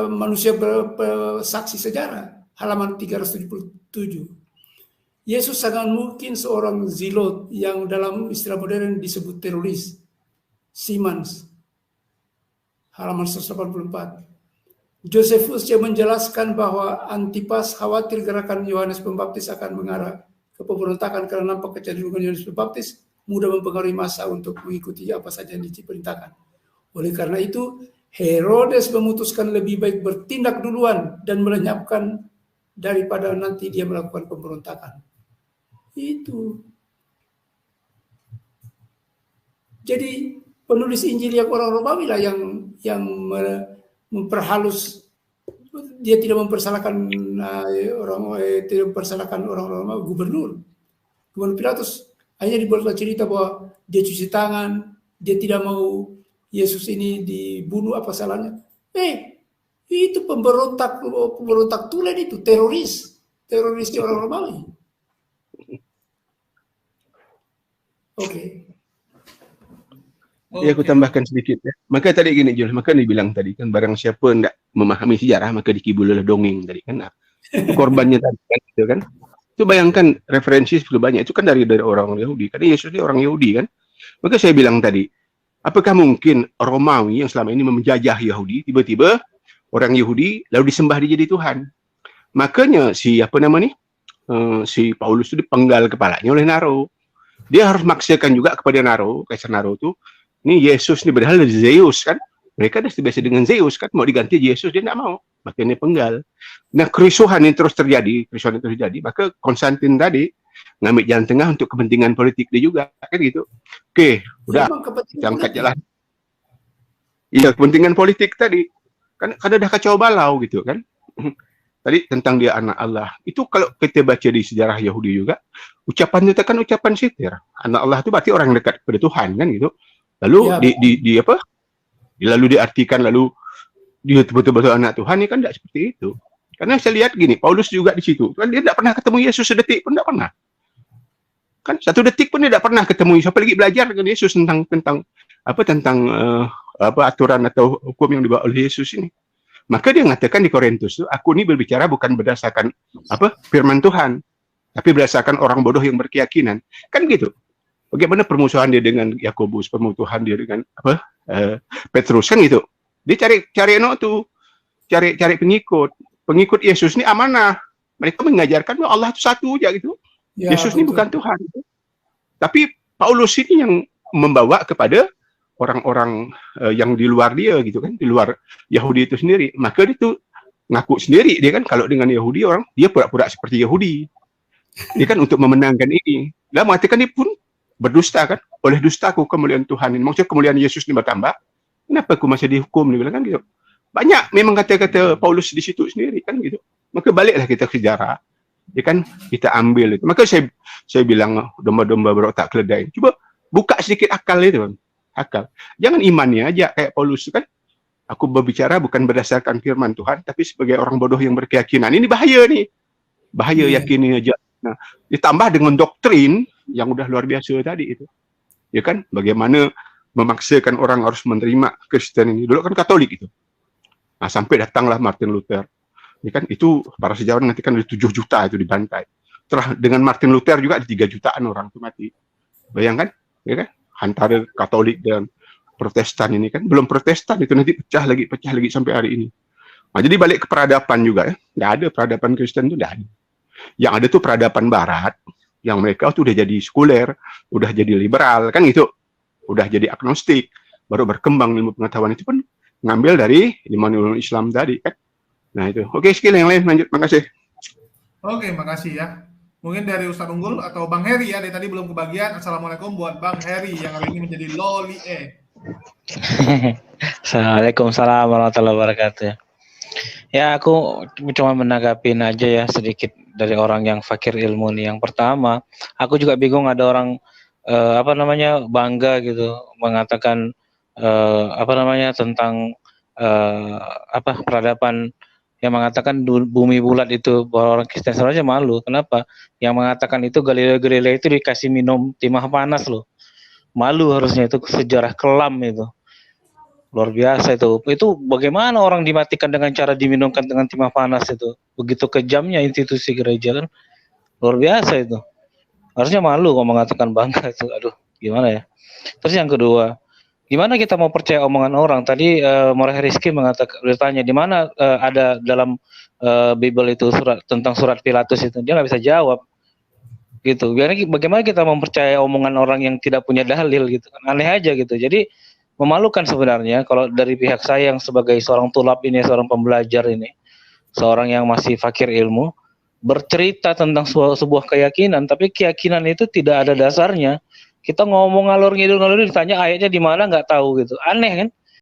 manusia saksi sejarah, halaman 377. Yesus sangat mungkin seorang zilot yang dalam istilah modern disebut teroris. Simons, halaman 184. Josephus yang menjelaskan bahwa Antipas khawatir gerakan Yohanes Pembaptis akan mengarah ke pemberontakan karena nampak kecenderungan Yohanes Pembaptis mudah mempengaruhi massa untuk mengikuti apa saja yang diperintahkan. Oleh karena itu, Herodes memutuskan lebih baik bertindak duluan dan melenyapkan daripada nanti dia melakukan pemberontakan. Itu. Jadi penulis Injil yang orang Romawi lah yang memperhalus, dia tidak mempersalahkan tidak mempersalahkan orang Romawi. Gubernur Pilatus hanya dibuatlah cerita bahwa dia cuci tangan, dia tidak mau Yesus ini dibunuh, apa salahnya? Itu pemberontak tulen, itu teroris orang Romawi. Oke. Ya, aku tambahkan sedikit ya. Maka tadi gini Jul, maka dibilang tadi kan barang siapa tidak memahami sejarah maka dikibul oleh dongeng tadi kan. Korbannya tadi kan gitu kan. Itu bayangkan referensi sudah banyak, itu kan dari orang Yahudi. Karena Yesus ini orang Yahudi kan. Maka saya bilang tadi, apakah mungkin Romawi yang selama ini menjajah Yahudi tiba-tiba orang Yahudi lalu disembah dia jadi Tuhan? Makanya si Paulus itu dipenggal kepalanya oleh Nero. Dia harus maksakan juga kepada Nero, Kaisar Nero itu, ini Yesus ini berasal dari Zeus kan. Mereka sudah terbiasa dengan Zeus kan, mau diganti Yesus dia tidak mau, makanya penggal. Nah, kerusuhan yang terus terjadi, maka Konstantin tadi ngambil jalan tengah untuk kepentingan politik dia juga kan gitu. Oke, udah angkat jalan. Iya, kepentingan politik tadi kan udah kacau balau gitu kan. Tadi tentang dia anak Allah. Itu kalau kita baca di sejarah Yahudi juga, ucapan itu kan ucapan sitir. Anak Allah itu berarti orang yang dekat kepada Tuhan kan gitu. Lalu ya, lalu diartikan lalu dia betul-betul anak Tuhan, ini kan tidak seperti itu. Karena saya lihat gini, Paulus juga di situ. Kan dia tidak pernah ketemu Yesus sedetik pun tidak pernah. Kan satu detik pun dia tidak pernah ketemu Yesus, apalagi belajar dengan Yesus tentang aturan atau hukum yang dibawa oleh Yesus ini. Maka dia mengatakan di Korintus itu, aku ini berbicara bukan berdasarkan firman Tuhan, tapi berdasarkan orang bodoh yang berkeyakinan. Kan gitu. Bagaimana permusuhan dia dengan Yakobus, permusuhan dia dengan Petrus, kan gitu. Dia cari pengikut Yesus ini amanah. Mereka mengajarkan bahwa Allah itu satu aja gitu. Ya, Yesus ini bukan Tuhan. Tapi Paulus ini yang membawa kepada orang-orang yang di luar dia gitu kan, di luar Yahudi itu sendiri. Maka dia tuh ngaku sendiri dia kan kalau dengan Yahudi dia pura-pura seperti Yahudi. Dia kan untuk memenangkan ini. Dia mengatakan dia pun berdusta kan, oleh dustaku kemuliaan Tuhan ini. Maksudnya kemuliaan Yesus ini bertambah. Kenapa aku masih dihukum? Dia bilang kan gitu. Banyak memang kata-kata Paulus di situ sendiri kan gitu. Maka baliklah kita ke sejarah. Ya kan kita ambil itu. Maka saya bilang domba-domba berotak keledai. Coba buka sedikit akal itu. Akal. Jangan imannya aja kayak Paulus kan. Aku berbicara bukan berdasarkan firman Tuhan, tapi sebagai orang bodoh yang berkeyakinan. Ini bahaya nih. Bahaya yakini aja. Nah, ditambah dengan doktrin yang udah luar biasa tadi itu. Ya kan? Bagaimana memaksakan orang harus menerima Kristen ini. Dulu kan Katolik itu. Nah, sampai datanglah Martin Luther. Ya kan? Itu para sejarawan nanti kan ada 7 juta itu dibantai. Setelah dengan Martin Luther juga ada 3 jutaan orang itu mati. Bayangkan, ya kan? Antara Katolik dan Protestan ini kan belum Protestan itu nanti pecah lagi sampai hari ini. Nah, jadi balik ke peradaban juga ya, nggak ada peradaban Kristen itu nggak ada. Yang ada tuh peradaban Barat, yang mereka tuh udah jadi sekuler, udah jadi liberal kan gitu, udah jadi agnostik, baru berkembang ilmu pengetahuan itu pun ngambil dari ilmu Islam tadi kan. Nah itu, oke skill yang lain lanjut, makasih. Oke, makasih ya. Mungkin dari Ustadz Unggul atau Bang Heri ya, dari tadi belum kebagian. Assalamualaikum buat Bang Heri yang hari ini menjadi Loli E. Assalamualaikum warahmatullahi wabarakatuh. Ya aku cuma menanggapin aja ya sedikit dari orang yang fakir ilmu nih. Yang pertama, aku juga bingung ada orang bangga gitu mengatakan tentang peradaban yang mengatakan bumi bulat itu bahwa orang Kristen saja malu. Kenapa? Yang mengatakan itu Galileo itu dikasih minum timah panas loh. Malu harusnya, itu sejarah kelam itu. Luar biasa itu. Itu bagaimana orang dimatikan dengan cara diminumkan dengan timah panas itu. Begitu kejamnya institusi gereja kan. Luar biasa itu. Harusnya malu kalau mengatakan bangga itu. Aduh, gimana ya. Terus yang kedua, gimana kita mau percaya omongan orang? Tadi Moreh Rizky bertanya di mana ada dalam Bible itu tentang surat Pilatus itu. Dia nggak bisa jawab. Gitu. Bagaimana kita mempercayai omongan orang yang tidak punya dalil gitu kan? Aneh aja gitu. Jadi memalukan sebenarnya kalau dari pihak saya yang sebagai seorang tulab ini, seorang pembelajar ini, seorang yang masih fakir ilmu, bercerita tentang sebuah keyakinan, tapi keyakinan itu tidak ada dasarnya. Kita ngomong ngalor ngidul ditanya ayatnya di mana nggak tahu gitu. Aneh kan?